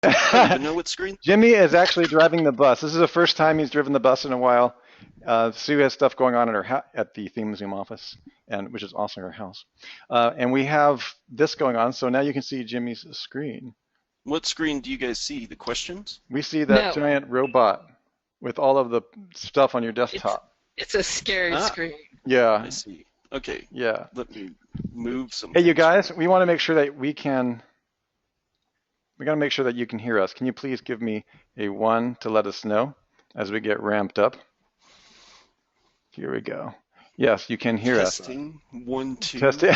I don't even know what screen. Jimmy is actually driving the bus. This is the first time he's driven the bus in a while. Sue has stuff going on at the Theme Zoom office, and which is also her house. And we have this going on, so now you can see Jimmy's screen. What screen do you guys see? The questions? We see that No, giant robot with all of the stuff on your it's desktop. it's a scary Ah, screen. Yeah, I see. Okay, yeah. let me move some Hey, you things guys, here. we want to make sure that we got to make sure that you can hear us. Can you please give me a 1 to let us know as we get ramped up? Here we go. Yes, you can hear us. Testing, 1, 2. Testing.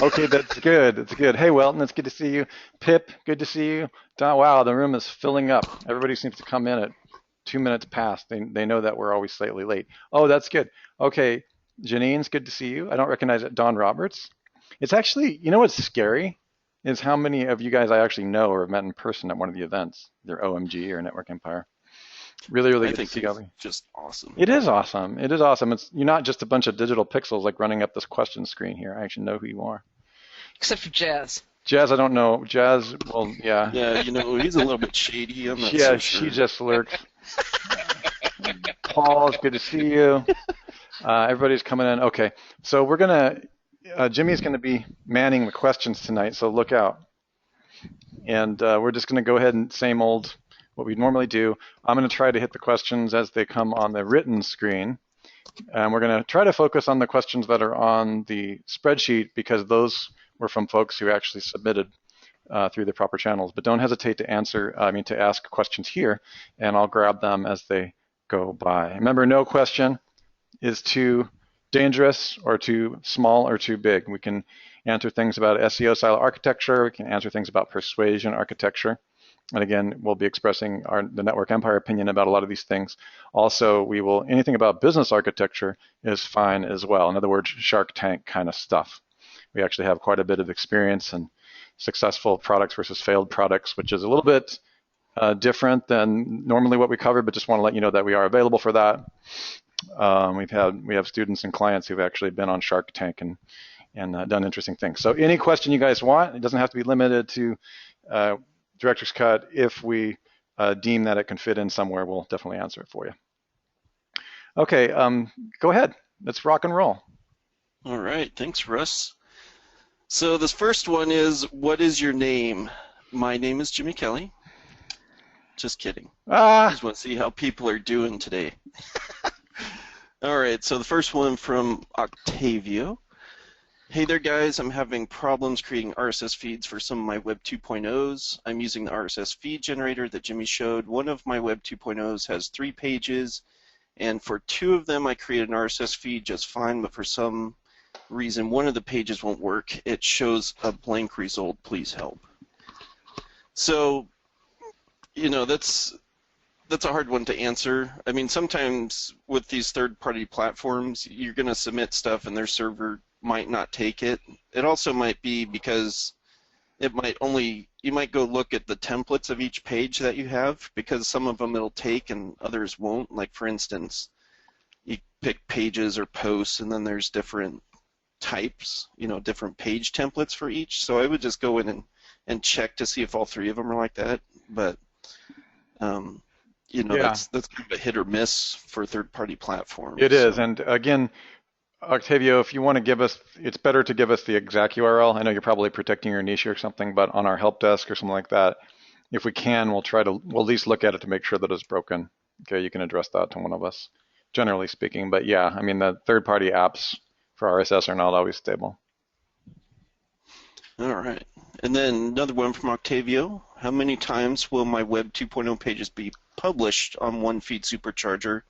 Okay, that's good. That's good. Hey, Welton, it's good to see you. Pip, good to see you. Don, wow, the room is filling up. Everybody seems to come in at 2 minutes past. They know that we're always slightly late. Oh, that's good. Okay, Janine's good to see you. I don't recognize it. Don Roberts. It's actually, you know what's scary is how many of you guys I actually know or have met in person at one of the events, either OMG or Network Empire. Really, really I good to think see all. it's just awesome. It is awesome. It is awesome. You're not just a bunch of digital pixels like running up this question screen here. I actually know who you are. Except for Jazz. Jazz, I don't know. Jazz, well, yeah. Yeah, he's a little bit shady. I'm not Yeah, so she sure. just lurks. Paul, it's good to see you. Everybody's coming in. Okay, so Jimmy's gonna be manning the questions tonight, so look out. And we're just gonna go ahead and same old what we normally do. I'm gonna try to hit the questions as they come on the written screen. And we're going to try to focus on the questions that are on the spreadsheet because those were from folks who actually submitted through the proper channels. But don't hesitate to ask questions here, and I'll grab them as they go by. Remember, no question is too dangerous or too small or too big. We can answer things about SEO style architecture. We can answer things about persuasion architecture. And again, we'll be expressing the Network Empire opinion about a lot of these things. Also, anything about business architecture is fine as well. In other words, Shark Tank kind of stuff. We actually have quite a bit of experience in successful products versus failed products, which is a little bit different than normally what we cover, but just want to let you know that we are available for that. We have students and clients who've actually been on Shark Tank and done interesting things. So any question you guys want, it doesn't have to be limited to Director's Cut. If we deem that it can fit in somewhere, we'll definitely answer it for you. Okay, go ahead. Let's rock and roll. All right, thanks, Russ. So this first one is, what is your name? My name is Jimmy Kelley. Just kidding. I just want to see how people are doing today. All right, so the first one from Octavio. Hey there, guys. I'm having problems creating RSS feeds for some of my Web 2.0s. I'm using the RSS feed generator that Jimmy showed. One of my Web 2.0s has 3 pages, and for 2 of them I created an RSS feed just fine, but for some reason one of the pages won't work. It shows a blank result. Please help. So, that's a hard one to answer. I mean, sometimes with these third-party platforms, you're going to submit stuff and their server might not take it. It also might be because you might go look at the templates of each page that you have, because some of them it'll take and others won't. Like, for instance, you pick pages or posts, and then there's different types, different page templates for each. So I would just go in and check to see if all 3 of them are like that. But that's kind of a hit or miss for third-party platforms. It is, and again, Octavio, if you want to give us, it's better to give us the exact URL. I know you're probably protecting your niche or something, but on our help desk or something like that, if we can, we'll at least look at it to make sure that it's broken. Okay, you can address that to one of us, generally speaking. But yeah, I mean, the third-party apps for RSS are not always stable. All right. And then another one from Octavio. How many times will my Web 2.0 pages be published on one feed supercharger?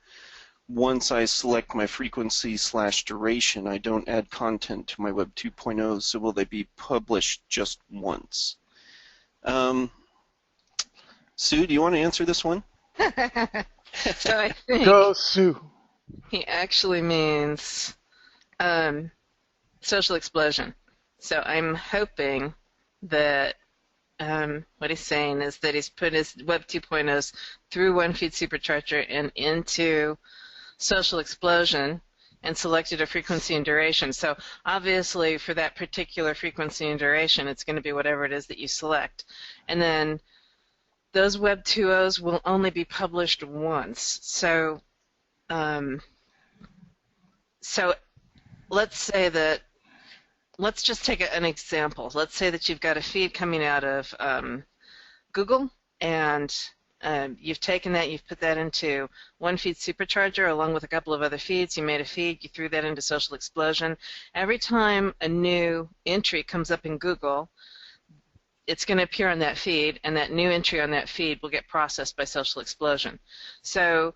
Once I select my frequency/duration, I don't add content to my Web 2.0, so will they be published just once? Sue, do you want to answer this one? So I think Go, Sue. he actually means social explosion. So I'm hoping that what he's saying is that he's put his Web 2.0s through one feed supercharger and into social explosion and selected a frequency and duration. So obviously for that particular frequency and duration, it's going to be whatever it is that you select. And then those Web 2.0s will only be published once. So let's say that, let's just take an example. Let's say that you've got a feed coming out of Google, and you've taken that, you've put that into one feed supercharger along with a couple of other feeds. You made a feed, you threw that into Social Explosion. Every time a new entry comes up in Google, it's going to appear on that feed, and that new entry on that feed will get processed by Social Explosion. So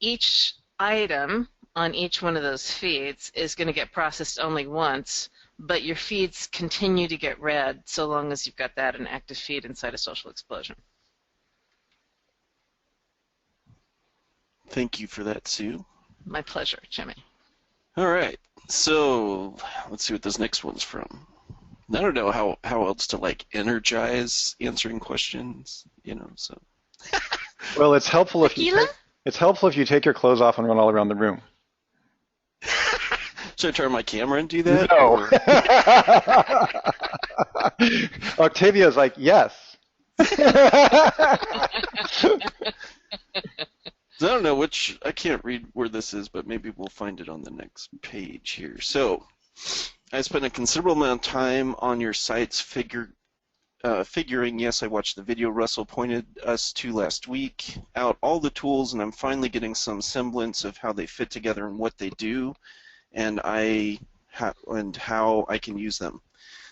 each item on each one of those feeds is going to get processed only once, but your feeds continue to get read so long as you've got that an active feed inside a Social Explosion. Thank you for that, Sue. My pleasure, Jimmy. All right, so let's see what this next one's from. I don't know how else to like energize answering questions, so. Well, it's helpful if you take your clothes off and run all around the room. Should I turn my camera and do that? No. Octavia's like, yes. I don't know I can't read where this is, but maybe we'll find it on the next page here. So, I spent a considerable amount of time on your sites figuring, yes, I watched the video Russell pointed us to last week, out all the tools, and I'm finally getting some semblance of how they fit together and what they do, and how I can use them.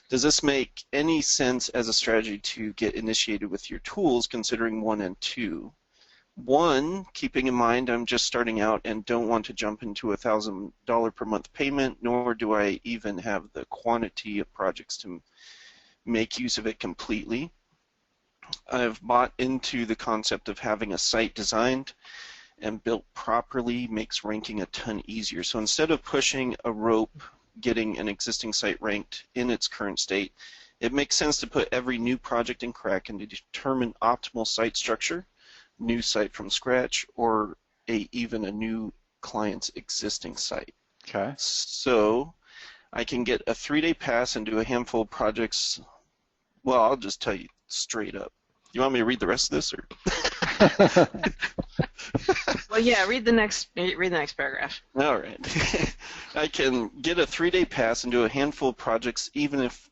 Does this make any sense as a strategy to get initiated with your tools, considering 1 and 2? 1, keeping in mind I'm just starting out and don't want to jump into a $1,000 per month payment, nor do I even have the quantity of projects to make use of it completely. I've bought into the concept of having a site designed and built properly makes ranking a ton easier. So instead of pushing a rope getting an existing site ranked in its current state, it makes sense to put every new project in Kraken to determine optimal site structure, new site from scratch, or even a new client's existing site. Okay. So I can get a 3-day pass and do a handful of projects. Well, I'll just tell you straight up. You want me to read the rest of this, or? Well, yeah. Read the next paragraph. All right. I can get a 3-day pass and do a handful of projects, even if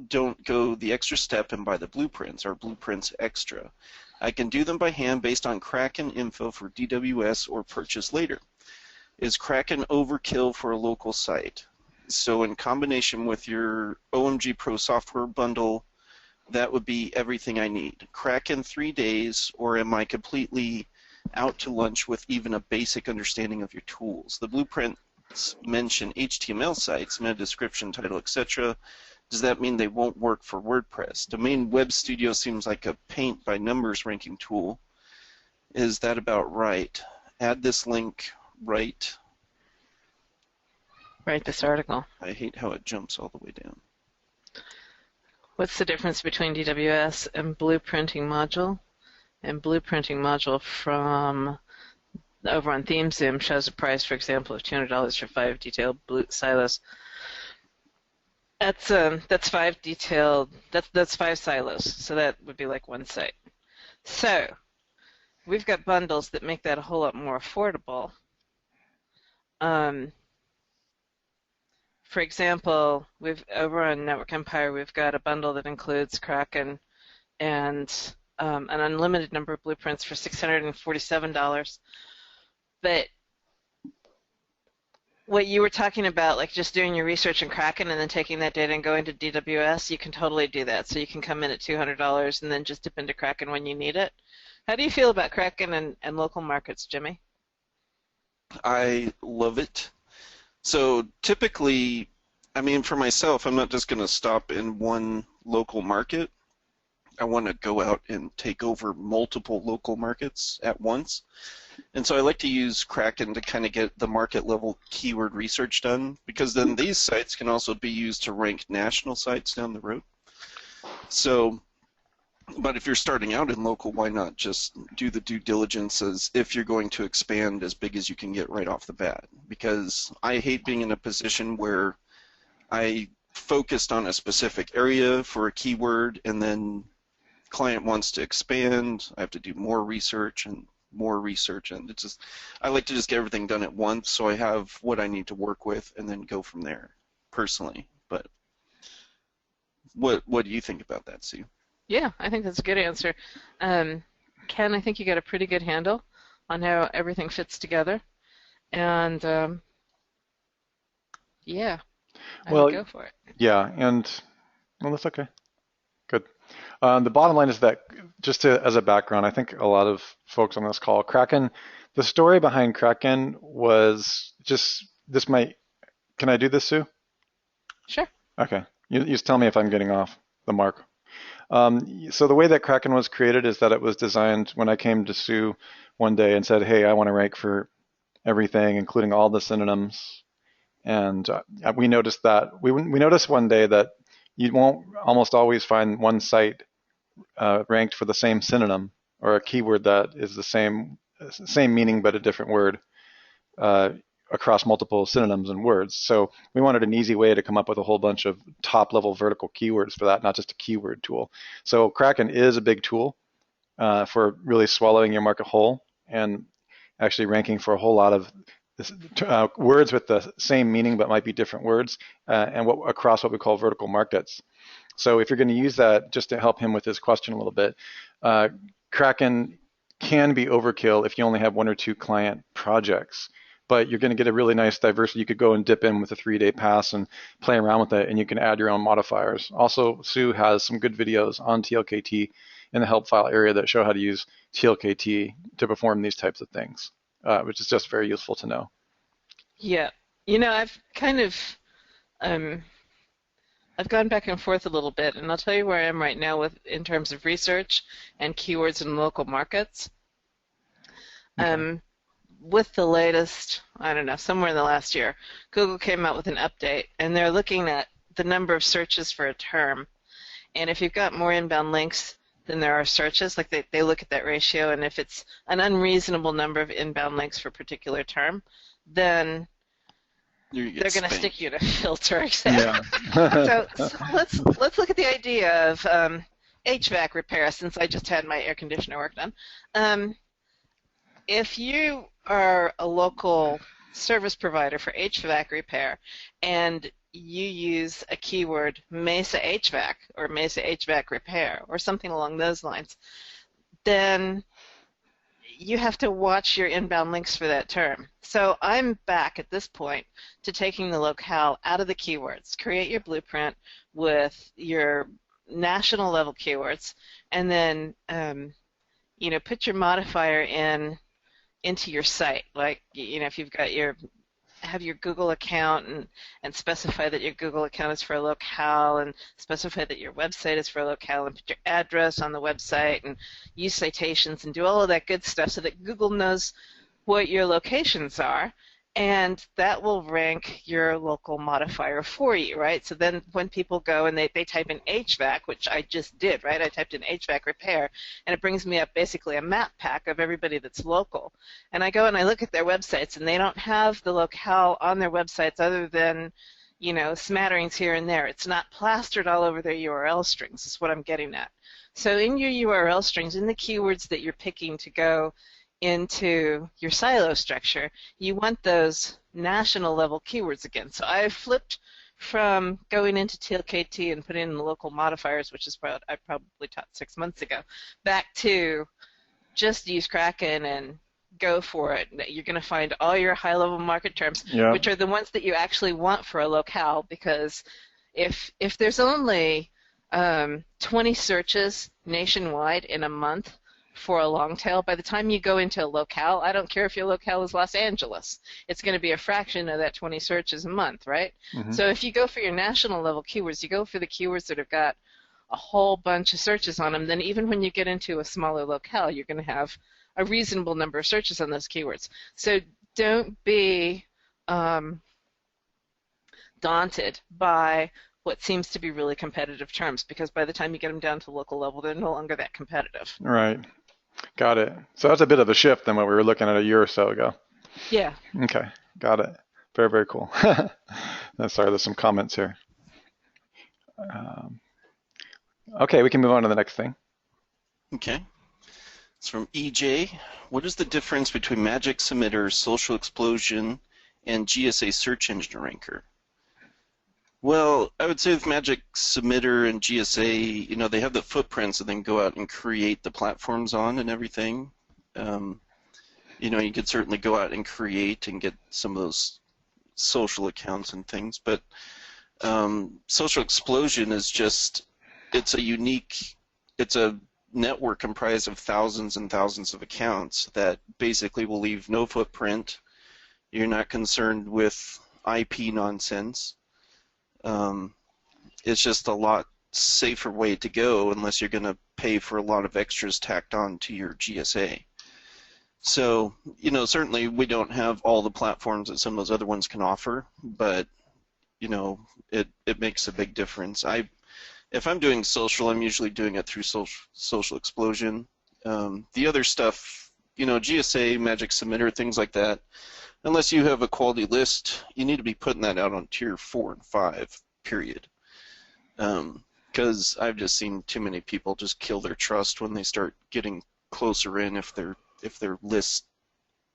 don't go the extra step and buy the blueprints or blueprints extra. I can do them by hand based on Kraken info for DWS or purchase later. Is Kraken overkill for a local site? So in combination with your OMG Pro software bundle, that would be everything I need. Kraken 3 days, or am I completely out to lunch with even a basic understanding of your tools? The blueprints mention HTML sites, meta description, title, etc. Does that mean they won't work for WordPress? Domain Web Studio seems like a paint by numbers ranking tool. Is that about right? Add this link, Wright. Write this article. I hate how it jumps all the way down. What's the difference between DWS and blueprinting module? And blueprinting module from over on ThemeZoom shows a price, for example, of $200 for 5 detailed silos. That's 5 detailed. That's 5 silos. So that would be like one site. So we've got bundles that make that a whole lot more affordable. For example, over on Network Empire, we've got a bundle that includes Kraken and an unlimited number of blueprints for $647. But what you were talking about, like just doing your research in Kraken and then taking that data and going to DWS, you can totally do that. So you can come in at $200 and then just dip into Kraken when you need it. How do you feel about Kraken and local markets, Jimmy? I love it. So typically, I mean, for myself, I'm not just going to stop in one local market. I want to go out and take over multiple local markets at once. And so I like to use Kraken to kind of get the market level keyword research done, because then these sites can also be used to rank national sites down the road. So, but if you're starting out in local, why not just do the due diligence as if you're going to expand as big as you can get right off the bat? Because I hate being in a position where I focused on a specific area for a keyword and then client wants to expand, I have to do more research and more research, and it's just, I like to just get everything done at once so I have what I need to work with and then go from there personally. But what do you think about that, Sue? Yeah, I think that's a good answer. Ken, I think you got a pretty good handle on how everything fits together, and yeah, I would go for it. Yeah, and well, that's okay. Good. The bottom line is that, just as a background, I think a lot of folks on this call, Kraken, the story behind Kraken was just, can I do this, Sue? Sure. Okay. You just tell me if I'm getting off the mark. So the way that Kraken was created is that it was designed when I came to Sue one day and said, hey, I want to rank for everything, including all the synonyms. And we noticed one day that you won't almost always find one site ranked for the same synonym or a keyword that is the same meaning but a different word across multiple synonyms and words. So we wanted an easy way to come up with a whole bunch of top-level vertical keywords for that, not just a keyword tool. So Kraken is a big tool for really swallowing your market whole and actually ranking for a whole lot of words with the same meaning but might be different words, and across what we call vertical markets. So if you're going to use that, just to help him with his question a little bit, Kraken can be overkill if you only have one or two client projects, but you're going to get a really nice diversity. You could go and dip in with a 3-day pass and play around with it, and you can add your own modifiers. Also, Sue has some good videos on TLKT in the help file area that show how to use TLKT to perform these types of things, which is just very useful to know. Yeah. I've kind of I've gone back and forth a little bit, and I'll tell you where I am right now in terms of research and keywords in local markets. Okay. With the latest, I don't know, somewhere in the last year, Google came out with an update, and they're looking at the number of searches for a term. And if you've got more inbound links than there are searches, like they look at that ratio, and if it's an unreasonable number of inbound links for a particular term, then they're going to stick you in a filter. Exactly. Yeah. so let's look at the idea of HVAC repair, since I just had my air conditioner work done. If you are a local service provider for HVAC repair and you use a keyword Mesa HVAC or Mesa HVAC repair or something along those lines, then you have to watch your inbound links for that term. So I'm back at this point to taking the locale out of the keywords. Create your blueprint with your national level keywords, and then put your modifier into your site. Like, if you've got have your Google account and specify that your Google account is for a locale, and specify that your website is for a locale, and put your address on the website, and use citations, and do all of that good stuff so that Google knows what your locations are, and that will rank your local modifier for you, right? So then when people go and they type in HVAC, which I just did, right? I typed in HVAC repair, and it brings me up basically a map pack of everybody that's local. And I go and I look at their websites, and they don't have the locale on their websites other than, smatterings here and there. It's not plastered all over their URL strings, is what I'm getting at. So in your URL strings, in the keywords that you're picking to go into your silo structure, you want those national level keywords again. So I flipped from going into TLKT and putting in the local modifiers, which is what I probably taught 6 months ago, back to just use Kraken and go for it. You're going to find all your high-level market terms, which are the ones that you actually want for a locale, because if there's only 20 searches nationwide in a month for a long tail, by the time you go into a locale, I don't care if your locale is Los Angeles, it's going to be a fraction of that 20 searches a month, right? Mm-hmm. So if you go for your national level keywords, you go for the keywords that have got a whole bunch of searches on them, then even when you get into a smaller locale, you're going to have a reasonable number of searches on those keywords. So don't be daunted by what seems to be really competitive terms, because by the time you get them down to local level, they're no longer that competitive. Right. Got it. So that's a bit of a shift than what we were looking at a year or so ago. Yeah. Okay. Got it. Very, very cool. Sorry, there's some comments here. Okay, we can move on to the next thing. Okay. It's from EJ. What is the difference between Magic Submitter, Social Explosion, and GSA Search Engine Ranker? Well, I would say with Magic Submitter and GSA, they have the footprints and then go out and create the platforms on and everything. You could certainly go out and create and get some of those social accounts and things, but Social Explosion is just, it's a network comprised of thousands and thousands of accounts that basically will leave no footprint. You're not concerned with IP nonsense. It's just a lot safer way to go unless you're going to pay for a lot of extras tacked on to your GSA. So, certainly we don't have all the platforms that some of those other ones can offer, but, it makes a big difference. If I'm doing social, I'm usually doing it through Social Explosion. The other stuff, GSA, Magic Submitter, things like that, unless you have a quality list, you need to be putting that out on tier 4 and 5, period. Because I've just seen too many people just kill their trust when they start getting closer in if their list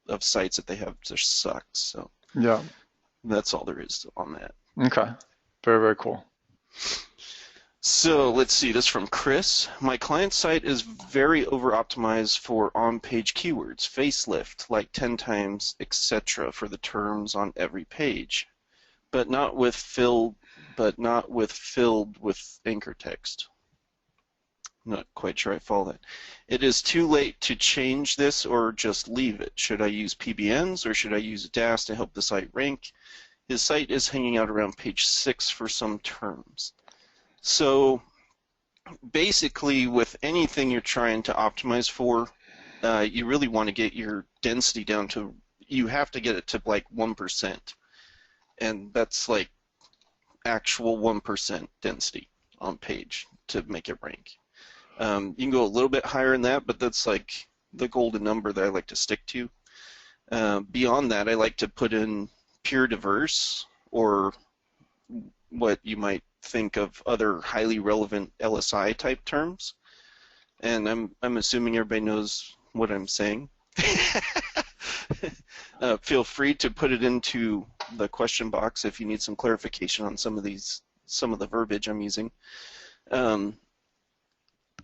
of sites that they have just sucks. So yeah, that's all there is on that. Okay, very, very cool. So let's see, this from Chris. My client site is very over-optimized for on-page keywords, facelift, like 10 times, etc. for the terms on every page, but not with filled with anchor text. Not quite sure I follow that. It is too late to change this or just leave it. Should I use PBNs or should I use DAS to help the site rank? His site is hanging out around page 6 for some terms. So basically with anything you're trying to optimize for, you really want to get your density down to, you have to get it to like 1%. And that's like actual 1% density on page to make it rank. You can go a little bit higher than that, but that's like the golden number that I like to stick to. Beyond that, I like to put in pure diverse, or what you might think of other highly relevant LSI type terms. And I'm assuming everybody knows what I'm saying. Feel free to put it into the question box if you need some clarification on some of the verbiage I'm using.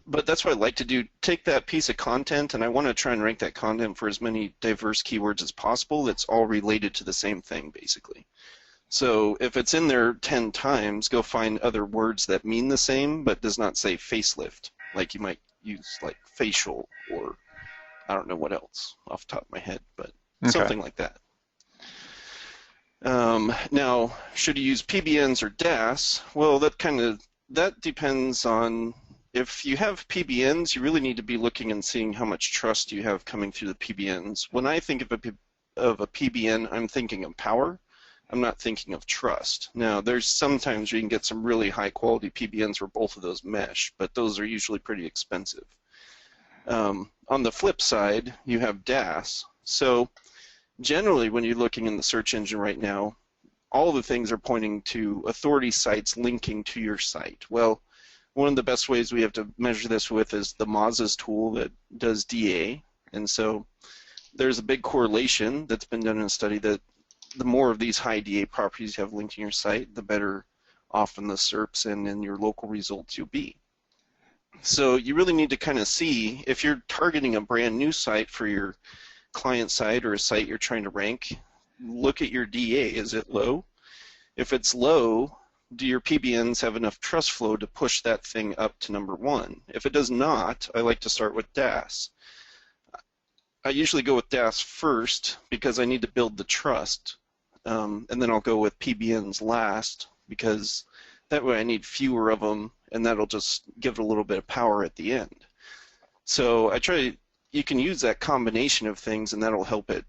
But that's what I like to do. Take that piece of content, and I want to try and rank that content for as many diverse keywords as possible that's all related to the same thing, basically. So if it's in there 10 times, go find other words that mean the same but does not say facelift. Like you might use like facial, or I don't know what else off the top of my head, but something like that. Now, should you use PBNs or DAS? Well, that depends on. If you have PBNs, you really need to be looking and seeing how much trust you have coming through the PBNs. When I think of a PBN, I'm thinking of power. I'm not thinking of trust. Now, there's sometimes you can get some really high-quality PBNs where both of those mesh, but those are usually pretty expensive. On the flip side, you have DAS. So generally, when you're looking in the search engine right now, all the things are pointing to authority sites linking to your site. Well, one of the best ways we have to measure this with is the Moz's tool that does DA. And so there's a big correlation that's been done in a study that the more of these high DA properties you have linked to your site, the better off in the SERPs and in your local results you'll be. So you really need to kind of see, if you're targeting a brand new site for your client site or a site you're trying to rank, look at your DA. Is it low? If it's low, do your PBNs have enough trust flow to push that thing up to number 1? If it does not, I like to start with DAS. I usually go with DAS first because I need to build the trust, and then I'll go with PBNs last because that way I need fewer of them, and that'll just give it a little bit of power at the end. So you can use that combination of things, and that'll help it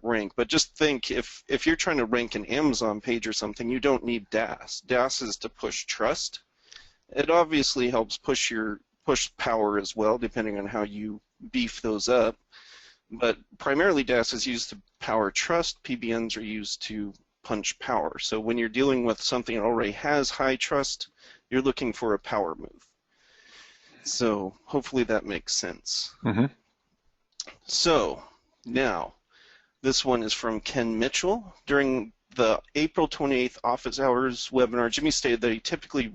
rank. But just think, if you're trying to rank an Amazon page or something, you don't need DAS. DAS is to push trust. It obviously helps push power as well, depending on how you beef those up. But primarily DAS is used to power trust. PBNs are used to punch power. So when you're dealing with something that already has high trust, you're looking for a power move. So hopefully that makes sense. Mm-hmm. So now, this one is from Ken Mitchell. During the April 28th office hours webinar, Jimmy stated that he typically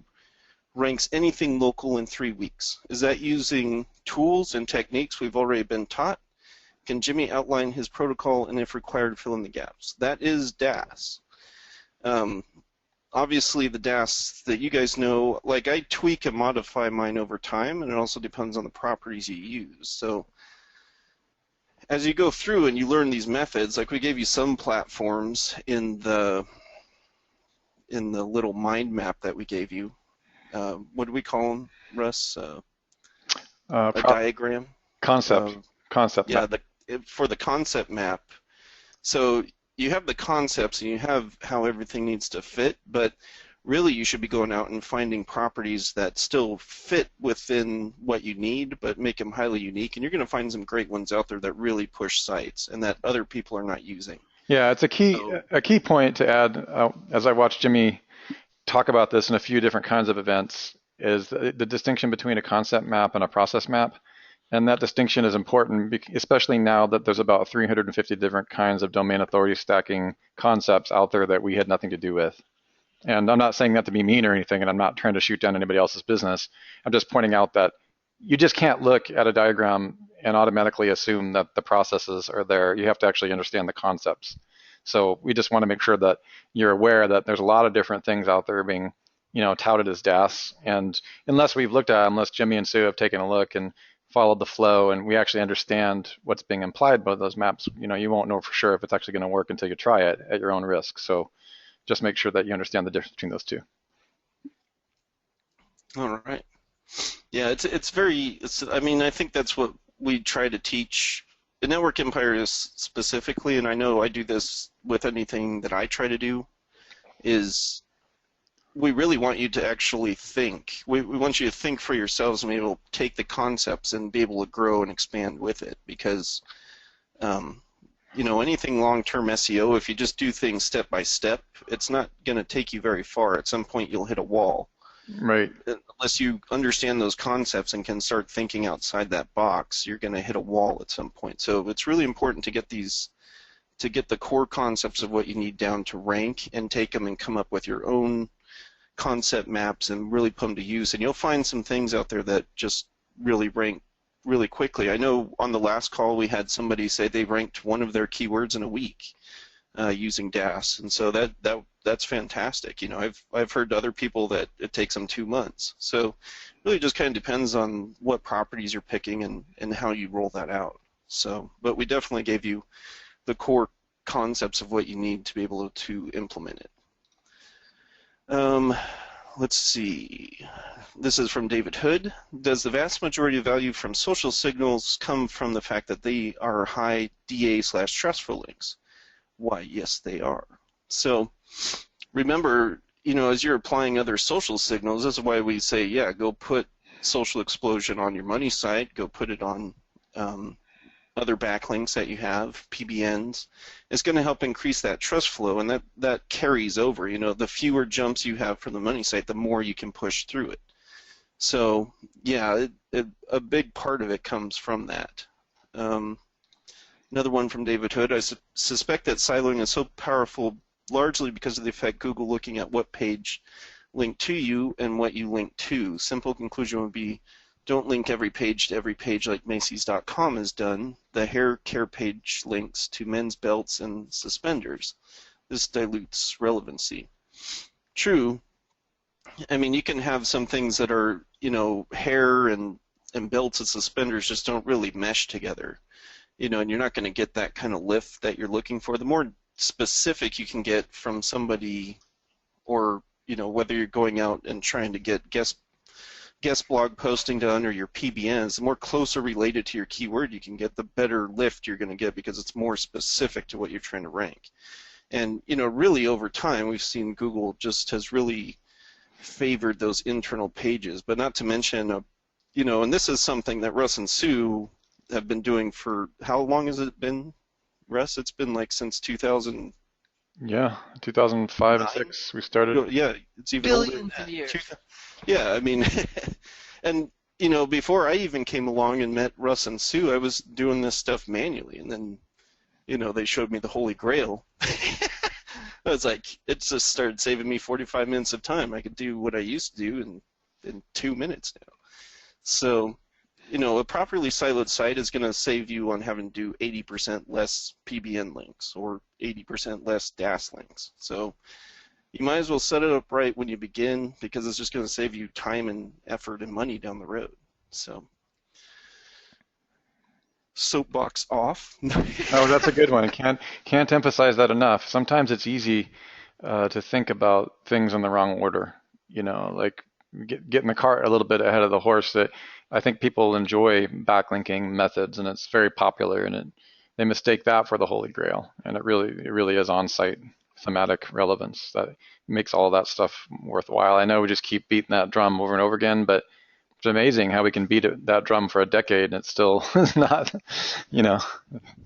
ranks anything local in 3 weeks. Is that using tools and techniques we've already been taught? Can Jimmy outline his protocol and, if required, fill in the gaps? That is DAS. Obviously, the DAS that you guys know, like I tweak and modify mine over time, and it also depends on the properties you use. So as you go through and you learn these methods, like we gave you some platforms in the little mind map that we gave you. What do we call them, Russ? A diagram? Concept yeah, map. For the concept map. So you have the concepts and you have how everything needs to fit, but really you should be going out and finding properties that still fit within what you need, but make them highly unique. And you're going to find some great ones out there that really push sites and that other people are not using. Yeah, it's a key point to add, as I watched Jimmy talk about this in a few different kinds of events, is the distinction between a concept map and a process map. And that distinction is important, especially now that there's about 350 different kinds of domain authority stacking concepts out there that we had nothing to do with. And I'm not saying that to be mean or anything, and I'm not trying to shoot down anybody else's business. I'm just pointing out that you just can't look at a diagram and automatically assume that the processes are there. You have to actually understand the concepts. So we just want to make sure that you're aware that there's a lot of different things out there being, touted as DAS. And unless we've looked at, unless Jimmy and Sue have taken a look and followed the flow and we actually understand what's being implied by those maps, you won't know for sure if it's actually going to work until you try it at your own risk. So just make sure that you understand the difference between those two. All right. Yeah, I think that's what we try to teach the network empires specifically, and I know I do this with anything that I try to do, is we really want you to actually think. We want you to think for yourselves and be able to take the concepts and be able to grow and expand with it, because anything long-term SEO, if you just do things step by step, it's not going to take you very far. At some point you'll hit a wall. Right. Unless you understand those concepts and can start thinking outside that box, you're going to hit a wall at some point. So it's really important to get the core concepts of what you need down to rank and take them and come up with your own concept maps and really put them to use. And you'll find some things out there that just really rank really quickly. I know on the last call we had somebody say they ranked one of their keywords in a week using DAS, and so that's fantastic. I've heard other people that it takes them 2 months. So it really just kind of depends on what properties you're picking and how you roll that out. So, but we definitely gave you the core concepts of what you need to be able to implement it. Let's see. This is from David Hood. Does the vast majority of value from social signals come from the fact that they are high DA/trustful links? Why, yes, they are. So remember, as you're applying other social signals, this is why we say, yeah, go put social explosion on your money site, go put it on other backlinks that you have, PBNs. It's going to help increase that trust flow, and that carries over. The fewer jumps you have from the money site, the more you can push through it. So, yeah, a big part of it comes from that. Another one from David Hood. I suspect that siloing is so powerful largely because of the effect Google looking at what page linked to you and what you link to. Simple conclusion would be, don't link every page to every page like Macy's.com has done. The hair care page links to men's belts and suspenders. This dilutes relevancy. True. I mean, you can have some things that are, hair and belts and suspenders just don't really mesh together. And you're not going to get that kind of lift that you're looking for. The more specific you can get from somebody, or whether you're going out and trying to get guest blog posting done or your PBNs, the more closer related to your keyword you can get, the better lift you're going to get, because it's more specific to what you're trying to rank. And really over time we've seen Google just has really favored those internal pages, but not to mention and this is something that Russ and Sue have been doing for, how long has it been, Russ? It's been like since 2000. Yeah, 2005 and 6 we started. Yeah, it's even billions of years. Yeah, I mean, and before I even came along and met Russ and Sue, I was doing this stuff manually, and then, they showed me the Holy Grail. I was like, it just started saving me 45 minutes of time. I could do what I used to do in 2 minutes now. So, a properly siloed site is going to save you on having to do 80% less PBN links or 80% less DAS links. So you might as well set it up right when you begin, because it's just going to save you time and effort and money down the road. So, soapbox off. Oh, that's a good one. Can't emphasize that enough. Sometimes it's easy to think about things in the wrong order. Like getting the cart a little bit ahead of the horse. That I think people enjoy backlinking methods, and it's very popular, and they mistake that for the Holy Grail, and it really is on-site thematic relevance that makes all that stuff worthwhile. I know we just keep beating that drum over and over again, but it's amazing how we can beat that drum for a decade and it still is not,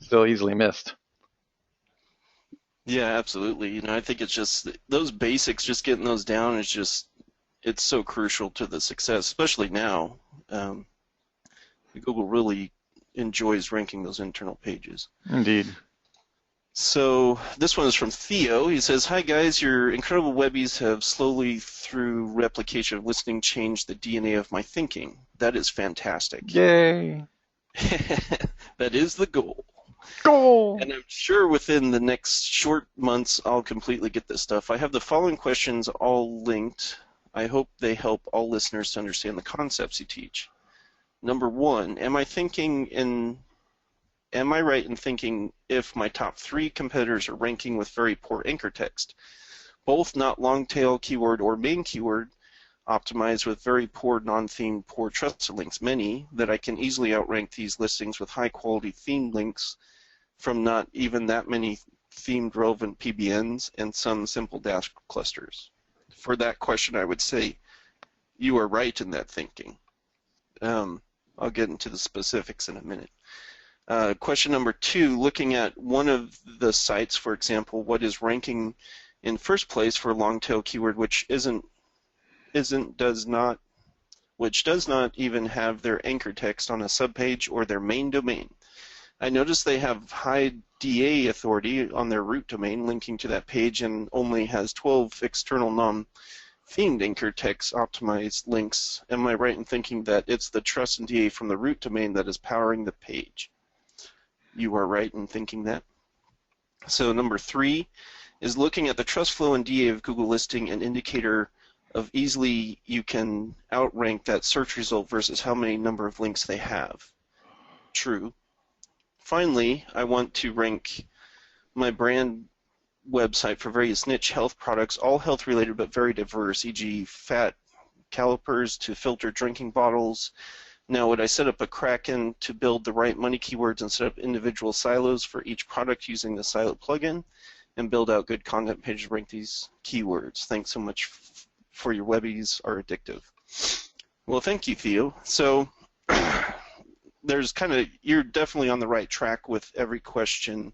still easily missed. Yeah, absolutely. I think it's just those basics, just getting those down it's so crucial to the success, especially now. Google really enjoys ranking those internal pages. Indeed. So this one is from Theo. He says, "Hi guys, your incredible webbies have slowly, through replication of listening, changed the DNA of my thinking. That is fantastic." Yay! That is the goal. Goal! And I'm sure within the next short months I'll completely get this stuff. I have the following questions all linked. I hope they help all listeners to understand the concepts you teach. Number 1, am I right in thinking if my top 3 competitors are ranking with very poor anchor text, both not long tail keyword or main keyword, optimized with very poor non-themed, poor trusted links, many, that I can easily outrank these listings with high quality themed links from not even that many themed relevant PBNs and some simple dash clusters? For that question, I would say you are right in that thinking. I'll get into the specifics in a minute. Question number 2, looking at one of the sites, for example, what is ranking in first place for a long tail keyword which does not even have their anchor text on a subpage or their main domain. I notice they have high DA authority on their root domain linking to that page and only has 12 external non-themed anchor text optimized links. Am I right in thinking that it's the trust and DA from the root domain that is powering the page? You are right in thinking that. So number 3 is looking at the trust flow and DA of Google listing, an indicator of easily you can outrank that search result versus how many number of links they have. True. Finally, I want to rank my brand website for various niche health products, all health related but very diverse, e.g. fat calipers to filtered drinking bottles. Now, would I set up a Kraken to build the right money keywords and set up individual silos for each product using the silo plugin and build out good content pages to rank these keywords? Thanks so much for your webbies are addictive. Well, thank you, Theo. So you're definitely on the right track with every question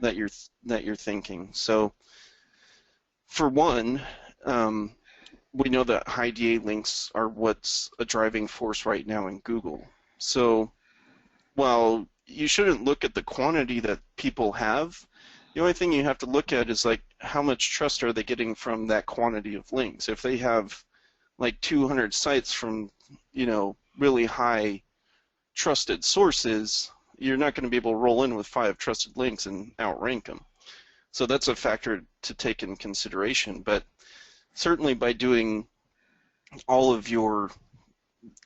that you're thinking. So for one, we know that high DA links are what's a driving force right now in Google. So while you shouldn't look at the quantity that people have, the only thing you have to look at is like how much trust are they getting from that quantity of links. If they have like 200 sites from, really high trusted sources, you're not going to be able to roll in with 5 trusted links and outrank them. So that's a factor to take in consideration. But certainly by doing all of your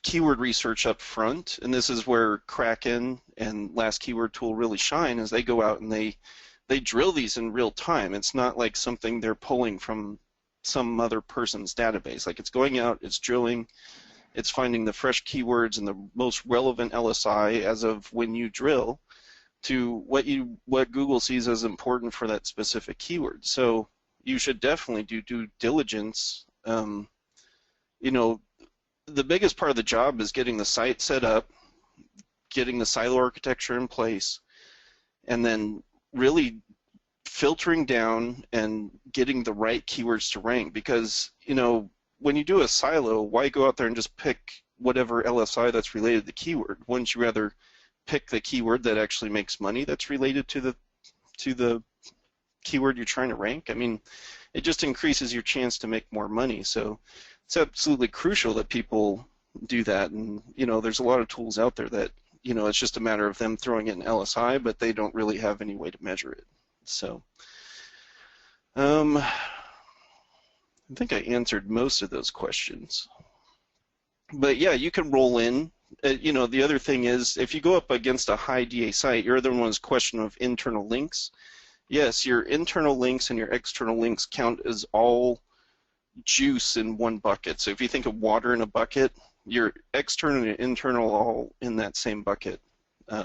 keyword research up front, and this is where Kraken and Last Keyword Tool really shine, is they go out and they drill these in real time. It's not like something they're pulling from some other person's database. Like, it's going out, it's drilling, it's finding the fresh keywords and the most relevant LSI as of when you drill to what Google sees as important for that specific keyword. So you should definitely do due diligence. The biggest part of the job is getting the site set up, getting the silo architecture in place, and then really filtering down and getting the right keywords to rank. Because, when you do a silo, why go out there and just pick whatever LSI that's related to the keyword. Wouldn't you rather pick the keyword that actually makes money that's related to the keyword you're trying to rank? I mean, it just increases your chance to make more money. So it's absolutely crucial that people do that. And there's a lot of tools out there that it's just a matter of them throwing in LSI, but they don't really have any way to measure it. So I think I answered most of those questions. But yeah, you can roll in. The other thing is, if you go up against a high DA site, your other one is question of internal links. Yes, your internal links and your external links count as all juice in one bucket. So if you think of water in a bucket, your external and internal all in that same bucket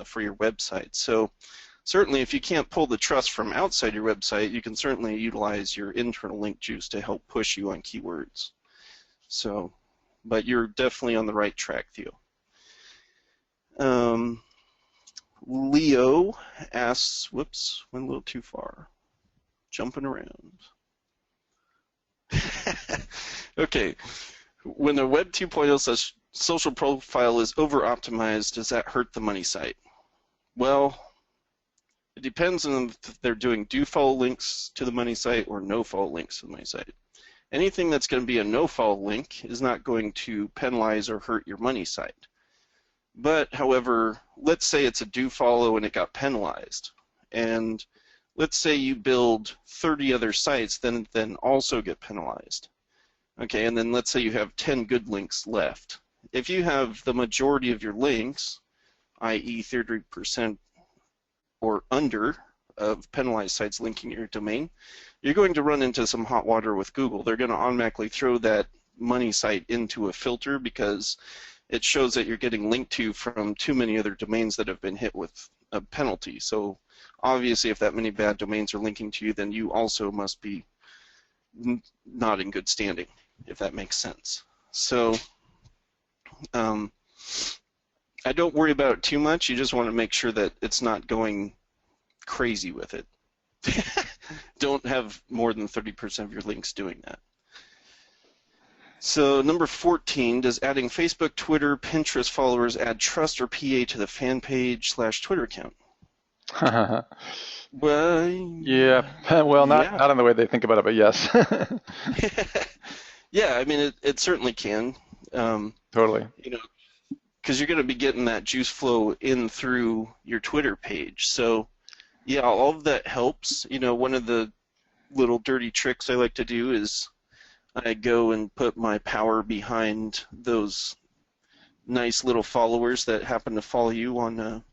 for your website. So certainly if you can't pull the trust from outside your website, you can certainly utilize your internal link juice to help push you on keywords. So, but you're definitely on the right track, Theo. Leo asks, whoops, went a little too far. Jumping around. Okay. When a Web 2.0 social profile is over-optimized, does that hurt the money site? Well, it depends on if they're doing do-follow links to the money site or no-follow links to the money site. Anything that's going to be a no-follow link is not going to penalize or hurt your money site. But, however, let's say it's a do-follow and it got penalized. And let's say you build 30 other sites then also get penalized. Okay, and then let's say you have 10 good links left. If you have the majority of your links, i.e. 30% or under of penalized sites linking your domain, you're going to run into some hot water with Google. They're going to automatically throw that money site into a filter because it shows that you're getting linked to from too many other domains that have been hit with a penalty. So obviously if that many bad domains are linking to you, then you also must be not in good standing, if that makes sense. So I don't worry about it too much. You just want to make sure that it's not going crazy with it. Don't have more than 30% of your links doing that. So number 14, does adding Facebook, Twitter, Pinterest followers add trust or PA to the fan page / Twitter account? Well, yeah. Well, not in the way they think about it, but yes. Yeah, I mean, it certainly can. Totally. Because you're going to be getting that juice flow in through your Twitter page. So, yeah, all of that helps. One of the little dirty tricks I like to do is I go and put my power behind those nice little followers that happen to follow you on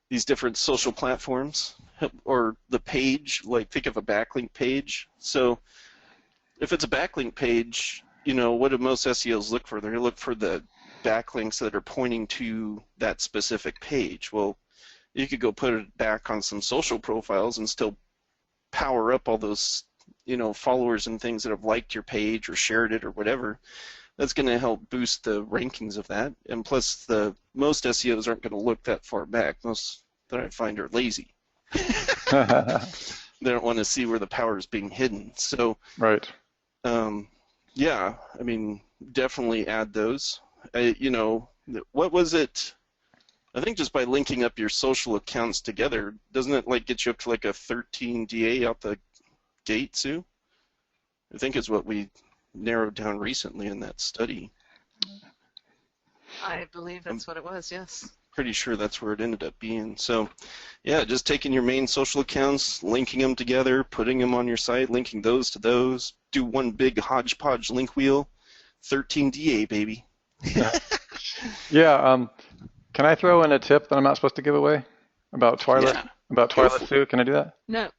these different social platforms, or the page, like think of a backlink page. So if it's a backlink page, what do most SEOs look for? They're going to look for the backlinks that are pointing to that specific page. Well, you could go put it back on some social profiles and still power up all those followers and things that have liked your page or shared it or whatever. That's going to help boost the rankings of that. And plus, most SEOs aren't going to look that far back. Most that I find are lazy. They don't want to see where the power is being hidden. So, right. Yeah, I mean, definitely add those. What was it? I think just by linking up your social accounts together, doesn't it get you up to a 13 DA out the gate, Sue? I think is what we narrowed down recently in that study. I believe that's what it was, yes. Pretty sure that's where it ended up being. So, yeah, just taking your main social accounts, linking them together, putting them on your site, linking those to those, do one big hodgepodge link wheel, 13 DA, baby. Yeah, can I throw in a tip that I'm not supposed to give away about Twyla? Yeah. About Twyla, Sue? Can I do that? No.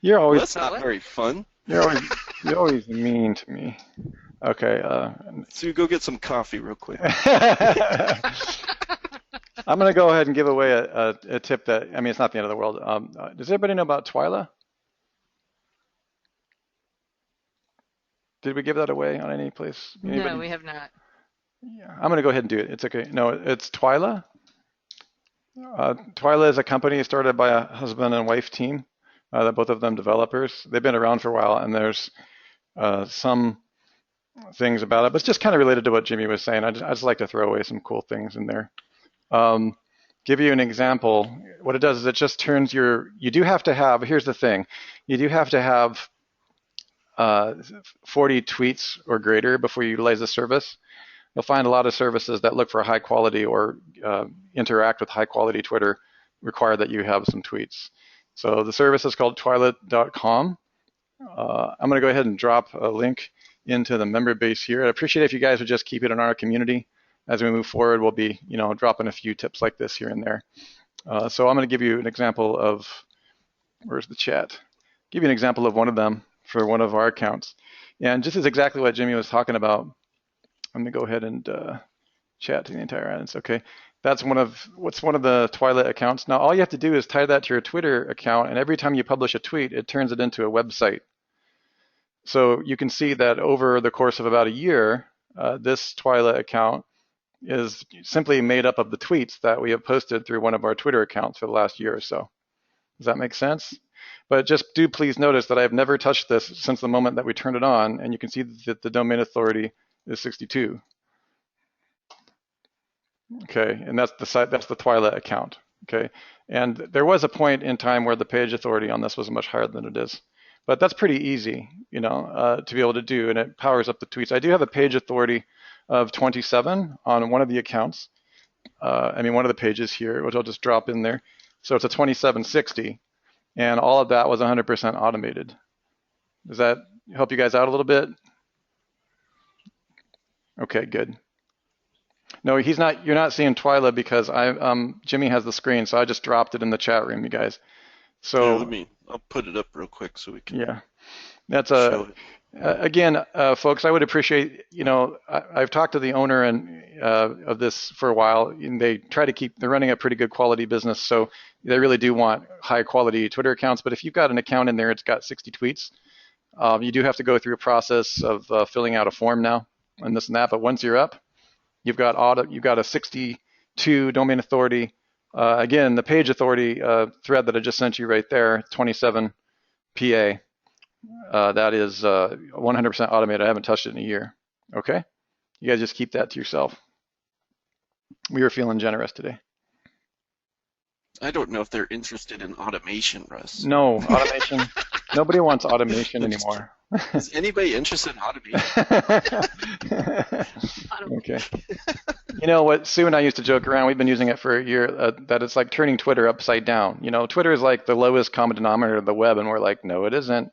You're always. Well, that's not very fun. You're always mean to me. Okay. Sue, go get some coffee real quick. I'm going to go ahead and give away a tip that, I mean, it's not the end of the world. Does everybody know about Twyla? Did we give that away on any place? Anybody? No, we have not. Yeah, I'm going to go ahead and do it. It's okay. No, it's Twyla. Twyla is a company started by a husband and wife team, that both of them developers. They've been around for a while, and there's some things about it, but it's just kind of related to what Jimmy was saying. I just like to throw away some cool things in there. Give you an example. What it does is it just turns you do have to have, here's the thing, you do have to have 40 tweets or greater before you utilize the service. You'll find a lot of services that look for high quality or interact with high quality Twitter require that you have some tweets. So the service is called twilight.com. I'm going to go ahead and drop a link into the member base here. I'd appreciate it if you guys would just keep it in our community. As we move forward, we'll be, dropping a few tips like this here and there. So I'm going to give you an example of, where's the chat? Give you an example of one of them for one of our accounts. And just as exactly what Jimmy was talking about, I'm going to go ahead and chat to the entire audience. Okay, that's one of the Twilight accounts. Now all you have to do is tie that to your Twitter account, and every time you publish a tweet, it turns it into a website. So you can see that over the course of about a year, this Twilight account is simply made up of the tweets that we have posted through one of our Twitter accounts for the last year or so. Does that make sense? But just do please notice that I've never touched this since the moment that we turned it on, and you can see that the domain authority is 62. Okay, and that's the site, that's the Twilight account. Okay, and there was a point in time where the page authority on this was much higher than it is, but that's pretty easy, to be able to do, and it powers up the tweets. I do have a page authority of 27 on one of the accounts. One of the pages here, which I'll just drop in there. So it's a 2760, and all of that was 100% automated. Does that help you guys out a little bit? Okay, good. No, you're not seeing Twyla because Jimmy has the screen, so I just dropped it in the chat room, you guys. So I'll put it up real quick so we can. Yeah, that's again, folks, I would appreciate, I've talked to the owner of this for a while, and they're running a pretty good quality business, so they really do want high quality Twitter accounts. But if you've got an account in there, it's got 60 tweets, you do have to go through a process of filling out a form now and this and that. But once you're up, you've got a 62 domain authority. Again, the page authority thread that I just sent you right there, 27 PA. That is 100% automated. I haven't touched it in a year. Okay? You guys just keep that to yourself. We were feeling generous today. I don't know if they're interested in automation, Russ. No, automation. Nobody wants automation anymore. Is anybody interested in automation? Okay. You know what? Sue and I used to joke around. We've been using it for a year. That it's like turning Twitter upside down. Twitter is like the lowest common denominator of the web, and we're like, no, it isn't.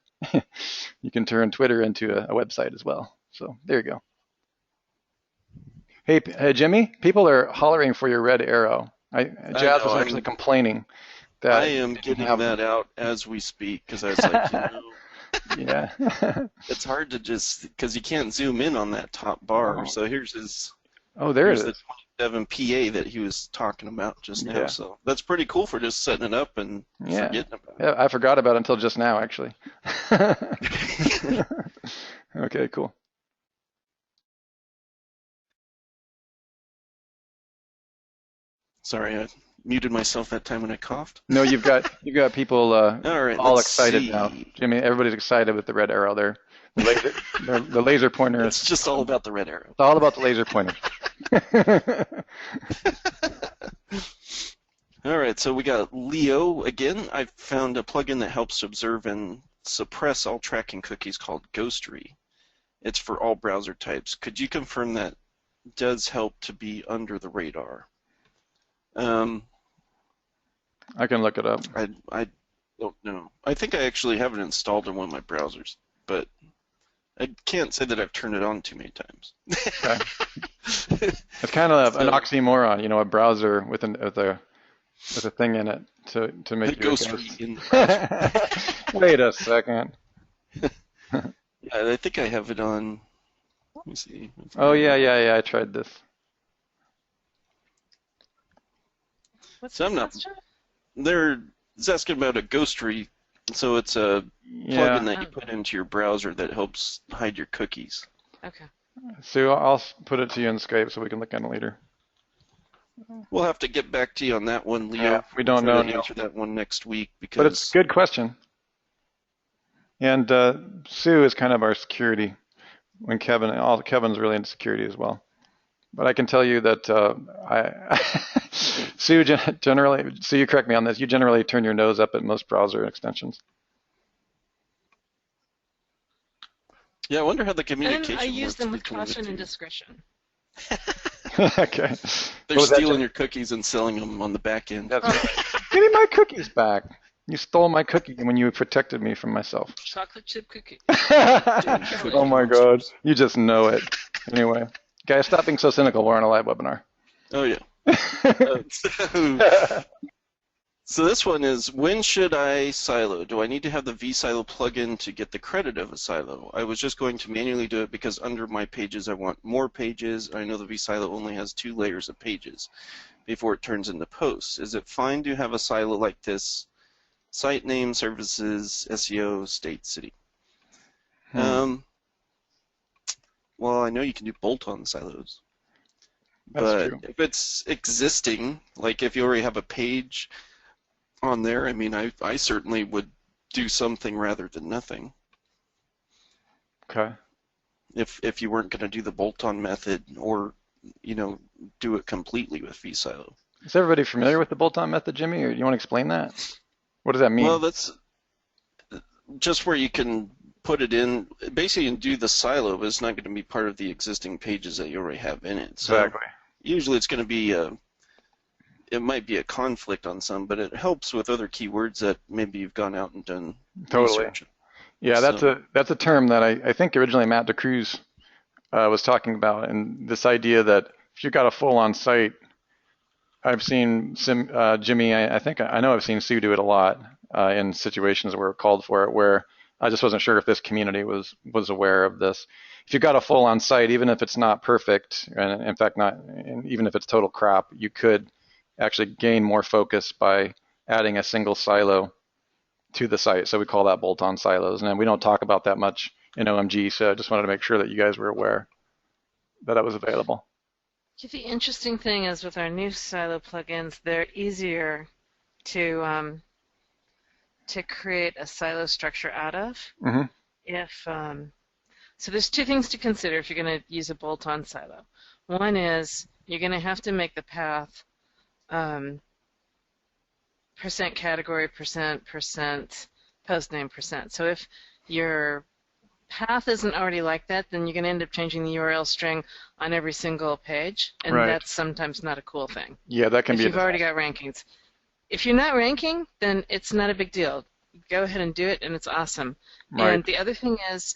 You can turn Twitter into a website as well. So there you go. Hey, Jimmy, people are hollering for your red arrow. Jazz was actually complaining that I am getting that out as we speak because I was like, yeah, it's hard to because you can't zoom in on that top bar. So here's his. Oh, there it is. The 27 PA that he was talking about just now. Yeah. So that's pretty cool for just setting it up and forgetting about it. Yeah, I forgot about it until just now, actually. Okay, cool. Sorry, I muted myself that time when I coughed. No, you've got people all excited now. Jimmy, everybody's excited with the red arrow there. The laser pointer. It's just all about the red arrow. It's all about the laser pointer. All right, so we got Leo again. I found a plugin that helps observe and suppress all tracking cookies called Ghostery. It's for all browser types. Could you confirm that does help to be under the radar? I can look it up. I don't know. I think I actually have it installed in one of my browsers, but I can't say that I've turned it on too many times. Okay. It's kind of an oxymoron, a browser with a thing in it to make you Ghostery in the browser. Wait a second. I think I have it on. Let me see. Oh yeah. I tried this. What's so I'm not. It's asking about a Ghostery, so it's a plugin that you put into your browser that helps hide your cookies. Okay. So I'll put it to you in Skype so we can look at it later. We'll have to get back to you on that one, Leo. Yeah, we don't know. Answer that one next week because. But it's a good question. And Sue is kind of our security when Kevin's really into security as well. But I can tell you that Sue, you correct me on this, you generally turn your nose up at most browser extensions. Yeah, I wonder how the communication works. And I use them with caution and discretion. Okay. They're stealing your cookies and selling them on the back end. That's right. Give me my cookies back. You stole my cookie when you protected me from myself. Chocolate chip cookie. Oh my God. You just know it. Anyway. Guys, stop being so cynical. We're on a live webinar. Oh, yeah. So this one is, when should I silo? Do I need to have the vSilo plugin to get the credit of a silo? I was just going to manually do it because under my pages I want more pages. I know the vSilo only has 2 layers of pages before it turns into posts. Is it fine to have a silo like this? Site name, services, SEO, state, city. Well, I know you can do bolt-on silos. But if it's existing, like if you already have a page on there, I mean, I certainly would do something rather than nothing. Okay. If you weren't going to do the bolt-on method or, do it completely with vSilo. Is everybody familiar with the bolt-on method, Jimmy, or do you want to explain that? What does that mean? Well, that's just where you can put it in, basically, and do the silo, but it's not going to be part of the existing pages that you already have in it. So exactly. Usually it's going to be it might be a conflict on some, but it helps with other keywords that maybe you've gone out and done research. Yeah, that's a term that I think originally Matt DeCruz was talking about, and this idea that if you've got a full-on site, I've seen Jimmy, I know I've seen Sue do it a lot in situations where we're called for it, where I just wasn't sure if this community was aware of this. If you've got a full-on site, even if it's not perfect, and in fact even if it's total crap, you could actually gain more focus by adding a single silo to the site. So we call that bolt-on silos. And we don't talk about that much in OMG, so I just wanted to make sure that you guys were aware that that was available. The interesting thing is with our new silo plugins, they're easier to create a silo structure out of. Mm-hmm. So there's 2 things to consider if you're going to use a bolt-on silo. One is you're going to have to make the path percent category, percent post name, percent. So if your path isn't already like that, then you're going to end up changing the URL string on every single page, and that's sometimes not a cool thing. Yeah, that can be. If you've already got rankings. If you're not ranking, then it's not a big deal. Go ahead and do it, and it's awesome. Right. And the other thing is,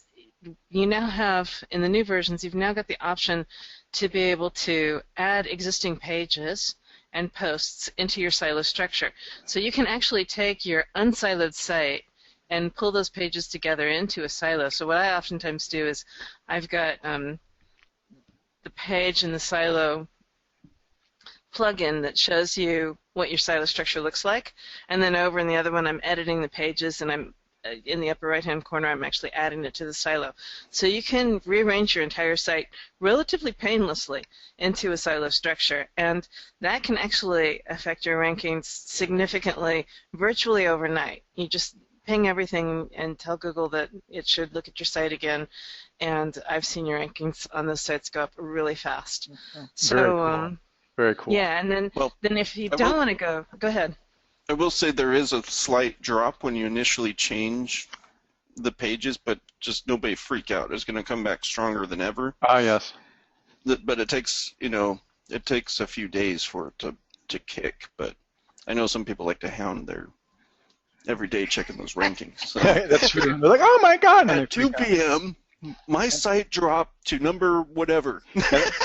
you now have, in the new versions, you've now got the option to be able to add existing pages and posts into your silo structure. So you can actually take your unsiloed site and pull those pages together into a silo. So what I oftentimes do is I've got the page in the silo plugin that shows you what your silo structure looks like, and then over in the other one I'm editing the pages, and I'm in the upper right-hand corner, I'm actually adding it to the silo. So you can rearrange your entire site relatively painlessly into a silo structure, and that can actually affect your rankings significantly, virtually overnight. You just ping everything and tell Google that it should look at your site again, and I've seen your rankings on those sites go up really fast. So, very cool. Yeah, and then if you don't want to go ahead. I will say there is a slight drop when you initially change the pages, but just nobody freak out. It's going to come back stronger than ever. Ah, yes. But it takes, it takes a few days for it to kick. But I know some people like to hound their every day checking those rankings. So. That's true. They're like, oh my God! At 2 p.m. my site dropped to number whatever.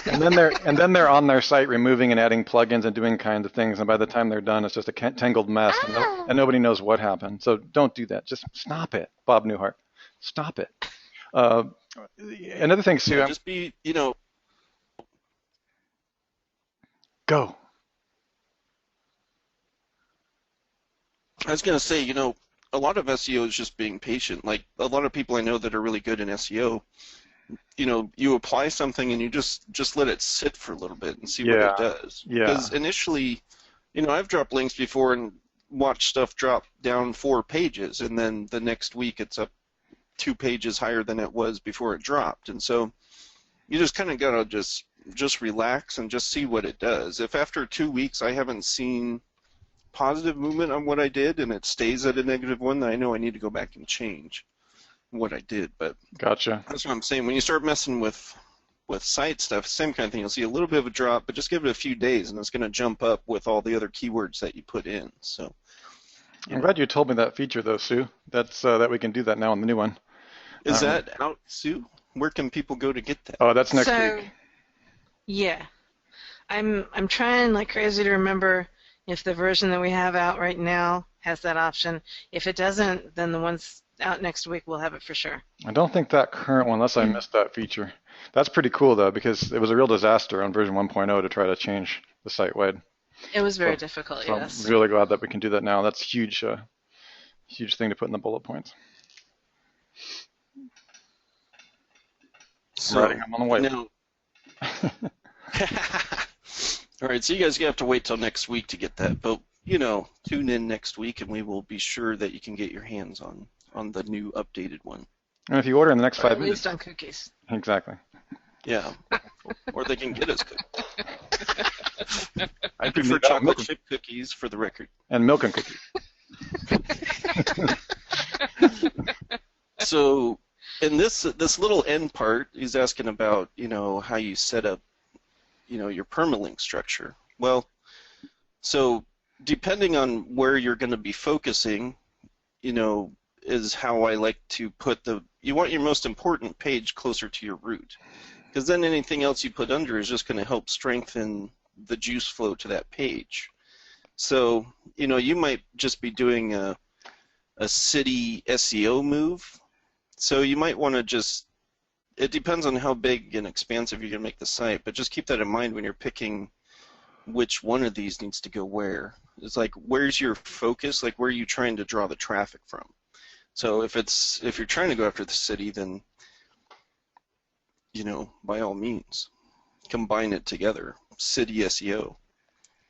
and then they're on their site removing and adding plugins and doing kinds of things, and by the time they're done, it's just a tangled mess, and nobody knows what happened. So don't do that. Just stop it, Bob Newhart. Stop it. Another thing, Sue. Just be, Go. I was going to say, a lot of SEO is just being patient. Like a lot of people I know that are really good in SEO, you apply something and you just let it sit for a little bit and see what it does. Yeah. Because initially, I've dropped links before and watched stuff drop down 4 pages, and then the next week it's up 2 pages higher than it was before it dropped. And so you just kind of got to just relax and just see what it does. If after 2 weeks I haven't seen positive movement on what I did and it stays at a -1, then I know I need to go back and change what I did. But gotcha. That's what I'm saying. When you start messing with site stuff, same kind of thing. You'll see a little bit of a drop, but just give it a few days, and it's going to jump up with all the other keywords that you put in. So, I'm glad you told me that feature, though, Sue. That's that we can do that now on the new one. Is that out, Sue? Where can people go to get that? Oh, that's next week. Yeah, I'm trying like crazy to remember if the version that we have out right now has that option. If it doesn't, then the ones out next week will have it for sure. I don't think that current one, unless I missed that feature. That's pretty cool, though, because it was a real disaster on version 1.0 to try to change the site-wide. It was very difficult, so yes. I'm really glad that we can do that now. That's huge, huge thing to put in the bullet points. So, I'm on the way. Now, all right, so you guys have to wait till next week to get that, but tune in next week and we will be sure that you can get your hands on the new updated one. And if you order in the next 5 minutes. At least on cookies. Exactly. Yeah, or they can get us cookies. I prefer chocolate chip cookies for the record. And milk and cookies. So, in this little end part, he's asking about how you set up your permalink structure. Well, so depending on where you're going to be focusing, is how I like to put you want your most important page closer to your root, because then anything else you put under is just going to help strengthen the juice flow to that page. So, you might just be doing a city SEO move. So you might want to it depends on how big and expansive you're going to make the site, but just keep that in mind when you're picking which one of these needs to go where. It's like, where's your focus? Like, where are you trying to draw the traffic from? So if you're trying to go after the city, then, by all means, combine it together. City SEO.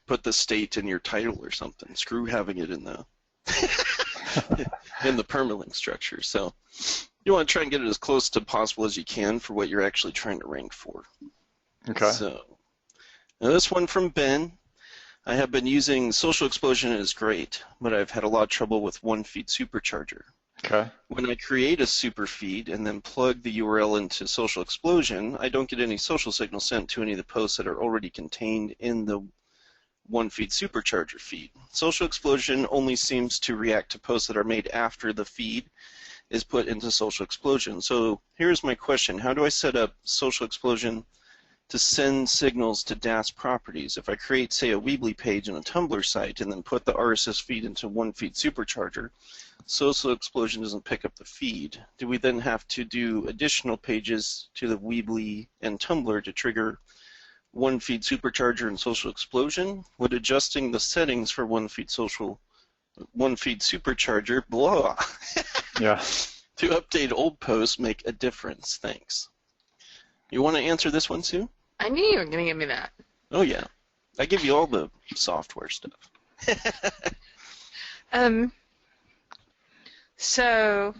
Put the state in your title or something. Screw having it in the in the permalink structure. So you want to try and get it as close to possible as you can for what you're actually trying to rank for. Okay. So now this one from Ben. I have been using Social Explosion and it's great, but I've had a lot of trouble with one feed supercharger. Okay. When I create a super feed and then plug the URL into Social Explosion, I don't get any social signal sent to any of the posts that are already contained in the one feed supercharger feed. Social Explosion only seems to react to posts that are made after the feed is put into Social Explosion. So here's my question. How do I set up Social Explosion to send signals to DAS properties? If I create, say, a Weebly page on a Tumblr site and then put the RSS feed into one feed supercharger, Social Explosion doesn't pick up the feed. Do we then have to do additional pages to the Weebly and Tumblr to trigger one feed supercharger and Social Explosion? Would adjusting the settings for one feed supercharger Yeah. to update old posts make a difference? Thanks. You want to answer this one, Sue? I knew you were going to give me that. Oh yeah, I give you all the software stuff. So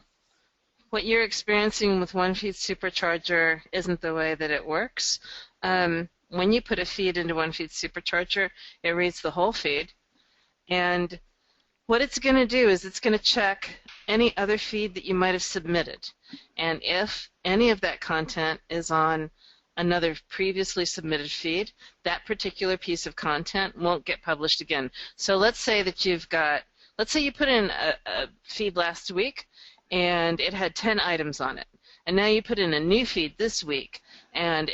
what you're experiencing with one feed supercharger isn't the way that it works. When you put a feed into one feed supercharger, it reads the whole feed, and what it's going to do is it's going to check any other feed that you might have submitted, and if any of that content is on another previously submitted feed, that particular piece of content won't get published again. So let's say that let's say you put in a feed last week and it had 10 items on it, and now you put in a new feed this week and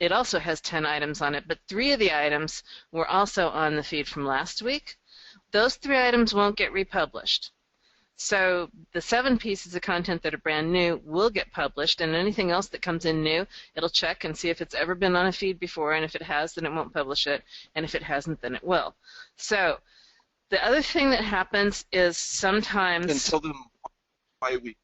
it also has 10 items on it, but 3 of the items were also on the feed from last week. Those 3 items won't get republished. So the 7 pieces of content that are brand new will get published, and anything else that comes in new, it'll check and see if it's ever been on a feed before, and if it has, then it won't publish it, and if it hasn't, then it will. So the other thing that happens is sometimes... And tell them why we...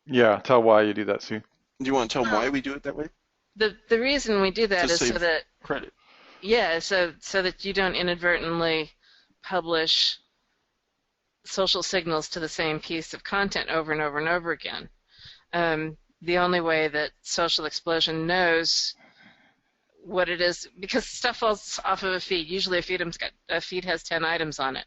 Yeah, tell why you do that, Sue. Do you want to tell them why we do it that way? The reason we do that Just is so that... credit. Yeah, so that you don't inadvertently publish social signals to the same piece of content over and over and over again. The only way that Social Explosion knows what it is, because stuff falls off of a feed. Usually a feed has 10 items on it.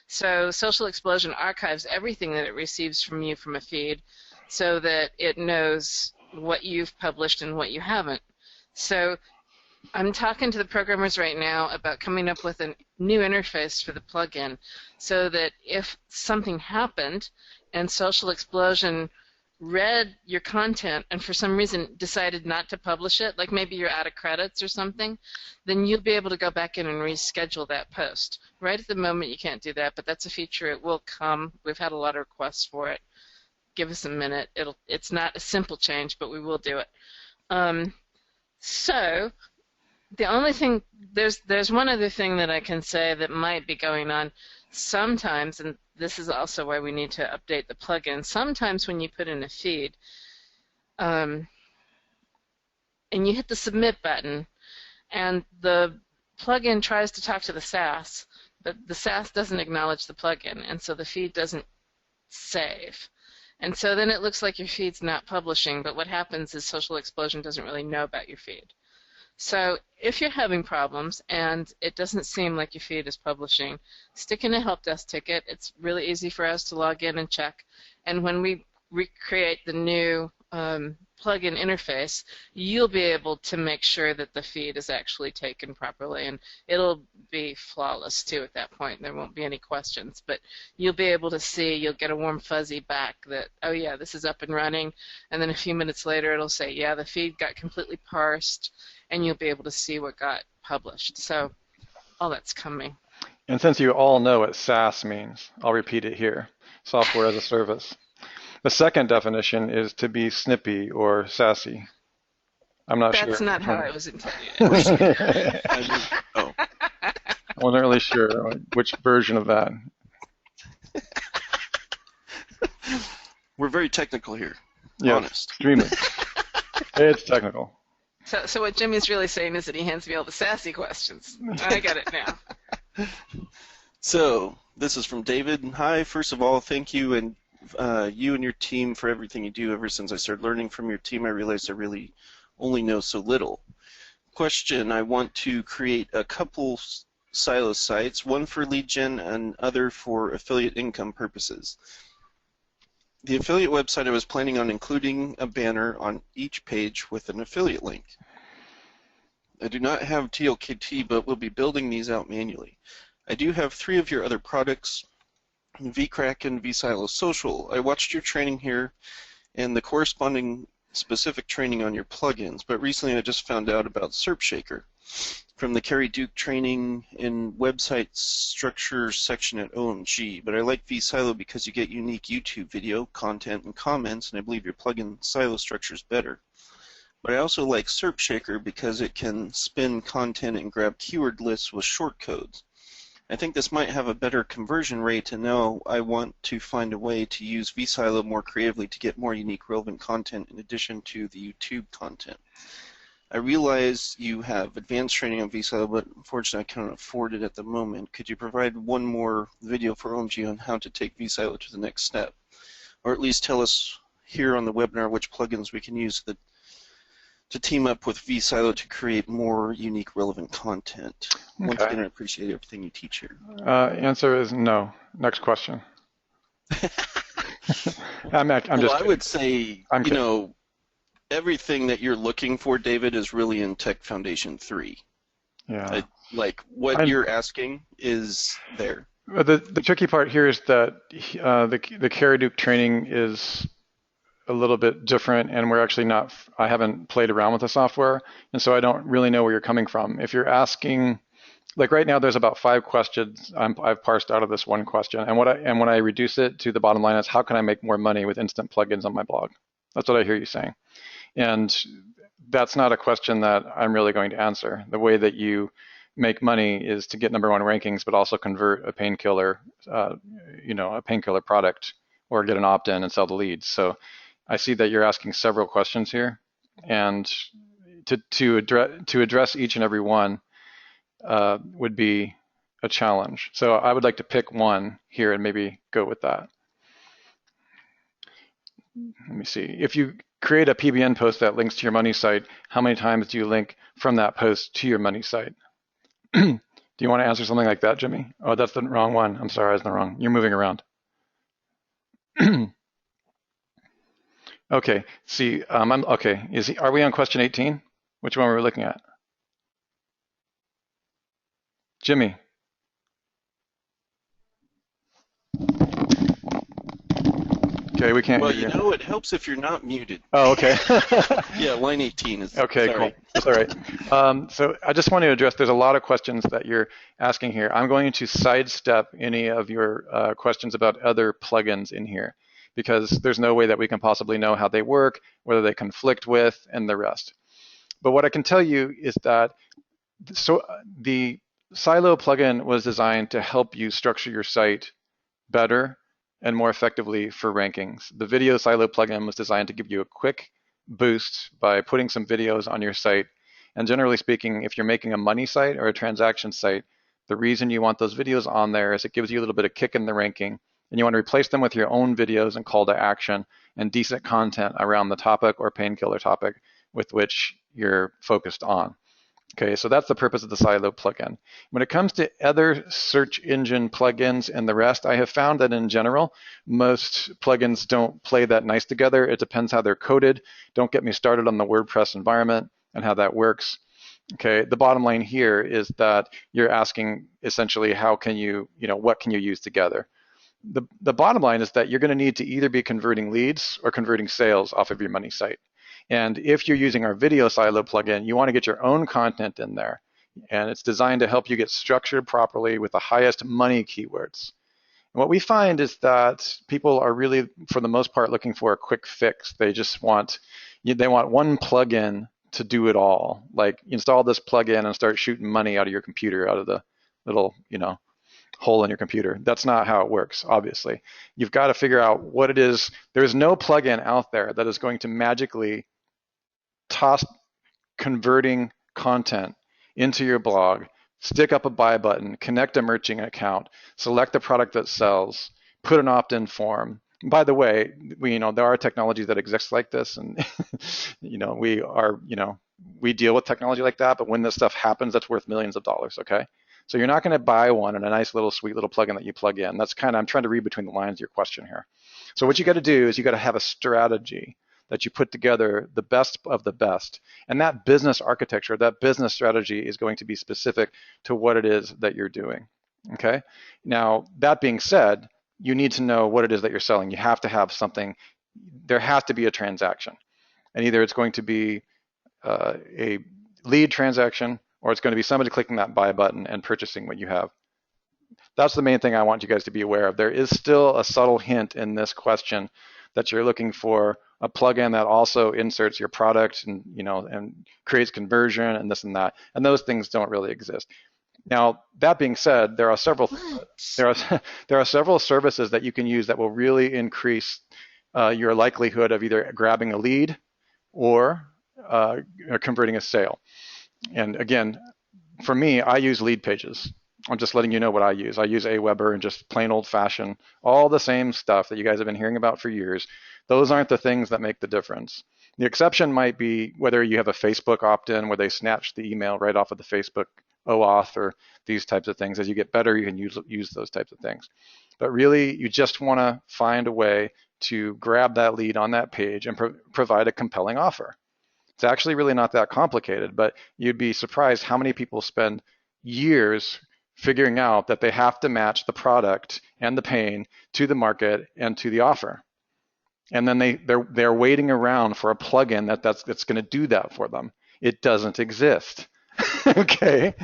So Social Explosion archives everything that it receives from you from a feed so that it knows what you've published and what you haven't. So I'm talking to the programmers right now about coming up with a new interface for the plugin so that if something happened and Social Explosion read your content and for some reason decided not to publish it, like maybe you're out of credits or something, then you'll be able to go back in and reschedule that post. Right at the moment you can't do that, but that's a feature. It will come. We've had a lot of requests for it. Give us a minute. It's not a simple change, but we will do it. So the only thing, there's one other thing that I can say that might be going on sometimes, and this is also why we need to update the plugin. Sometimes when you put in a feed and you hit the submit button and the plugin tries to talk to the SAS, but the SAS doesn't acknowledge the plugin, and so the feed doesn't save. And so then it looks like your feed's not publishing, but what happens is Social Explosion doesn't really know about your feed. So if you're having problems and it doesn't seem like your feed is publishing, stick in a help desk ticket. It's really easy for us to log in and check. And when we recreate the new plugin interface, you'll be able to make sure that the feed is actually taken properly. And it'll be flawless, too, at that point. There won't be any questions. But you'll be able to see, you'll get a warm fuzzy back that, oh, yeah, this is up and running. And then a few minutes later, it'll say, yeah, the feed got completely parsed. And you'll be able to see what got published. So all that's coming. And since you all know what SaaS means, I'll repeat it here, software as a service. The second definition is to be snippy or sassy. I'm not sure. That's not how I was intending. Oh. I wasn't really sure which version of that. We're very technical here. Yeah, honest. Extremely. It's technical. So what Jimmy's really saying is that he hands me all the sassy questions. I get it now. So this is from David. Hi, first of all, thank you and you and your team for everything you do. Ever since I started learning from your team, I realized I really only know so little. Question, I want to create a couple silo sites, one for lead gen and other for affiliate income purposes. The affiliate website, I was planning on including a banner on each page with an affiliate link. I do not have TLKT, but will be building these out manually. I do have 3 of your other products, vCrack and vSilo Social. I watched your training here and the corresponding specific training on your plugins, but recently I just found out about SERPshaker from the Carrie Duke training in website structure section at OMG, but I like vSilo because you get unique YouTube video, content, and comments, and I believe your plugin silo structure is better. But I also like SERPshaker because it can spin content and grab keyword lists with shortcodes. I think this might have a better conversion rate, and now I want to find a way to use vSilo more creatively to get more unique relevant content in addition to the YouTube content. I realize you have advanced training on vSilo, but unfortunately I cannot afford it at the moment. Could you provide one more video for OMG on how to take vSilo to the next step? Or at least tell us here on the webinar which plugins we can use to team up with vSilo to create more unique relevant content. Okay. Once again, I appreciate everything you teach here. Answer is no. Next question. I would say, you know, everything that you're looking for, David, is really in Tech Foundation 3. Yeah. Like what you're asking is there. The tricky part here is that the Carrie Duke training is a little bit different, and we're actually not. I haven't played around with the software, and so I don't really know where you're coming from. If you're asking, like right now, there's about 5 questions I've parsed out of this one question, and when I reduce it to the bottom line is how can I make more money with instant plugins on my blog? That's what I hear you saying. And that's not a question that I'm really going to answer. The way that you make money is to get #1 rankings, but also convert a painkiller, a painkiller product, or get an opt-in and sell the leads. So I see that you're asking several questions here, and to address each and every one would be a challenge. So I would like to pick one here and maybe go with that. Let me see. If you create a PBN post that links to your money site, how many times do you link from that post to your money site? Do you want to answer something like that, Jimmy? Oh, that's the wrong one. I'm sorry, I was in the wrong. You're moving around. Okay. See, okay. Are we on question 18? Which one were we looking at? Jimmy. Okay, we can't hear you. Well, you know, it helps if you're not muted. Oh, okay. Yeah, line 18 is. Okay, sorry. cool. That's all right. So I just want to address, there's a lot of questions that you're asking here. I'm going to sidestep any of your questions about other plugins in here, because there's no way that we can possibly know how they work, whether they conflict with, and the rest. But what I can tell you is that the Silo plugin was designed to help you structure your site better and more effectively for rankings. The video Silo plugin was designed to give you a quick boost by putting some videos on your site. And generally speaking, if you're making a money site or a transaction site, the reason you want those videos on there is it gives you a little bit of kick in the ranking, and you want to replace them with your own videos and call to action and decent content around the topic or painkiller topic with which you're focused on. Okay, so that's the purpose of the Silo plugin. When it comes to other search engine plugins and the rest, I have found that in general, most plugins don't play that nice together. It depends how they're coded. Don't get me started on the WordPress environment and how that works. Okay, the bottom line here is that you're asking essentially how can you, what can you use together? The bottom line is that you're going to need to either be converting leads or converting sales off of your money site. And if you're using our video Silo plugin, you want to get your own content in there. And it's designed to help you get structured properly with the highest money keywords. And what we find is that people are really, for the most part, looking for a quick fix. They just want one plugin to do it all. Like install this plugin and start shooting money out of your computer, out of the little, hole in your computer. That's not how it works, obviously. You've got to figure out what it is. There's no plugin out there that is going to magically toss converting content into your blog, stick up a buy button, connect a merchant account, select the product that sells, put an opt-in form. And by the way, there are technologies that exist like this, and we deal with technology like that, but when this stuff happens, that's worth millions of dollars, okay? So you're not going to buy one and a nice little sweet little plugin that you plug in. That's I'm trying to read between the lines of your question here. So what you got to do is you got to have a strategy that you put together, the best of the best. And that business architecture, that business strategy is going to be specific to what it is that you're doing, okay? Now, that being said, you need to know what it is that you're selling. You have to have something. There has to be a transaction. And either it's going to be a lead transaction, or it's going to be somebody clicking that buy button and purchasing what you have. That's the main thing I want you guys to be aware of. There is still a subtle hint in this question that you're looking for a plugin that also inserts your product and and creates conversion and this and that, and those things don't really exist. Now, that being said, there are several services that you can use that will really increase your likelihood of either grabbing a lead or converting a sale. And again, for me, I use lead pages. I'm just letting you know what I use. I use Aweber and just plain old-fashioned, all the same stuff that you guys have been hearing about for years. Those aren't the things that make the difference. The exception might be whether you have a Facebook opt-in where they snatch the email right off of the Facebook OAuth or these types of things. As you get better, you can use those types of things. But really, you just want to find a way to grab that lead on that page and provide a compelling offer. It's actually really not that complicated, but you'd be surprised how many people spend years figuring out that they have to match the product and the pain to the market and to the offer. And then they're waiting around for a plugin that's going to do that for them. It doesn't exist. Okay,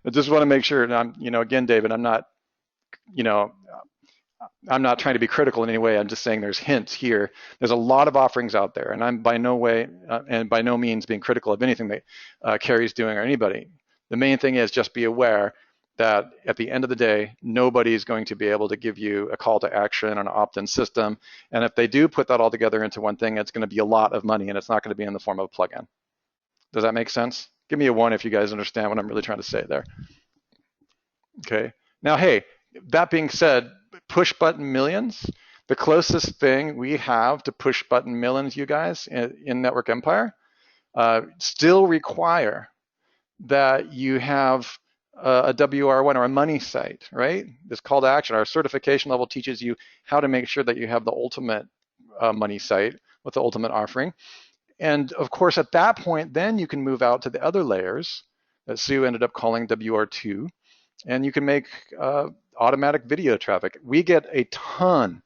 I just want to make sure. And I'm, again, David, I'm not trying to be critical in any way. I'm just saying there's hints here. There's a lot of offerings out there, and I'm by no way and by no means being critical of anything that Carrie's doing or anybody. The main thing is just be aware that at the end of the day, nobody's going to be able to give you a call to action and an opt-in system. And if they do put that all together into one thing, it's going to be a lot of money, and it's not going to be in the form of a plugin. Does that make sense? Give me a 1 if you guys understand what I'm really trying to say there. Okay. Now, hey, that being said, push button millions, the closest thing we have to push button millions, you guys, in Network Empire, still require that you have a WR1 or a money site, right? This call to action. Our certification level teaches you how to make sure that you have the ultimate money site with the ultimate offering. And of course, at that point, then you can move out to the other layers that Sue ended up calling WR2, and you can make automatic video traffic. We get a ton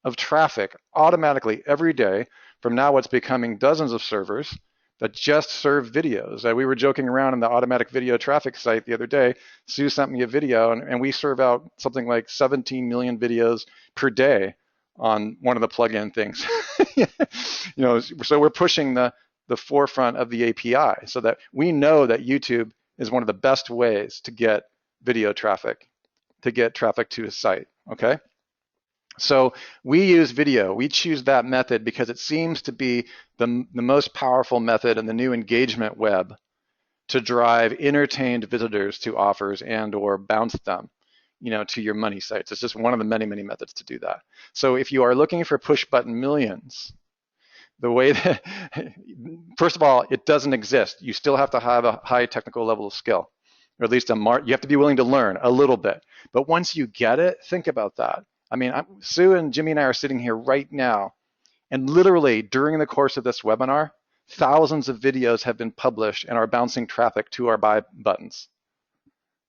of traffic automatically every day from now what's becoming dozens of servers that just serve videos. We were joking around in the automatic video traffic site the other day. Sue sent me a video, and we serve out something like 17 million videos per day on one of the plugin things. So we're pushing the forefront of the API so that we know that YouTube is one of the best ways to get video traffic, to get traffic to a site, okay? So we use video. We choose that method because it seems to be the most powerful method in the new engagement web to drive entertained visitors to offers and or bounce them, to your money sites. It's just one of the many, many methods to do that. So if you are looking for push button millions, the way that, first of all, it doesn't exist. You still have to have a high technical level of skill, or at least you have to be willing to learn a little bit. But once you get it, think about that. I mean, Sue and Jimmy and I are sitting here right now, and literally during the course of this webinar, thousands of videos have been published and are bouncing traffic to our buy buttons,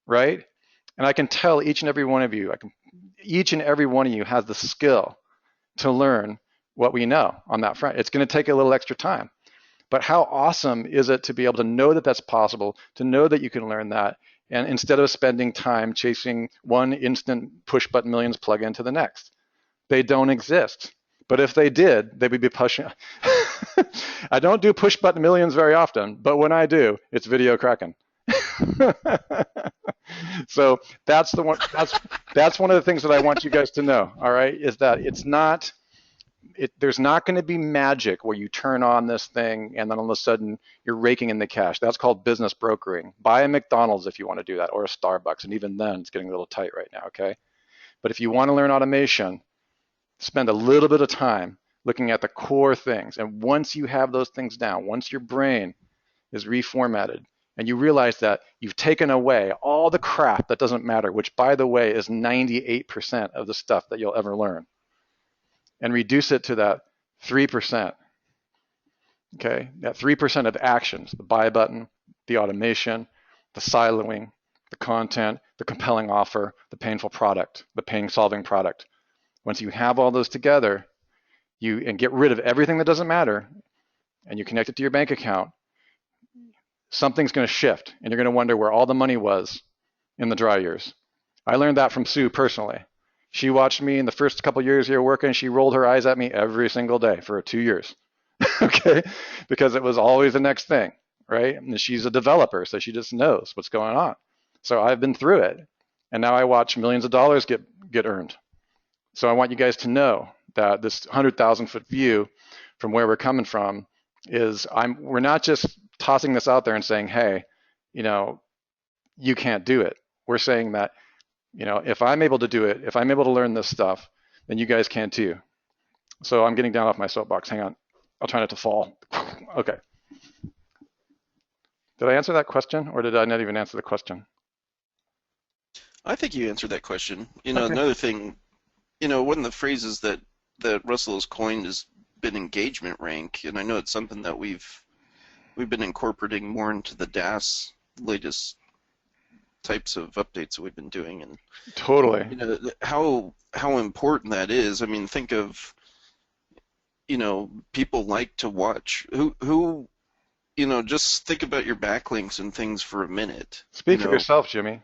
right? And I can tell each and every one of you, has the skill to learn what we know on that front. It's going to take a little extra time. But how awesome is it to be able to know that that's possible, to know that you can learn that, and instead of spending time chasing one instant push button millions plugin to the next. They don't exist. But if they did, they would be pushing. I don't do push button millions very often, but when I do, it's video cracking. So that's the one. That's one of the things that I want you guys to know. All right, is that it's not. There's not going to be magic where you turn on this thing and then all of a sudden you're raking in the cash. That's called business brokering. Buy a McDonald's if you want to do that, or a Starbucks, and even then it's getting a little tight right now, okay? But if you want to learn automation, spend a little bit of time looking at the core things. And once you have those things down, once your brain is reformatted and you realize that you've taken away all the crap that doesn't matter, which by the way is 98% of the stuff that you'll ever learn, and reduce it to that 3%, okay? That 3% of actions, the buy button, the automation, the siloing, the content, the compelling offer, the painful product, the pain-solving product. Once you have all those together, and get rid of everything that doesn't matter, and you connect it to your bank account, something's going to shift, and you're going to wonder where all the money was in the dry years. I learned that from Sue personally. She watched me in the first couple years here working. She rolled her eyes at me every single day for 2 years, okay? Because it was always the next thing, right? And she's a developer, so she just knows what's going on. So I've been through it, and now I watch millions of dollars get earned. So I want you guys to know that this 100,000-foot view from where we're coming from is we're not just tossing this out there and saying, hey, you can't do it. We're saying that, if I'm able to do it, if I'm able to learn this stuff, then you guys can too. So I'm getting down off my soapbox. Hang on. I'll try not to fall. Okay. Did I answer that question, or did I not even answer the question? I think you answered that question. Okay. Another thing, one of the phrases that Russell has coined has been engagement rank, and I know it's something that we've been incorporating more into the DAS latest types of updates that we've been doing, and totally, how important that is. I mean, think of, people like to watch who just think about your backlinks and things for a minute. Speak for yourself, Jimmy.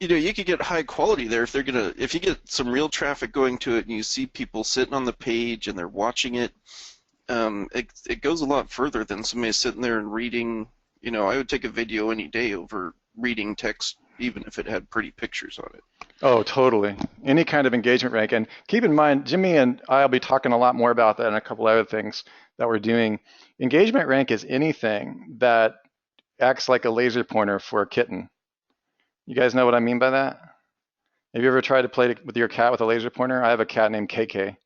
You could get high quality there if you get some real traffic going to it and you see people sitting on the page and they're watching it. It goes a lot further than somebody sitting there and reading. I would take a video any day over reading text, even if it had pretty pictures on it. Oh, totally. Any kind of engagement rank. And keep in mind, Jimmy and I will be talking a lot more about that and a couple other things that we're doing. Engagement rank is anything that acts like a laser pointer for a kitten. You guys know what I mean by that? Have you ever tried to play with your cat with a laser pointer? I have a cat named KK.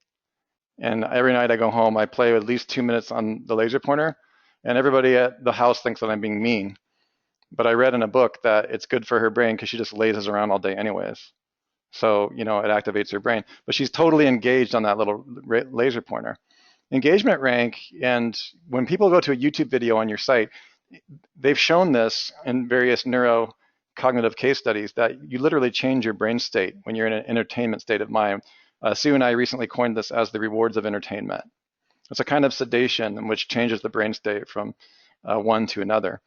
And every night I go home, I play at least 2 minutes on the laser pointer. And everybody at the house thinks that I'm being mean. But I read in a book that it's good for her brain because she just lazes around all day anyways. So, it activates her brain. But she's totally engaged on that little laser pointer. Engagement rank, and when people go to a YouTube video on your site, they've shown this in various neurocognitive case studies that you literally change your brain state when you're in an entertainment state of mind. Sue and I recently coined this as the rewards of entertainment. It's a kind of sedation which changes the brain state from one to another.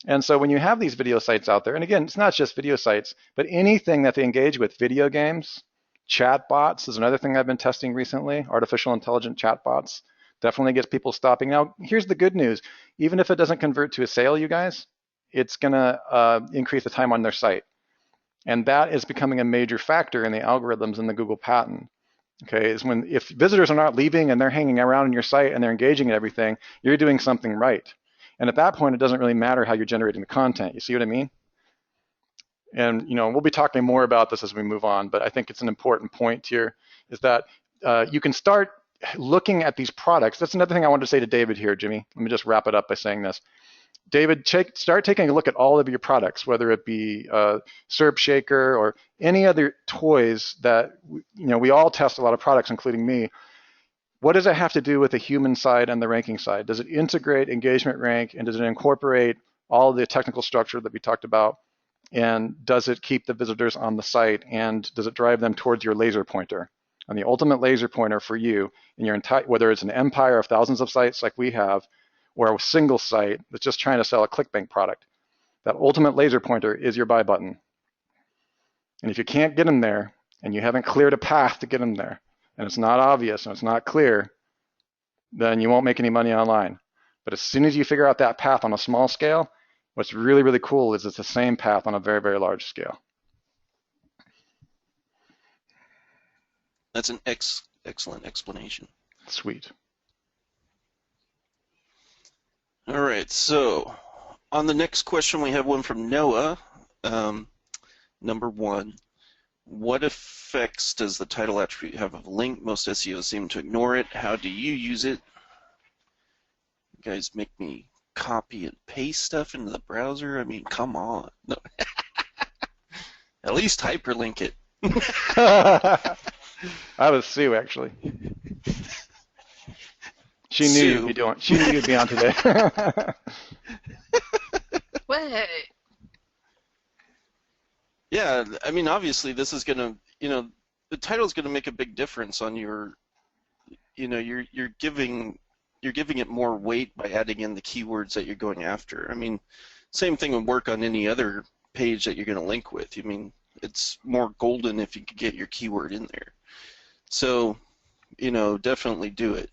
And so when you have these video sites out there, and again, it's not just video sites, but anything that they engage with, video games, chatbots is another thing I've been testing recently, artificial intelligent chatbots. Definitely gets people stopping. Now, here's the good news. Even if it doesn't convert to a sale, you guys, it's going to increase the time on their site. And that is becoming a major factor in the algorithms in the Google patent. Okay, is if visitors are not leaving and they're hanging around on your site and they're engaging in everything, you're doing something right. And at that point, it doesn't really matter how you're generating the content. You see what I mean? And we'll be talking more about this as we move on, but I think it's an important point here is that you can start looking at these products. That's another thing I wanted to say to David here, Jimmy. Let me just wrap it up by saying this. David, start taking a look at all of your products, whether it be SERP Shaker or any other toys that, we all test a lot of products, including me. What does it have to do with the human side and the ranking side? Does it integrate engagement rank, and does it incorporate all the technical structure that we talked about? And does it keep the visitors on the site, and does it drive them towards your laser pointer? And the ultimate laser pointer for you in your entire, whether it's an empire of thousands of sites like we have, or a single site that's just trying to sell a ClickBank product, that ultimate laser pointer is your buy button. And if you can't get them there, and you haven't cleared a path to get them there, and it's not obvious and it's not clear, then you won't make any money online. But as soon as you figure out that path on a small scale, what's really, really cool is it's the same path on a very, very large scale. That's an excellent explanation. Sweet. All right, so on the next question, we have one from Noah. Number 1, what effects does the title attribute have of a link? Most SEOs seem to ignore it. How do you use it? You guys make me copy and paste stuff into the browser? I mean, come on. No. At least hyperlink it. I was Sue, actually. She knew you'd be on today. Wait. Yeah, I mean, obviously, this is gonna, the title is gonna make a big difference on your, you're giving it more weight by adding in the keywords that you're going after. I mean, same thing would work on any other page that you're gonna link with. I mean, it's more golden if you could get your keyword in there. So, definitely do it.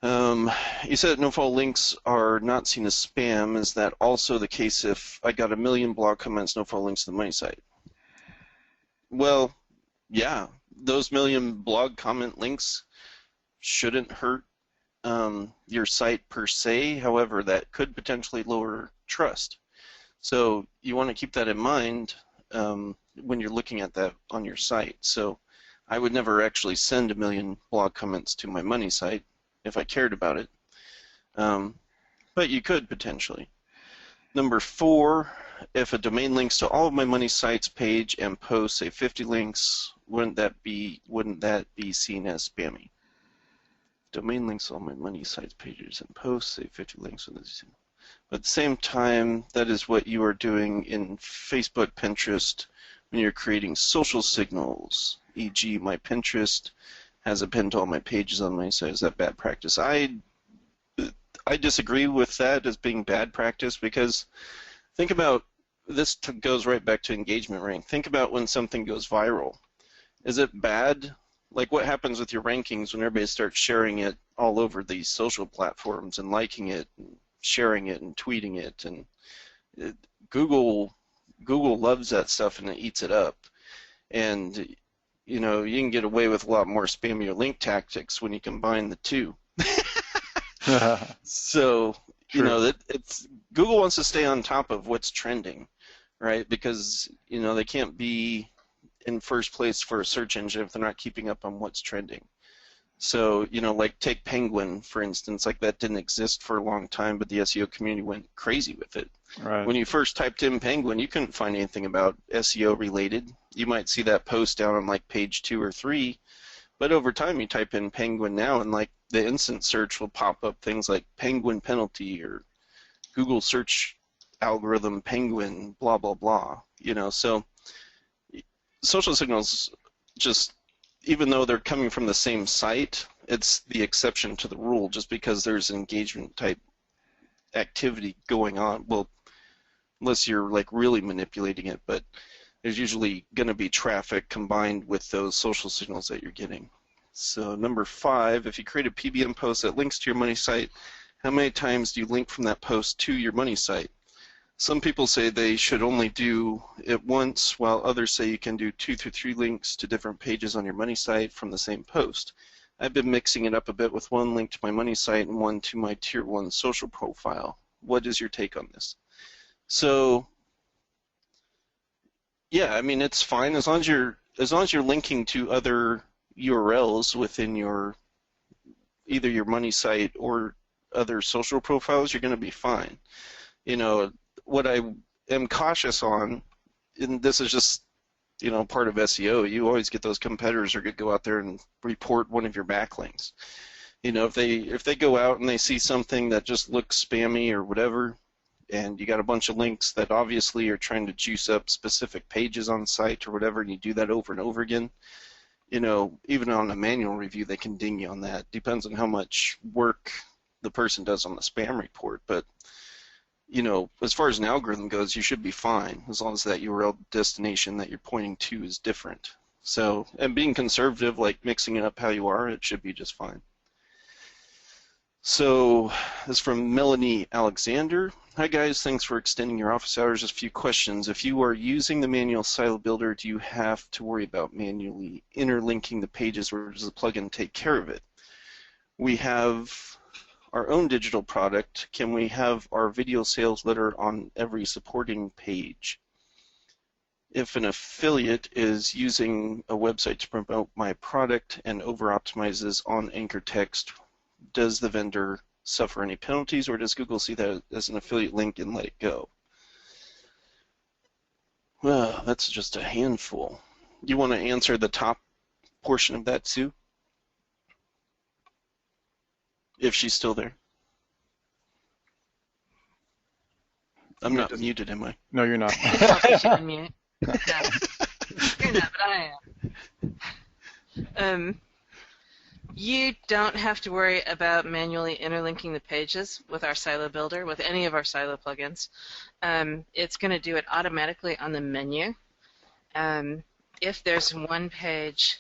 You said no-follow links are not seen as spam. Is that also the case if I got 1 million blog comments, no-follow links to the money site? Well, yeah, those 1 million blog comment links shouldn't hurt your site per se. However, that could potentially lower trust. So you want to keep that in mind when you're looking at that on your site. So I would never actually send 1 million blog comments to my money site if I cared about it. But you could potentially. Number 4, if a domain links to all of my money sites page and posts, say 50 links, wouldn't that be seen as spammy? Domain links to all my money sites pages and posts, say 50 links. But at the same time, that is what you are doing in Facebook, Pinterest, when you're creating social signals, e.g. my Pinterest has a pin to all my pages on my site. Is that bad practice? I disagree with that as being bad practice, because think about, this goes right back to engagement rank. Think about when something goes viral. Is it bad? Like, what happens with your rankings when everybody starts sharing it all over these social platforms and liking it and sharing it and tweeting it? And Google loves that stuff and it eats it up. And you can get away with a lot more spammier link tactics when you combine the two. So, True. Google wants to stay on top of what's trending, right? Because, you know, they can't be in first place for a search engine if they're not keeping up on what's trending. So, you know, like take Penguin, for instance, like that didn't exist for a long time, but the SEO community went crazy with it. Right. When you first typed in Penguin, you couldn't find anything about SEO related. You might see that post down on like page 2 or 3, but over time you type in Penguin now and like the instant search will pop up things like Penguin penalty or Google search algorithm Penguin, blah, blah, blah, you know. So social signals just, even though they're coming from the same site, it's the exception to the rule just because there's engagement type activity going on. Well, unless you're like really manipulating it, but there's usually going to be traffic combined with those social signals that you're getting. So number 5, if you create a PBM post that links to your money site, how many times do you link from that post to your money site? Some people say they should only do it once, while others say you can do 2 through 3 links to different pages on your money site from the same post. I've been mixing it up a bit with 1 link to my money site and 1 to my tier 1 social profile. What is your take on this? So, yeah, I mean, it's fine as long as you're linking to other URLs within your either your money site or other social profiles, you're going to be fine. You know, what I am cautious on, and this is just, you know, part of SEO, you always get those competitors who are going to go out there and report one of your backlinks. You know, if they go out and they see something that just looks spammy or whatever, and you got a bunch of links that obviously are trying to juice up specific pages on the site or whatever, and you do that over and over again, you know, even on a manual review, they can ding you on that. Depends on how much work the person does on the spam report, but you know, as far as an algorithm goes, you should be fine as long as that URL destination that you're pointing to is different. So, and being conservative, like mixing it up how you are, it should be just fine. So, this is from Melanie Alexander. Hi guys, thanks for extending your office hours. Just a few questions. If you are using the manual silo builder, do you have to worry about manually interlinking the pages, or does the plugin take care of it? We have our own digital product. Can we have our video sales letter on every supporting page? If an affiliate is using a website to promote my product and over-optimizes on anchor text, does the vendor suffer any penalties, or does Google see that as an affiliate link and let it go? Well, that's just a handful. You want to answer the top portion of that, Sue? If she's still there. I'm not muted, am I? No, you're not. Unmute. No, you're not, but I am. You don't have to worry about manually interlinking the pages with our silo builder, with any of our silo plugins. It's going to do it automatically on the menu. If there's one page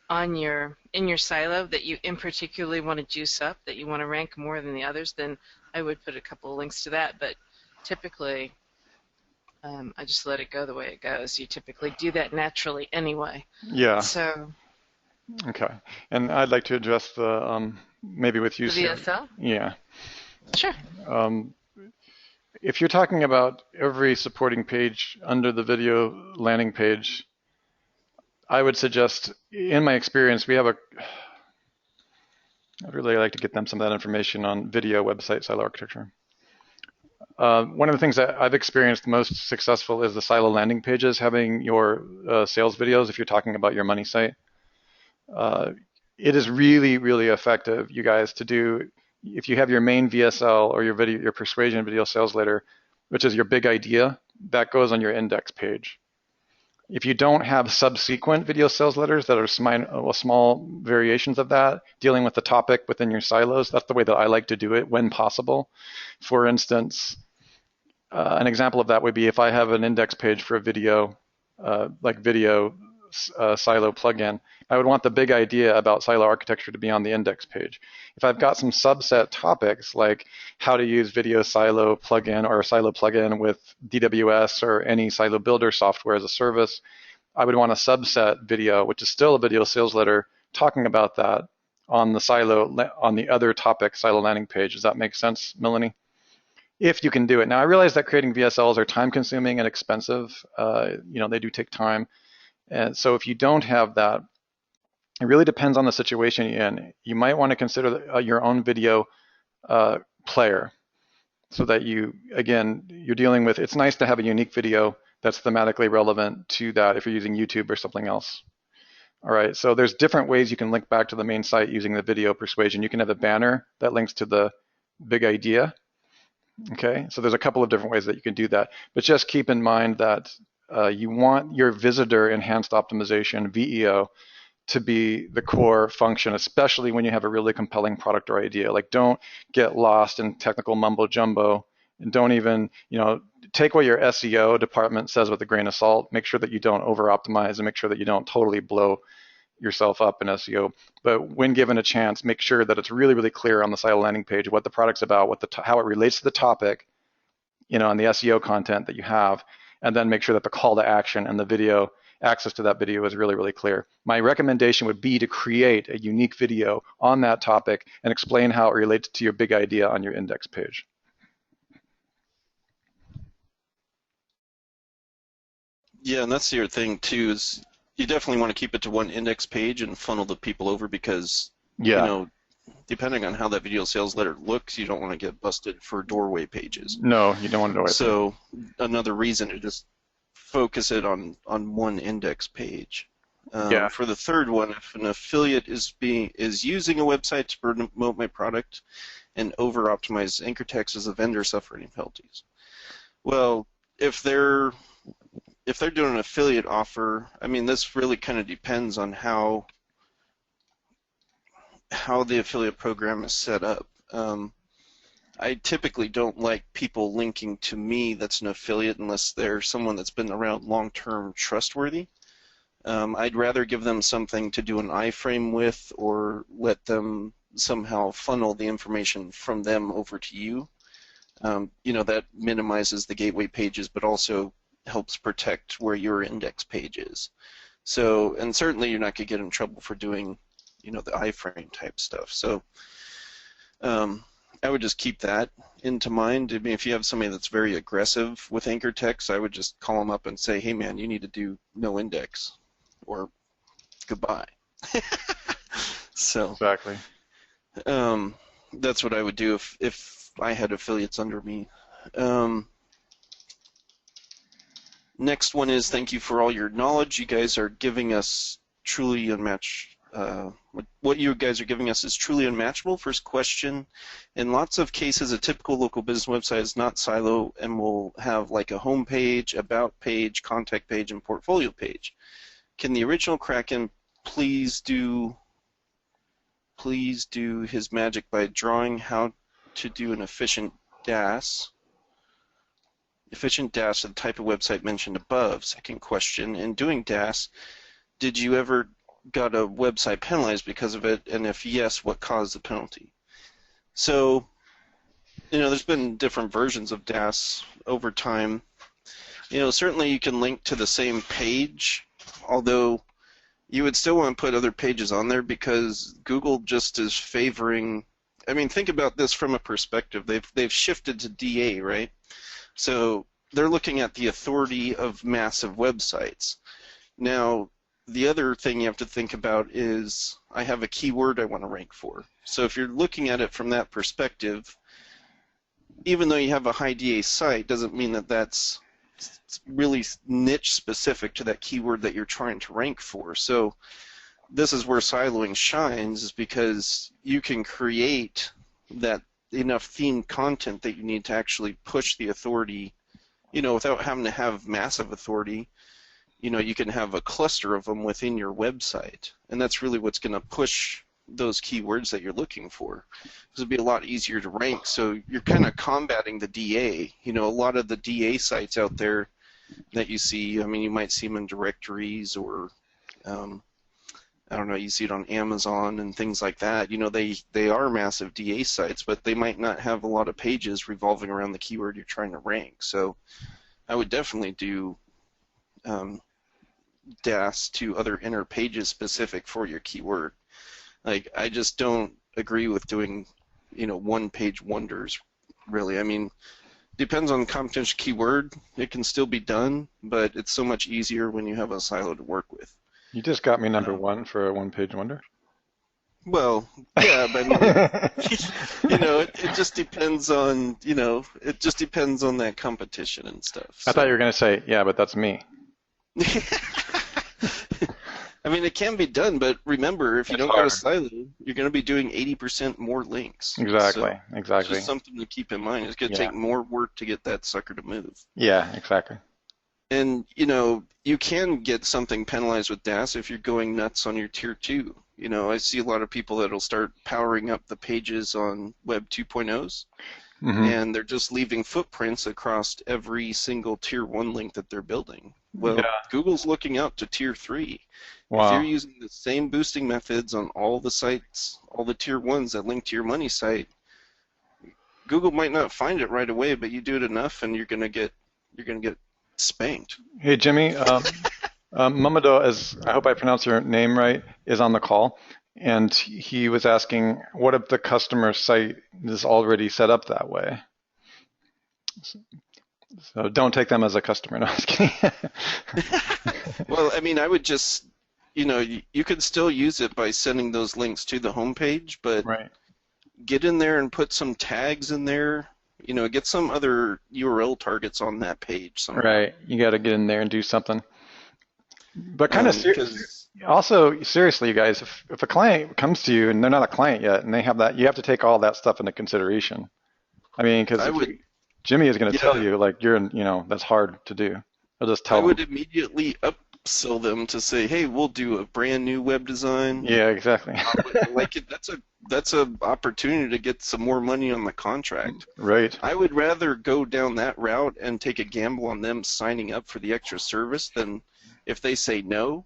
in your silo that you in particularly want to juice up, that you want to rank more than the others, then I would put a couple of links to that. But typically, I just let it go the way it goes. You typically do that naturally anyway. Yeah. So. Okay. And I'd like to address the maybe with you. The VSL? Yeah. Sure. If you're talking about every supporting page under the video landing page, I would suggest, in my experience, I'd really like to get them some of that information on video website silo architecture. One of the things that I've experienced most successful is the silo landing pages having your sales videos if you're talking about your money site. It is really, really effective, you guys, to do, if you have your main VSL or your persuasion video sales letter, which is your big idea, that goes on your index page. If you don't have subsequent video sales letters that are small variations of that, dealing with the topic within your silos, that's the way that I like to do it when possible. For instance, an example of that would be if I have an index page for a video, like video silo plugin, I would want the big idea about silo architecture to be on the index page. If I've got some subset topics like how to use video silo plugin or a silo plugin with DWS or any silo builder software as a service, I would want a subset video, which is still a video sales letter, talking about that on the silo, on the other topic silo landing page. Does that make sense, Melanie? if you can do it. Now, I realize that creating VSLs are time consuming and expensive. They do take time. And so if you don't have that, it really depends on the situation you're in. You might want to consider your own video player, so that you're dealing with, it's nice to have a unique video that's thematically relevant to that if you're using YouTube or something else. All right, so there's different ways you can link back to the main site using the video persuasion. You can have a banner that links to the big idea. Okay, so there's a couple of different ways that you can do that, but just keep in mind that you want your visitor enhanced optimization, VEO, to be the core function, especially when you have a really compelling product or idea. Like, don't get lost in technical mumbo jumbo, and don't even, take what your SEO department says with a grain of salt. Make sure that you don't over optimize, and make sure that you don't totally blow yourself up in SEO. But when given a chance, make sure that it's really, really clear on the site landing page what the product's about, how it relates to the topic, and the SEO content that you have, and then make sure that the call to action and the video access to that video is really, really clear. My recommendation would be to create a unique video on that topic and explain how it relates to your big idea on your index page. Yeah, and that's the other thing too, is you definitely want to keep it to one index page and funnel the people over, because depending on how that video sales letter looks, you don't want to get busted for doorway pages. No, you don't want to do it. So another reason to just focus it on one index page. For the third one, if an affiliate is using a website to promote my product and over-optimize anchor text, as a vendor suffering penalties. Well, if they're doing an affiliate offer, I mean, this really kind of depends on how the affiliate program is set up. I typically don't like people linking to me that's an affiliate unless they're someone that's been around long-term, trustworthy. I'd rather give them something to do an iframe with, or let them somehow funnel the information from them over to you. That minimizes the gateway pages, but also helps protect where your index page is. So, and certainly you're not going to get in trouble for doing, the iframe type stuff. So, I would just keep that into mind. I mean, if you have somebody that's very aggressive with anchor text, I would just call them up and say, hey man, you need to do no index, or goodbye. So exactly. That's what I would do if I had affiliates under me. Next one is, thank you for all your knowledge. You guys are giving us truly unmatched. What you guys are giving us is truly unmatchable. First question: in lots of cases, a typical local business website is not silo and will have like a home page, about page, contact page, and portfolio page. Can the original Kraken please do his magic by drawing how to do an efficient DAS? Efficient DAS, the type of website mentioned above. Second question: in doing DAS, did you ever got a website penalized because of it, and if yes, what caused the penalty? So, there's been different versions of DAS over time. Certainly you can link to the same page, although you would still want to put other pages on there, because Google just is favoring. I mean, think about this from a perspective. They've shifted to DA, right? So they're looking at the authority of massive websites. Now, the other thing you have to think about is, I have a keyword I want to rank for. So if you're looking at it from that perspective, even though you have a high DA site, doesn't mean that that's really niche specific to that keyword that you're trying to rank for. So this is where siloing shines, is because you can create that enough themed content that you need to actually push the authority, without having to have massive authority. You can have a cluster of them within your website, and that's really what's going to push those keywords that you're looking for. It'll be a lot easier to rank, so you're kind of combating the DA. A lot of the DA sites out there that you see, I mean, you might see them in directories, or I don't know, you see it on Amazon and things like that. They are massive DA sites, but they might not have a lot of pages revolving around the keyword you're trying to rank. So I would definitely do DAS to other inner pages specific for your keyword. Like, I just don't agree with doing, one-page wonders, really. I mean, depends on the competition keyword. It can still be done, but it's so much easier when you have a silo to work with. You just got me number one for a one-page wonder. Well, yeah, but I mean, it just depends on, it just depends on that competition and stuff. I thought you were going to say, yeah, but that's me. I mean, it can be done, but remember, if you don't got a silo, you're going to be doing 80% more links. Exactly, so exactly. Just something to keep in mind. It's going to take more work to get that sucker to move. Yeah, exactly. And, you can get something penalized with DAS if you're going nuts on your tier 2. I see a lot of people that'll start powering up the pages on Web 2.0s, and they're just leaving footprints across every single tier 1 link that they're building. Well, Google's looking out to tier 3. Wow. If you're using the same boosting methods on all the sites, all the tier 1s that link to your money site, Google might not find it right away, but you do it enough, and you're gonna get spanked. Hey, Jimmy. Mamadou, I hope I pronounced your name right, is on the call, and he was asking, what if the customer site is already set up that way? So don't take them as a customer. No, I was kidding. Well, I mean, I would just, you could still use it by sending those links to the homepage, but get in there and put some tags in there. Get some other URL targets on that page somehow. Right. You got to get in there and do something. But kind of also, seriously, you guys, if a client comes to you and they're not a client yet and they have that, you have to take all that stuff into consideration. I mean, because Jimmy is going to tell you, like, that's hard to do. He'll just tell I would immediately upsell them to say, hey, we'll do a brand new web design. Yeah, exactly. That's an opportunity to get some more money on the contract. Right. I would rather go down that route and take a gamble on them signing up for the extra service than if they say no,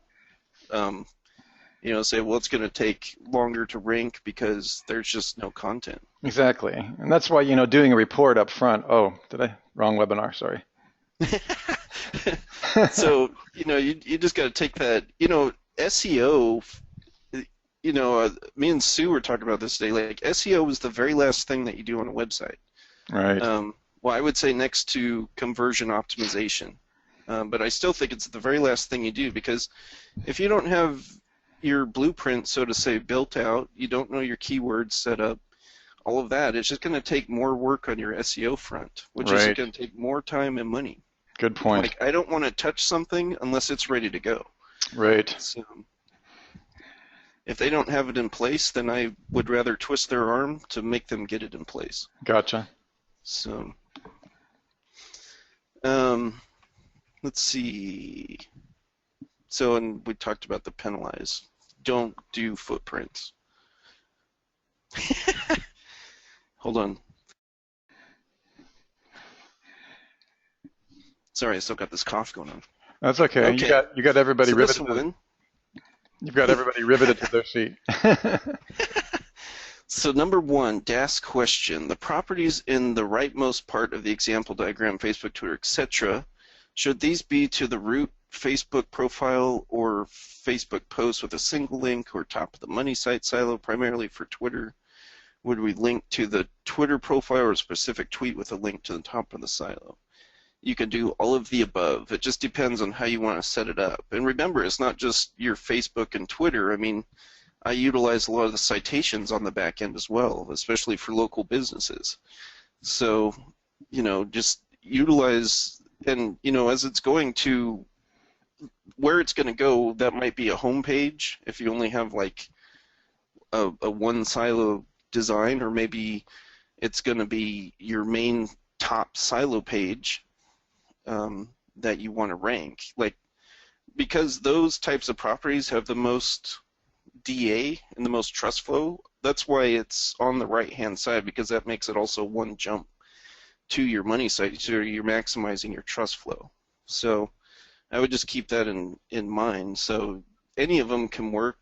say, well, it's going to take longer to rank because there's just no content. Exactly. And that's why, doing a report up front. Oh, wrong webinar, sorry. So, you just got to take that, SEO, me and Sue were talking about this today, like SEO is the very last thing that you do on a website. Right. Well, I would say next to conversion optimization. But I still think it's the very last thing you do, because if you don't have your blueprint, so to say, built out, you don't know your keywords set up, all of that, it's just going to take more work on your SEO front, which is going to take more time and money. Good point. Like, I don't want to touch something unless it's ready to go. Right. So if they don't have it in place, then I would rather twist their arm to make them get it in place. Gotcha. So, let's see. So, and we talked about the penalize. Don't do footprints. Hold on. Sorry, I still got this cough going on. That's okay. You got everybody riveted. You've got everybody riveted to their seat. So number 1, DAS question. The properties in the rightmost part of the example diagram, Facebook, Twitter, etc., should these be to the root Facebook profile or Facebook post with a single link, or top of the money site silo primarily for Twitter? Would we link to the Twitter profile or a specific tweet with a link to the top of the silo? You can do all of the above. It just depends on how you want to set it up. And remember, it's not just your Facebook and Twitter. I mean, I utilize a lot of the citations on the back end as well, especially for local businesses. So, just utilize, and, as it's going to where it's going to go, that might be a home page if you only have like a one silo design, or maybe it's going to be your main top silo page that you want to rank. Like, because those types of properties have the most DA and the most trust flow, that's why it's on the right hand side, because that makes it also one jump to your money site, so you're maximizing your trust flow. So I would just keep that in mind. So any of them can work.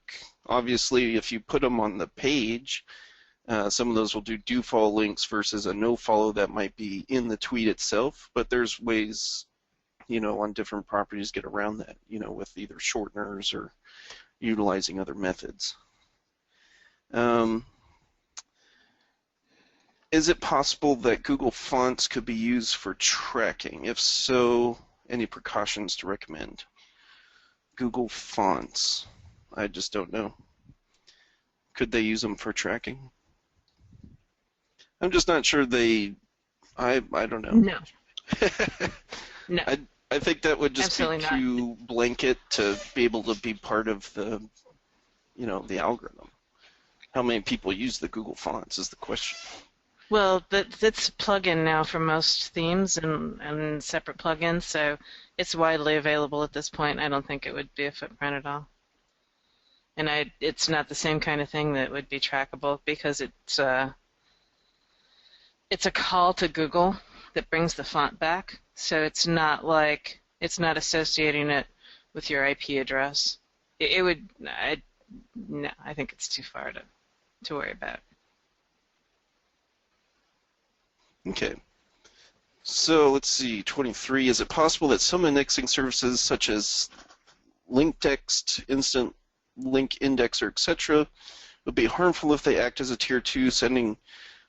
Obviously, if you put them on the page, some of those will do follow links versus a no follow that might be in the tweet itself, but there's ways, on different properties get around that, with either shorteners or utilizing other methods. Is it possible that Google Fonts could be used for tracking? If so, any precautions to recommend? Google Fonts. I just don't know. Could they use them for tracking? I'm just not sure I don't know. No. No. I think that would just Absolutely be not. too blanket to be able to be part of the, the algorithm. How many people use the Google Fonts is the question. Well, that's a plugin now for most themes and separate plugins, so it's widely available at this point. I don't think it would be a footprint at all. And it's not the same kind of thing that would be trackable because it's a call to Google that brings the font back. So it's not associating it with your IP address. No, I think it's too far to worry about. Okay. So let's see, 23. Is it possible that some indexing services such as link text, instant link indexer, etc., would be harmful if they act as a tier 2, sending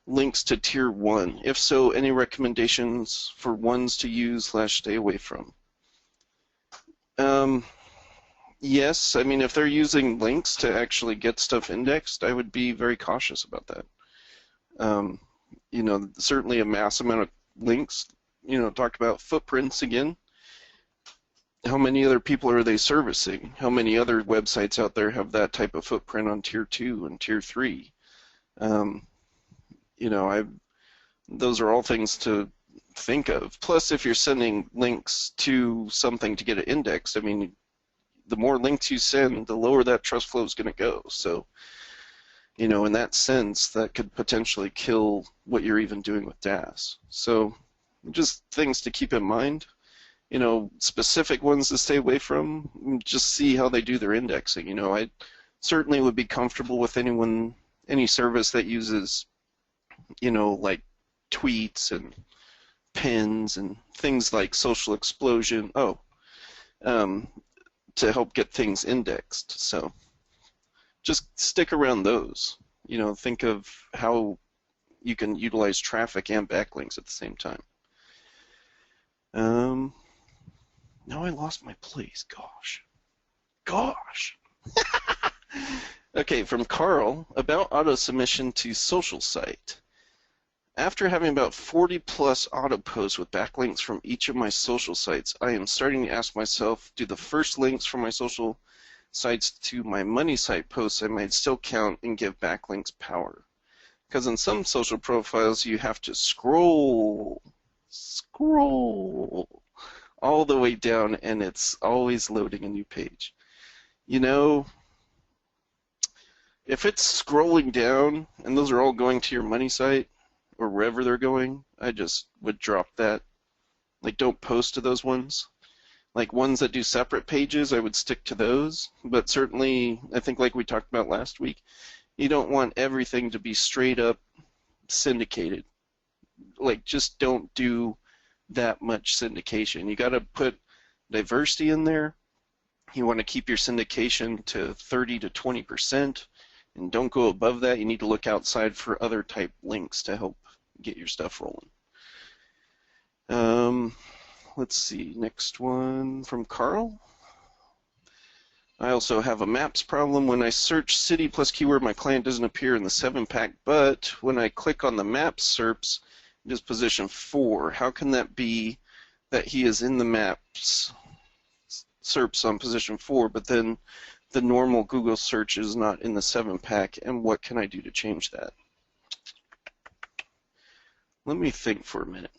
links to tier 1? If so, any recommendations for ones to use / stay away from? Yes, I mean, if they're using links to actually get stuff indexed, I would be very cautious about that. Certainly a mass amount of links, talk about footprints again. How many other people are they servicing? How many other websites out there have that type of footprint on tier 2 and tier 3? Those are all things to think of. Plus, if you're sending links to something to get it indexed, I mean, the more links you send, the lower that trust flow is going to go. So, in that sense, that could potentially kill what you're even doing with DAS. So, just things to keep in mind. Specific ones to stay away from, just see how they do their indexing. I certainly would be comfortable with any service that uses, like tweets and pins and things like Social Explosion, to help get things indexed. So just stick around those. Think of how you can utilize traffic and backlinks at the same time. Now I lost my place. Gosh. Okay, from Carl, about auto submission to social site. After having about 40 plus auto posts with backlinks from each of my social sites, I am starting to ask myself, do the first links from my social sites to my money site posts I might still count and give backlinks power? Because in some social profiles you have to scroll all the way down and it's always loading a new page. If it's scrolling down and those are all going to your money site or wherever they're going, I just would drop that. Like, don't post to those ones. Like, ones that do separate pages, I would stick to those. But certainly, I think like we talked about last week, you don't want everything to be straight up syndicated. Like, just don't do that much syndication. You got to put diversity in there. You want to keep your syndication to 30 to 20%, and don't go above that. You need to look outside for other type links to help get your stuff rolling. Let's see, next one from Carl. I also have a maps problem. When I search city plus keyword, my client doesn't appear in the 7-pack, but when I click on the maps SERPs, it is position 4. How can that be that he is in the maps SERPs on position 4, but then the normal Google search is not in the 7-pack, and what can I do to change that? Let me think for a minute.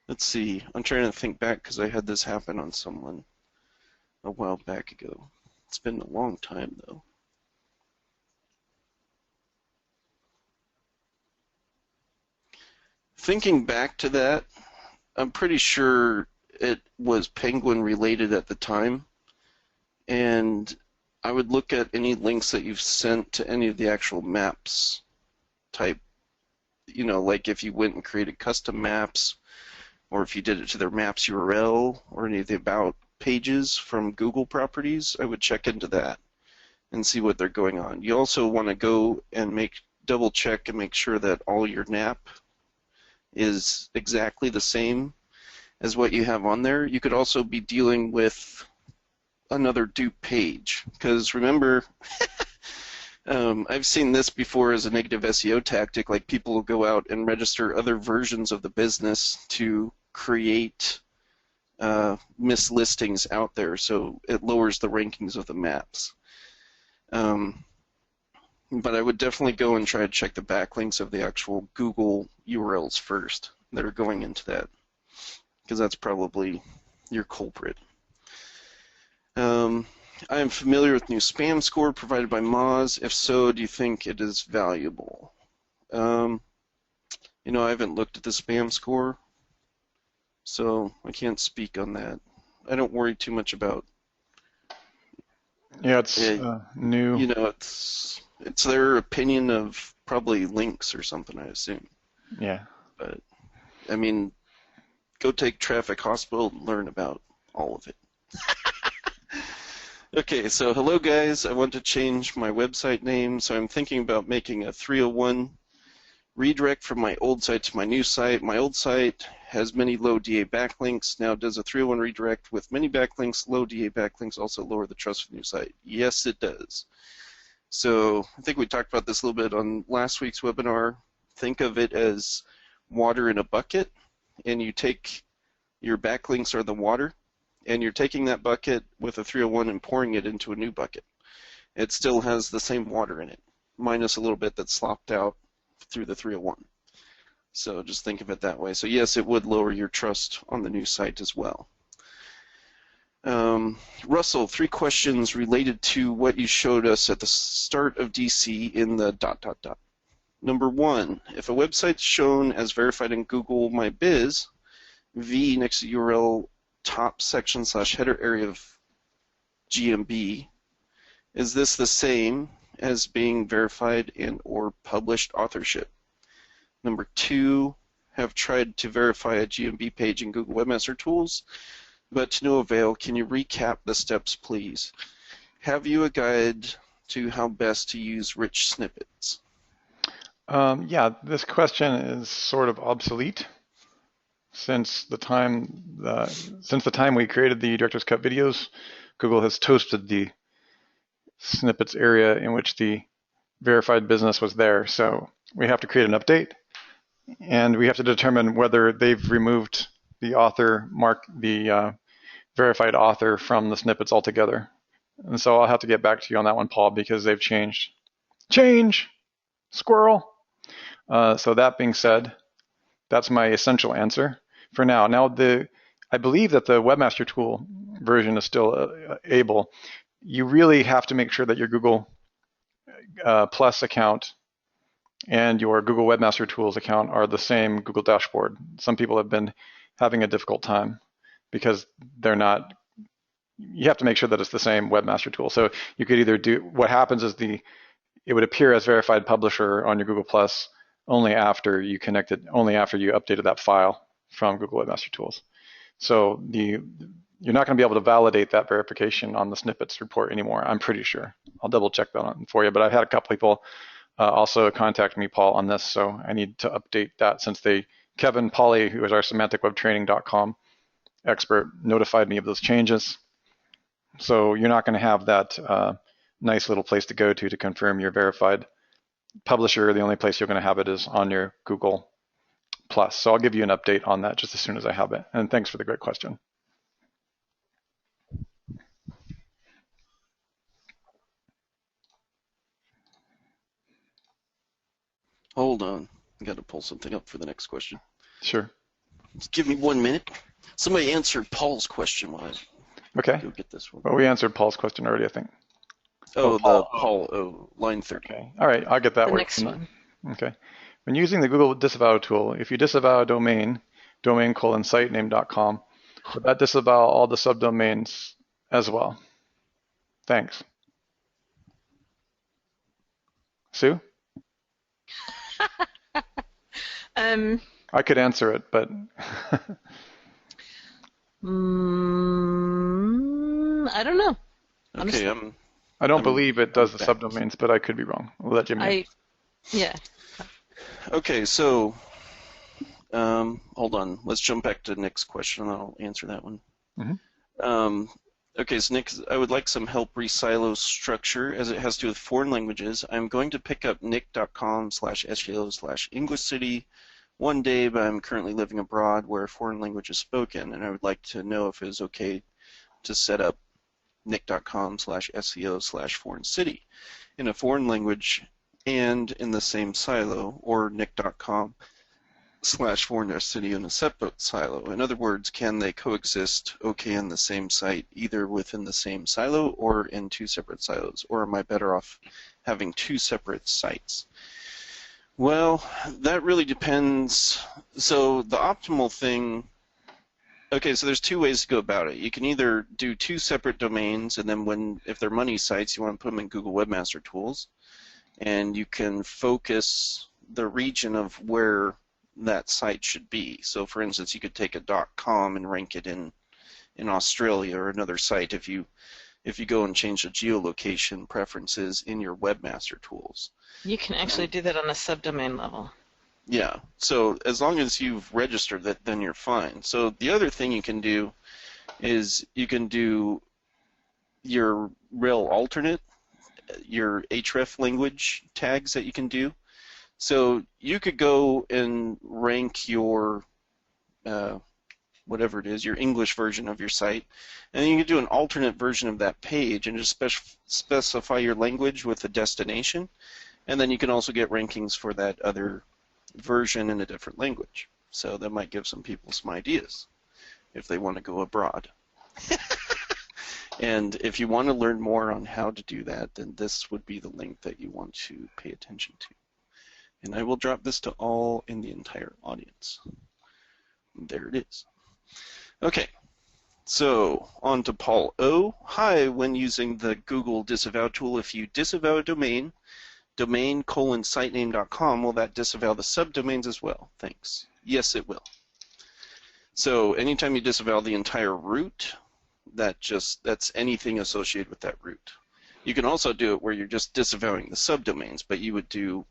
Let's see. I'm trying to think back because I had this happen on someone a while back ago. It's been a long time, though. Thinking back to that, I'm pretty sure it was Penguin related at the time, and I would look at any links that you've sent to any of the actual maps type, like if you went and created custom maps, or if you did it to their maps URL, or any of the about pages from Google properties, I would check into that. and see what they're going on. You also want to go and double check and make sure that all your NAP is exactly the same as what you have on there. You could also be dealing with another dupe page, because remember, I've seen this before as a negative SEO tactic. Like, people will go out and register other versions of the business to create mislistings out there, so it lowers the rankings of the maps. But I would definitely go and try to check the backlinks of the actual Google URLs first that are going into that, because that's probably your culprit. I am familiar with new spam score provided by Moz. If so, do you think it is valuable? I haven't looked at the spam score, so I can't speak on that. I don't worry too much about. Yeah, it's new. It's their opinion of probably links or something, I assume. Yeah. But I mean, go take Traffic Hospital and learn about all of it. Okay, so hello guys. I want to change my website name, so I'm thinking about making a 301 redirect from my old site to my new site. My old site has many low DA backlinks. Now, does a 301 redirect with many backlinks, low DA backlinks, also lower the trust for the new site? Yes, it does. So I think we talked about this a little bit on last week's webinar. Think of it as water in a bucket, and you take your backlinks are the water, and you're taking that bucket with a 301 and pouring it into a new bucket. It still has the same water in it, minus a little bit that's slopped out through the 301. So just think of it that way. So yes, it would lower your trust on the new site as well. Russell, 3 questions related to what you showed us at the start of DC in the ... Number 1, if a website's shown as verified in Google My Biz, V next to URL top section / header area of GMB, is this the same as being verified in or published authorship? Number 2, have tried to verify a GMB page in Google Webmaster Tools, but to no avail. Can you recap the steps, please? Have you a guide to how best to use rich snippets? Yeah, this question is sort of obsolete since the time we created the Director's Cut videos. Google has toasted the snippets area in which the verified business was there. So we have to create an update, and we have to determine whether they've removed the verified author from the snippets altogether. And so I'll have to get back to you on that one, Paul, because they've changed. Change! Squirrel! So that being said, that's my essential answer for now. Now, I believe that the Webmaster Tool version is still able. You really have to make sure that your Google Plus account and your Google Webmaster Tools account are the same Google dashboard. Some people have been having a difficult time because they're not. You have to make sure that it's the same Webmaster Tool. So you could either do, what happens is it would appear as verified publisher on your Google Plus only after you updated that file from Google Webmaster Tools. So you're not going to be able to validate that verification on the snippets report anymore, I'm pretty sure. I'll double check that on for you, but I've had a couple people also contact me, Paul, on this, so I need to update that since Kevin Pauly, who is our semanticwebtraining.com expert, notified me of those changes. So you're not going to have that nice little place to go to confirm your verified publisher. The only place you're going to have it is on your Google Plus. So I'll give you an update on that just as soon as I have it. And thanks for the great question. Hold on. I got to pull something up for the next question. Sure. Just give me 1 minute. Somebody answered Paul's question while I go get this one. Well, we answered Paul's question already, I think. Line 30. Okay. All right, I'll get that the one. next one. Okay. When using the Google disavow tool, if you disavow a domain sitename.com, would that disavow all the subdomains as well? Thanks. Sue? I could answer it, but I don't know. Okay, I don't believe it does the subdomains, but I could be wrong. I'll let Jimmy. Yeah. Okay, so hold on. Let's jump back to Nick's question, and I'll answer that one. Mm-hmm. Okay, so Nick, I would like some help re-silo structure as it has to do with foreign languages. I'm going to pick up nick.com/SEO/English City one day, but I'm currently living abroad where foreign language is spoken, and I would like to know if it is okay to set up nick.com/SEO/foreign city in a foreign language and in the same silo, or nick.com/foreign city in a separate silo. In other words, can they coexist okay in the same site, either within the same silo or in two separate silos, or am I better off having two separate sites? Well, that really depends. So the optimal thing, okay, so there's two ways to go about it. You can either do two separate domains, and then if they're money sites, you want to put them in Google Webmaster Tools, and you can focus the region of where that site should be. So for instance, you could take a .com and rank it in Australia, or another site if you go and change the geolocation preferences in your Webmaster Tools. You can actually do that on a subdomain level. Yeah, so as long as you've registered that, then you're fine. So the other thing you can do is you can do your rel alternate, your href language tags that you can do. So you could go and rank your whatever it is, your English version of your site, and then you can do an alternate version of that page and just specify your language with the destination, and then you can also get rankings for that other version in a different language. So that might give some people some ideas if they want to go abroad. And if you want to learn more on how to do that, then this would be the link that you want to pay attention to. And I will drop this to all in the entire audience. There it is. Okay, so on to Paul O. Hi, when using the Google disavow tool, if you disavow a domain, domain:sitename.com, will that disavow the subdomains as well? Thanks. Yes, it will. So anytime you disavow the entire root, that's anything associated with that root. You can also do it where you're just disavowing the subdomains, but you would do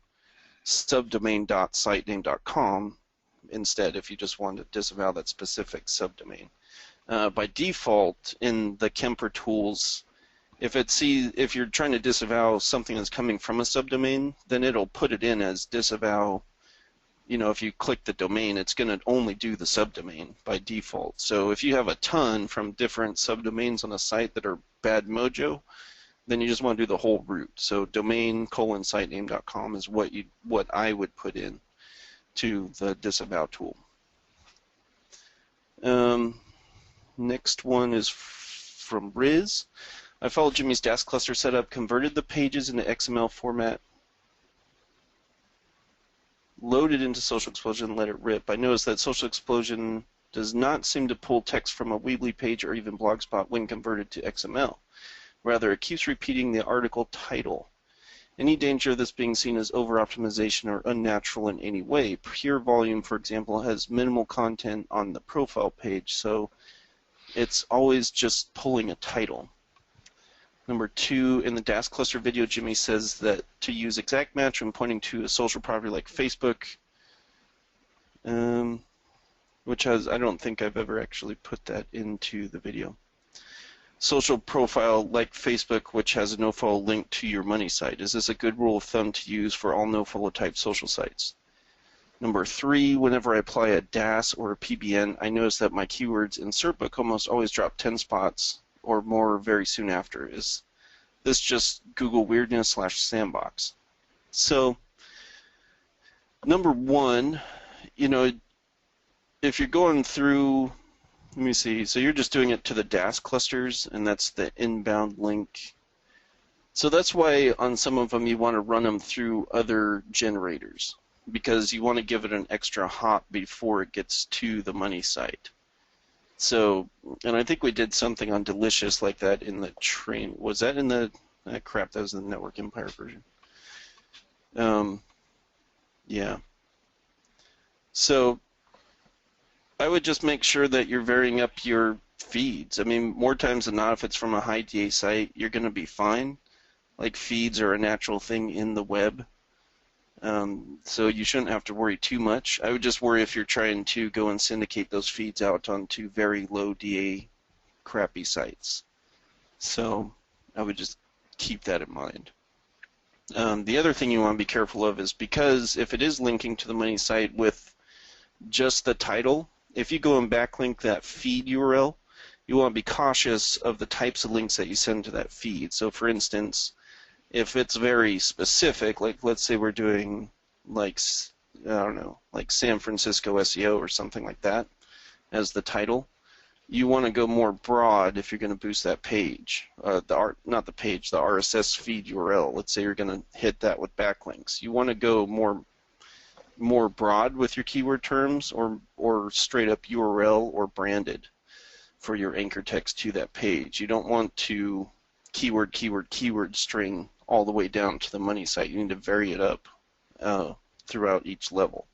subdomain.sitename.com instead if you just want to disavow that specific subdomain. By default, in the Kemper tools, if you're trying to disavow something that's coming from a subdomain, then it'll put it in as disavow. If you click the domain, it's going to only do the subdomain by default. So if you have a ton from different subdomains on a site that are bad mojo, then you just want to do the whole root. So domain:sitename.com is what I would put in to the disavow tool. Next one is from Riz. I followed Jimmy's DAS cluster setup, converted the pages into XML format, loaded into Social Explosion, and let it rip. I noticed that Social Explosion does not seem to pull text from a Weebly page or even Blogspot when converted to XML. Rather, it keeps repeating the article title. Any danger of this being seen as over-optimization or unnatural in any way? Pure Volume, for example, has minimal content on the profile page, so it's always just pulling a title. Number 2, in the DAS cluster video, Jimmy says that to use exact match when pointing to a social property like Facebook, which I don't think I've ever actually put that into the video. Social profile like Facebook, which has a nofollow link to your money site. Is this a good rule of thumb to use for all nofollow type social sites? Number 3, whenever I apply a DAS or a PBN, I notice that my keywords in SERP almost always drop 10 spots or more very soon after. Is this just Google weirdness / sandbox? So, number 1, if you're going through, let me see, so you're just doing it to the DAS clusters, and that's the inbound link. So that's why on some of them you want to run them through other generators, because you want to give it an extra hop before it gets to the money site. So, and I think we did something on Delicious like that in the train. Was that in the, crap, that was the Network Empire version. Yeah. So I would just make sure that you're varying up your feeds. I mean, more times than not, if it's from a high DA site, you're going to be fine. Like feeds are a natural thing in the web. So you shouldn't have to worry too much. I would just worry if you're trying to go and syndicate those feeds out onto very low DA crappy sites. So I would just keep that in mind. The other thing you want to be careful of is because if it is linking to the money site with just the title, if you go and backlink that feed URL, you want to be cautious of the types of links that you send to that feed. So for instance, if it's very specific, like let's say we're doing like, I don't know, like San Francisco SEO or something like that as the title, you want to go more broad if you're going to boost that page, not the page, the RSS feed URL. Let's say you're going to hit that with backlinks. You want to go more broad with your keyword terms, or straight up URL or branded for your anchor text to that page. You don't want to keyword string all the way down to the money site. You need to vary it up throughout each level.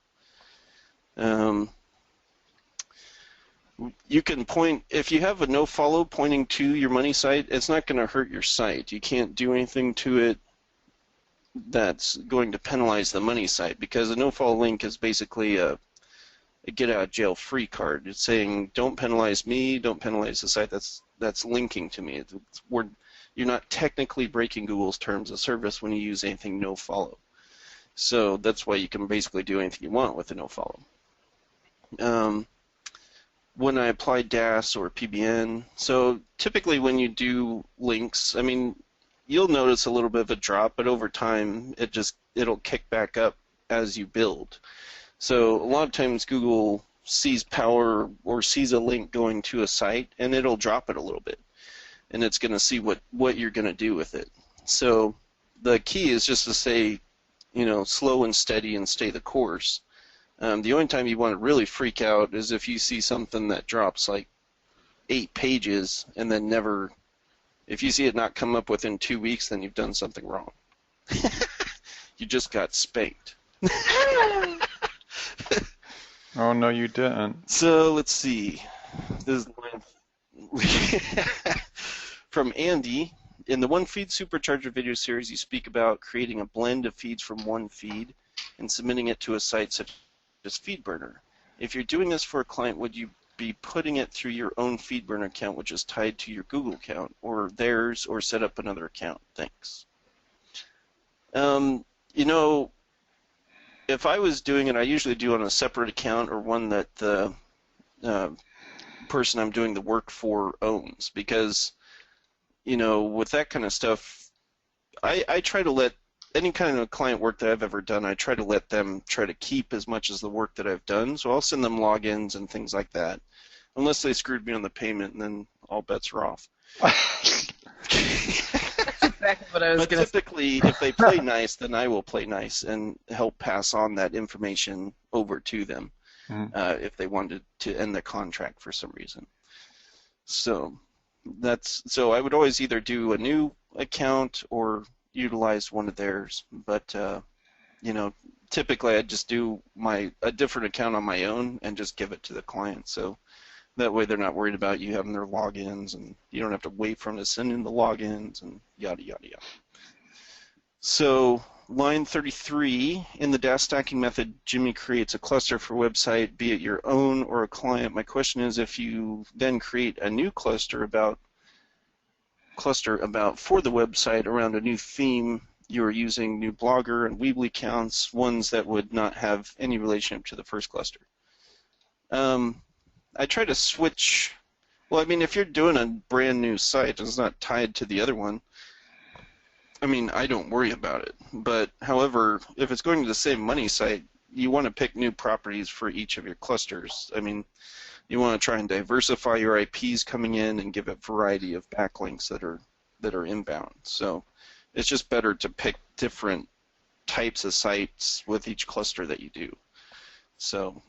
You can point, if you have a nofollow pointing to your money site, it's not going to hurt your site. You can't do anything to it that's going to penalize the money site, because a nofollow link is basically a get out of jail free card. It's saying don't penalize me, don't penalize the site that's linking to me. You're not technically breaking Google's terms of service when you use anything nofollow. So that's why you can basically do anything you want with a nofollow. When I apply DAS or PBN, so typically when you do links, I mean, you'll notice a little bit of a drop, but over time it'll kick back up as you build. So a lot of times Google sees power or sees a link going to a site, and it'll drop it a little bit, and it's going to see what you're going to do with it. So the key is just to stay, slow and steady and stay the course. The only time you want to really freak out is if you see something that drops like 8 pages and then never, if you see it not come up within 2 weeks, then you've done something wrong. You just got spanked. Oh, no, you didn't. So let's see. This is from Andy. In the One Feed Supercharger video series, you speak about creating a blend of feeds from one feed and submitting it to a site such as FeedBurner. If you're doing this for a client, would you be putting it through your own FeedBurner account, which is tied to your Google account, or theirs, or set up another account? Thanks. If I was doing it, I usually do on a separate account or one that the person I'm doing the work for owns, because, with that kind of stuff, I try to let any kind of client work that I've ever done, I try to let them try to keep as much as the work that I've done. So I'll send them logins and things like that, unless they screwed me on the payment, and then all bets are off. That's exactly what I was going to say. Typically, if they play nice, then I will play nice and help pass on that information over to them if they wanted to end the contract for some reason. So I would always either do a new account or utilize one of theirs, but typically I just do a different account on my own and just give it to the client, so that way they're not worried about you having their logins, and you don't have to wait for them to send in the logins and yada yada yada. So line 33, in the DAS stacking method, Jimmy creates a cluster for a website, be it your own or a client. My question is, if you then create a new cluster about for the website around a new theme, you're using new Blogger and Weebly accounts, ones that would not have any relationship to the first cluster. I try to switch. Well, I mean, if you're doing a brand new site and it's not tied to the other one, I mean, I don't worry about it. But however, if it's going to the same money site, you want to pick new properties for each of your clusters. I mean, you want to try and diversify your IPs coming in and give it variety of backlinks that are inbound. So it's just better to pick different types of sites with each cluster that you do. So,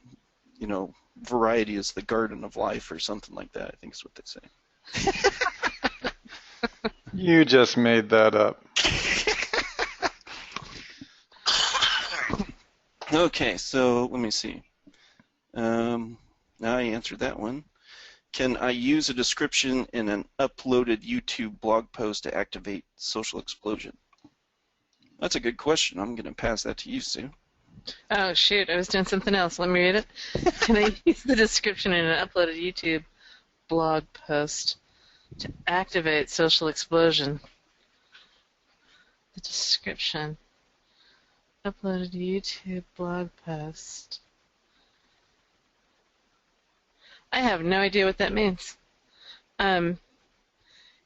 variety is the garden of life or something like that, I think is what they say. You just made that up. Okay, so let me see. Now I answered that one. Can I use a description in an uploaded YouTube blog post to activate social explosion? That's a good question. I'm going to pass that to you, Sue. Oh, shoot. I was doing something else. Let me read it. Can I use the description in an uploaded YouTube blog post to activate social explosion? The description. Uploaded YouTube blog post. I have no idea what that means.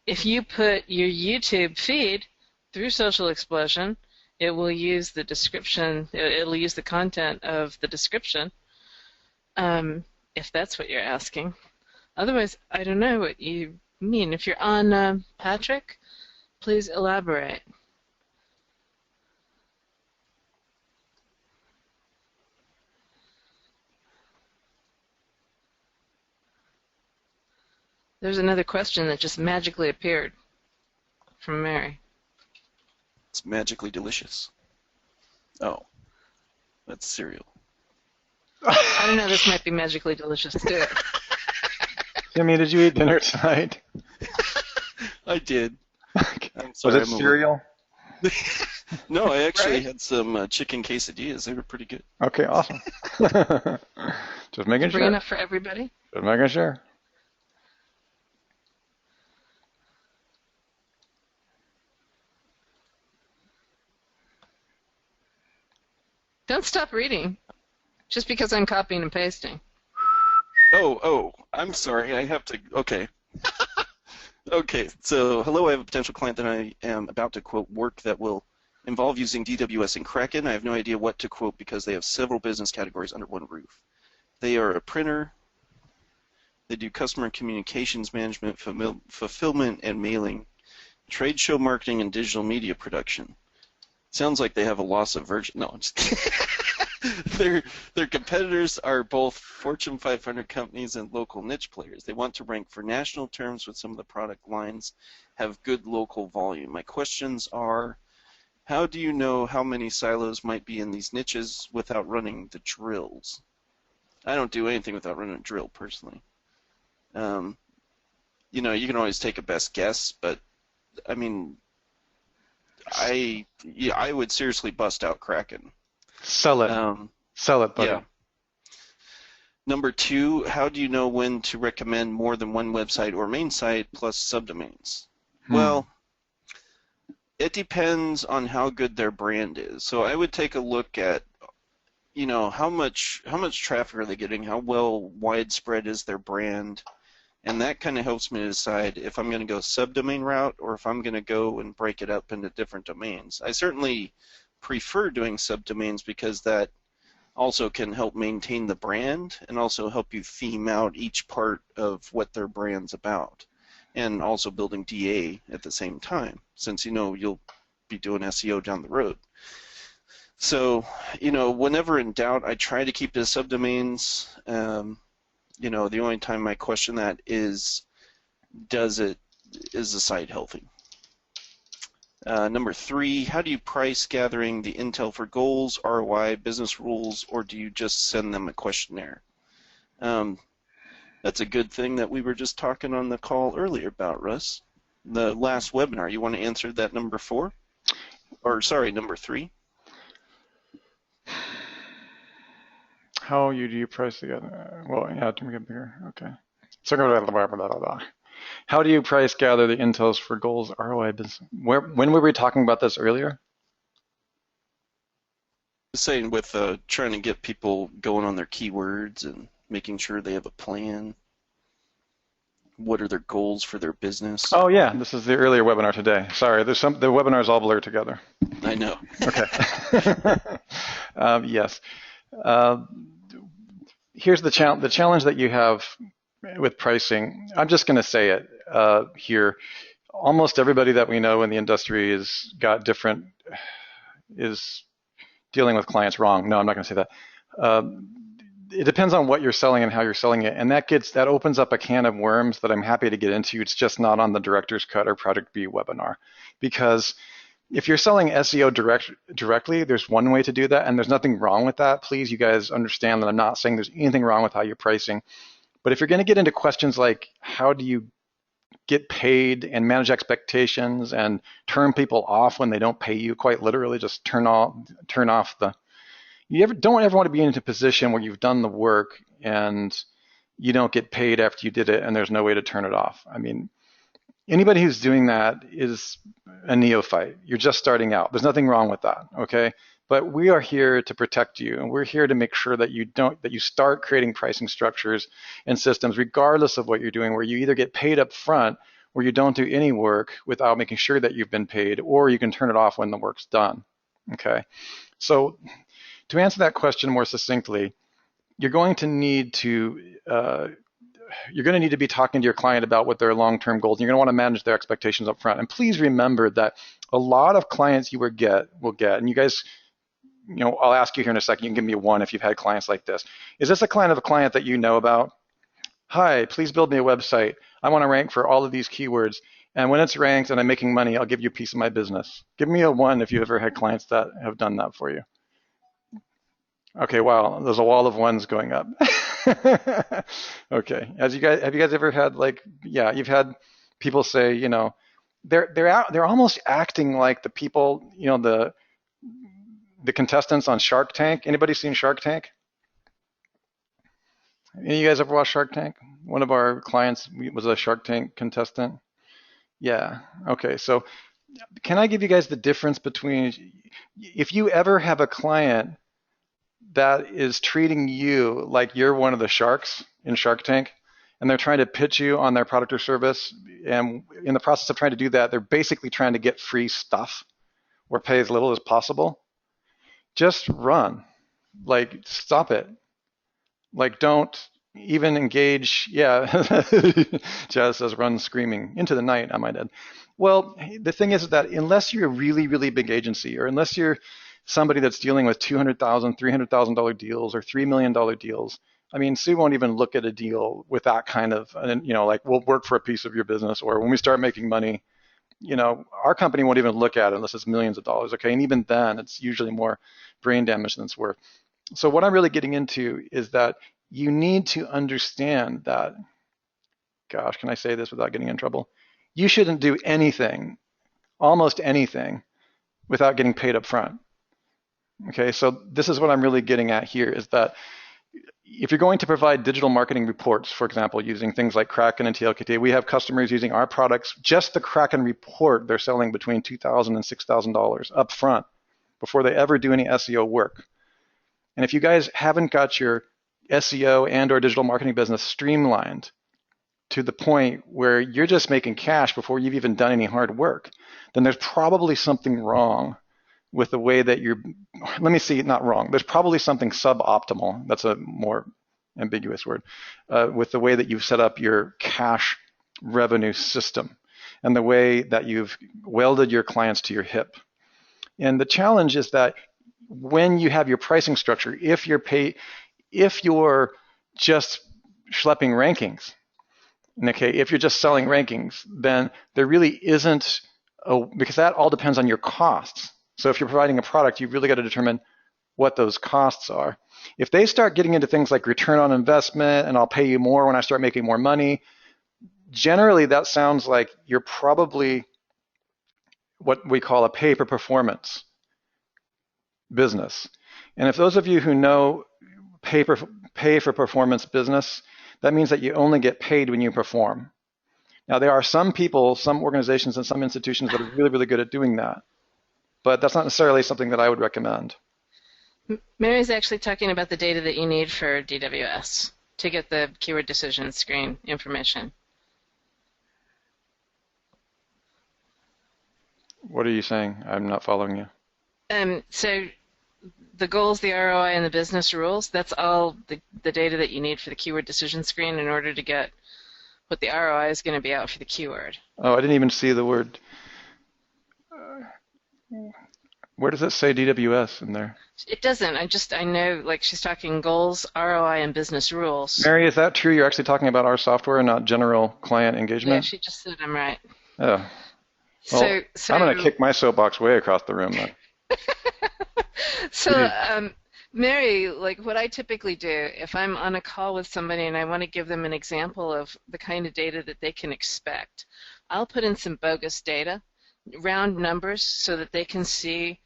If you put your YouTube feed through Social Explosion, it will use the description, it'll use the content of the description, if that's what you're asking. Otherwise, I don't know what you mean. If you're on Patrick, please elaborate. There's another question that just magically appeared from Mary. It's magically delicious. Oh, that's cereal. I don't know, this might be magically delicious too. Jimmy, did you eat dinner tonight? I did. I'm sorry, was it cereal? No, I actually had some chicken quesadillas. They were pretty good. Okay, awesome. Just making sure. Bring enough for everybody? Just making sure. Don't stop reading, just because I'm copying and pasting. Oh, I'm sorry. I have to. Okay. Okay. So, hello. I have a potential client that I am about to quote work that will involve using DWS and Kraken. I have no idea what to quote because they have several business categories under one roof. They are a printer. They do customer communications management, fulfillment, and mailing, trade show marketing, and digital media production. Sounds like they have a loss of virgin. No, I'm just kidding. Their competitors are both Fortune 500 companies and local niche players. They want to rank for national terms with some of the product lines, have good local volume. My questions are, how do you know how many silos might be in these niches without running the drills? I don't do anything without running a drill, personally. You know, you can always take a best guess, but, I mean, I would seriously bust out Kraken. Sell it. Sell it, buddy. Yeah. Number 2, how do you know when to recommend more than one website or main site plus subdomains? Well, it depends on how good their brand is. So I would take a look at, you know, how much traffic are they getting, how well widespread is their brand, and that kind of helps me to decide if I'm going to go subdomain route or if I'm going to go and break it up into different domains. I certainly prefer doing subdomains because that also can help maintain the brand and also help you theme out each part of what their brand's about, and also building DA at the same time, since you know you'll be doing SEO down the road. So, you know, whenever in doubt, I try to keep the subdomains. You know, the only time I question that is the site healthy? Number 3, how do you price gathering the intel for goals, ROI, business rules, or do you just send them a questionnaire? That's a good thing that we were just talking on the call earlier about, Russ. The last webinar. You want to answer that number 4? Or, sorry, number 3? How do you price together? Well, yeah, to make it bigger. Okay. So, how do you price gather the intels for goals, ROI, business? When were we talking about this earlier? Saying with trying to get people going on their keywords and making sure they have a plan. What are their goals for their business? Oh yeah, this is the earlier webinar today. Sorry, the webinars all blur together. I know. Okay. Yes. Here's the challenge that you have with pricing. I'm just going to say it here. Almost everybody that we know in the industry is dealing with clients wrong. No, I'm not going to say that. It depends on what you're selling and how you're selling it, and that opens up a can of worms that I'm happy to get into. It's just not on the Director's Cut or Project B webinar, because if you're selling SEO directly, there's one way to do that, and there's nothing wrong with that. Please, you guys understand that I'm not saying there's anything wrong with how you're pricing. But if you're going to get into questions like how do you get paid and manage expectations and turn people off when they don't pay you, quite literally just turn off the, don't ever want to be in a position where you've done the work and you don't get paid after you did it and there's no way to turn it off. I mean, anybody who's doing that is a neophyte. You're just starting out. There's nothing wrong with that, okay? But we are here to protect you, and we're here to make sure that you start creating pricing structures and systems, regardless of what you're doing, where you either get paid up front, where you don't do any work without making sure that you've been paid, or you can turn it off when the work's done, okay? So to answer that question more succinctly, you're going to need to be talking to your client about what their long-term goals, and you're going to want to manage their expectations up front. And please remember that a lot of clients you will get, and you guys, I'll ask you here in a second, you can give me one if you've had clients like this. Is this a client that you know about? Hi, please build me a website. I want to rank for all of these keywords. And when it's ranked and I'm making money, I'll give you a piece of my business. Give me a one if you've ever had clients that have done that for you. Okay, wow, there's a wall of ones going up. Okay, have you guys ever had you've had people say, they're almost acting like the people, the contestants on Shark Tank. Anybody seen Shark Tank? Any of you guys ever watched Shark Tank? One of our clients was a Shark Tank contestant. Yeah, okay, so can I give you guys the difference between, if you ever have a client that is treating you like you're one of the sharks in Shark Tank, and they're trying to pitch you on their product or service, and in the process of trying to do that, they're basically trying to get free stuff or pay as little as possible, just run. Stop it. Don't even engage. Yeah, Jazz says run screaming into the night, I might add. Well, the thing is that unless you're a really, really big agency, or unless you're somebody that's dealing with $200,000, $300,000 deals or $3 million deals, I mean, Sue won't even look at a deal with that kind of, we'll work for a piece of your business, or when we start making money, our company won't even look at it unless it's millions of dollars, okay? And even then, it's usually more brain damage than it's worth. So what I'm really getting into is that you need to understand that, gosh, can I say this without getting in trouble? You shouldn't do anything, almost anything, without getting paid up front. Okay, so this is what I'm really getting at here, is that if you're going to provide digital marketing reports, for example, using things like Kraken and TLKT, we have customers using our products, just the Kraken report, they're selling between $2,000 and $6,000 up front before they ever do any SEO work. And if you guys haven't got your SEO and or digital marketing business streamlined to the point where you're just making cash before you've even done any hard work, then there's probably something wrong with the way that not wrong. There's probably something suboptimal. That's a more ambiguous word. With the way that you've set up your cash revenue system and the way that you've welded your clients to your hip. And the challenge is that when you have your pricing structure, if you're just schlepping rankings, okay, if you're just selling rankings, then there really isn't, because that all depends on your costs. So if you're providing a product, you've really got to determine what those costs are. If they start getting into things like return on investment and I'll pay you more when I start making more money, generally that sounds like you're probably what we call a pay for performance business. And if those of you who know pay for performance business, that means that you only get paid when you perform. Now there are some people, some organizations and some institutions that are really, really good at doing that. But that's not necessarily something that I would recommend. Mary's actually talking about the data that you need for DWS to get the keyword decision screen information. What are you saying? I'm not following you. So the goals, the ROI, and the business rules, that's all the data that you need for the keyword decision screen in order to get what the ROI is going to be out for the keyword. Oh, I didn't even see the word. Where does it say DWS in there? It doesn't. I know, she's talking goals, ROI, and business rules. Mary, is that true? You're actually talking about our software and not general client engagement? Yeah, she just said I'm right. Oh. Well, so I'm going to kick my soapbox way across the room then. So Mary, like what I typically do, if I'm on a call with somebody and I want to give them an example of the kind of data that they can expect, I'll put in some bogus data, round numbers, so that they can see,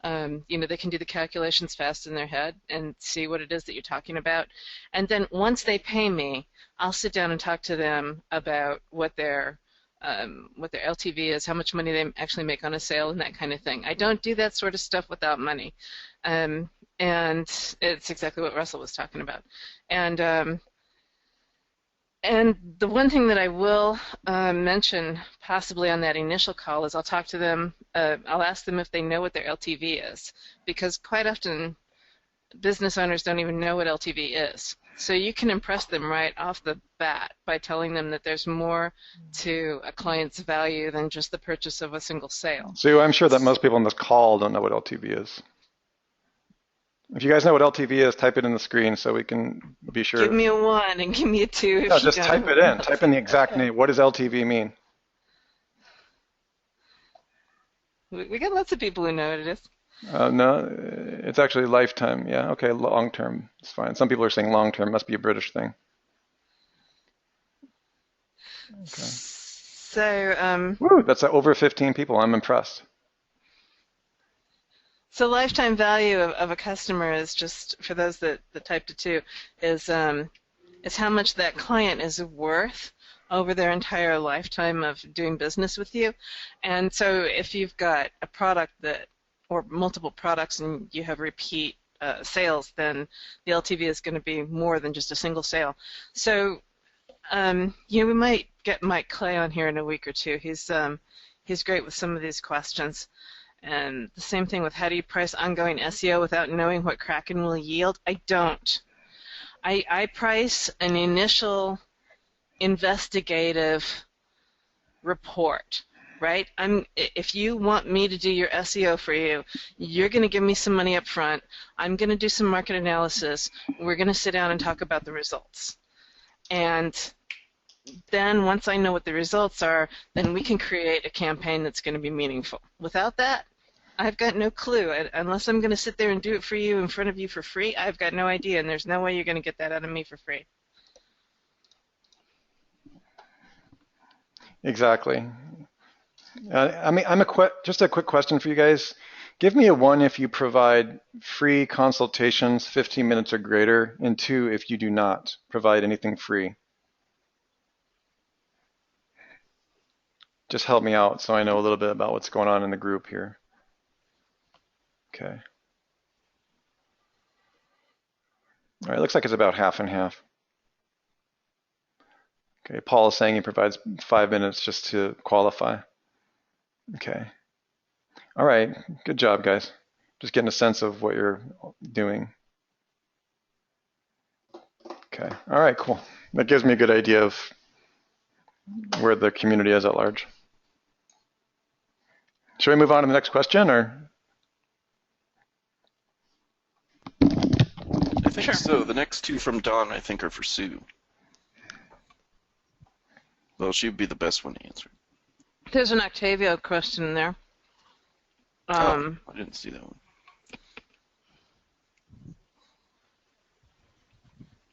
they can do the calculations fast in their head and see what it is that you're talking about. And then once they pay me, I'll sit down and talk to them about what their LTV is, how much money they actually make on a sale, and that kind of thing. I don't do that sort of stuff without money. And it's exactly what Russell was talking about. And the one thing that I will mention possibly on that initial call is I'll talk to them, I'll ask them if they know what their LTV is, because quite often business owners don't even know what LTV is. So you can impress them right off the bat by telling them that there's more to a client's value than just the purchase of a single sale. So I'm sure that most people on this call don't know what LTV is. If you guys know what LTV is, type it in the screen so we can be sure. Give me a 1 and give me a 2 if no, you just don't. type it in. Type in the exact name. What does LTV mean? We got lots of people who know what it is. No, it's actually lifetime. Yeah, okay, long term. It's fine. Some people are saying long term. Must be a British thing. Okay. So, woo, that's over 15 people. I'm impressed. So lifetime value of a customer is just, for those that typed it too, is how much that client is worth over their entire lifetime of doing business with you. And so if you've got a product that, or multiple products, and you have repeat sales, then the LTV is going to be more than just a single sale. So, we might get Mike Clay on here in a week or two. He's great with some of these questions. And the same thing with how do you price ongoing SEO without knowing what Kraken will yield? I don't. I price an initial investigative report, right? If you want me to do your SEO for you, you're going to give me some money up front. I'm going to do some market analysis. We're going to sit down and talk about the results. And then once I know what the results are, then we can create a campaign that's going to be meaningful. Without that, I've got no clue. Unless I'm going to sit there and do it for you in front of you for free, I've got no idea, and there's no way you're going to get that out of me for free. Exactly. Just a quick question for you guys. Give me a 1 if you provide free consultations, 15 minutes or greater, and 2 if you do not provide anything free. Just help me out so I know a little bit about what's going on in the group here. Okay. All right, looks like it's about half and half. Okay, Paul is saying he provides 5 minutes just to qualify. Okay. All right, good job, guys. Just getting a sense of what you're doing. Okay, all right, cool. That gives me a good idea of where the community is at large. Should we move on to the next question, or? I think so. The next 2 from Dawn, I think, are for Sue. Well, she would be the best one to answer. There's an Octavio question there. I didn't see that one.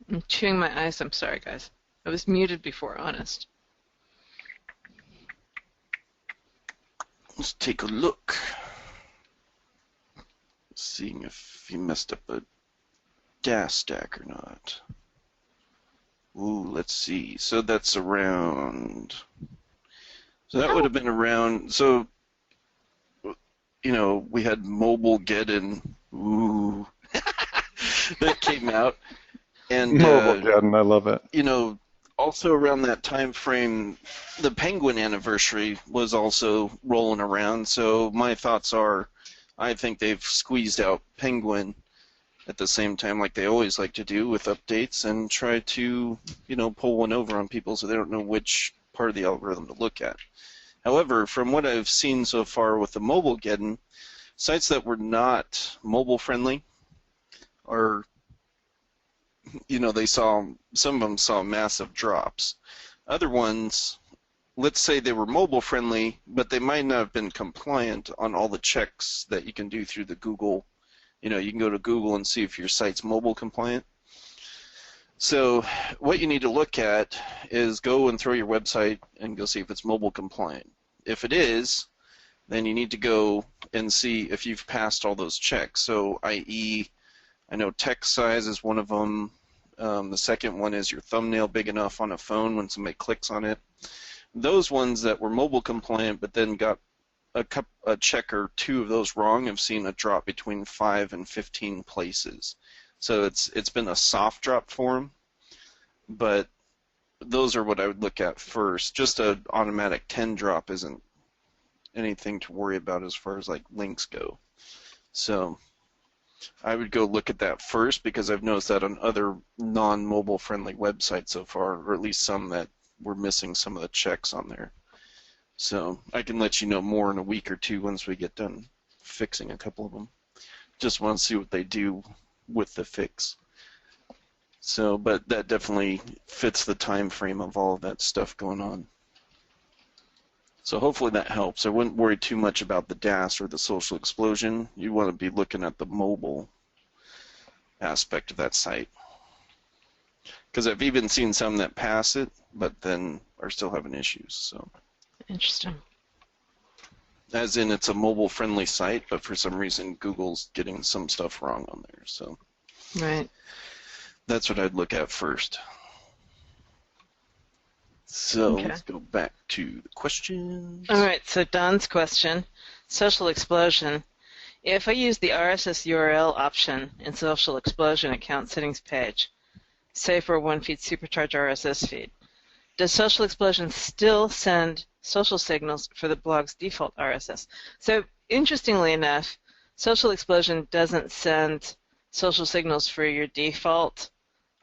I'm chewing my eyes. I'm sorry, guys. I was muted before, honest. Let's take a look. Seeing if he messed up a gas stack or not. Ooh, let's see. So that's around. So that would have been around. So, we had mobile Geddon. Ooh, that came out. And mobile Geddon, I love it. Also around that time frame, the Penguin anniversary was also rolling around. So my thoughts are, I think they've squeezed out Penguin at the same time, like they always like to do with updates, and try to, pull one over on people so they don't know which part of the algorithm to look at. However, from what I've seen so far with the mobile Geddon, sites that were not mobile friendly are, some of them saw massive drops. Other ones, let's say they were mobile friendly, but they might not have been compliant on all the checks that you can do through the Google You can go to Google and see if your site's mobile compliant. So what you need to look at is go and throw your website and go see if it's mobile compliant. If it is, then you need to go and see if you've passed all those checks. So i.e., I know text size is one of them. The second one is your thumbnail big enough on a phone when somebody clicks on it. Those ones that were mobile compliant but then got a check or two of those wrong have seen a drop between 5 and 15 places. So it's been a soft drop for them, but those are what I would look at first. Just an automatic 10 drop isn't anything to worry about as far as like links go. So I would go look at that first, because I've noticed that on other non-mobile friendly websites so far, or at least some that were missing some of the checks on there. So I can let you know more in a week or two once we get done fixing a couple of them. Just want to see what they do with the fix. So, but that definitely fits the time frame of all of that stuff going on. So hopefully that helps. I wouldn't worry too much about the DAS or the social explosion. You want to be looking at the mobile aspect of that site. Because I've even seen some that pass it, but then are still having issues. So. Interesting. As in, it's a mobile-friendly site, but for some reason, Google's getting some stuff wrong on there. So, right. That's what I'd look at first. So let's go back to the questions. All right. So Don's question: Social explosion. If I use the RSS URL option in Social Explosion account settings page, say for a one-feed supercharge RSS feed, does Social Explosion still send social signals for the blog's default RSS? So interestingly enough, Social Explosion doesn't send social signals for your default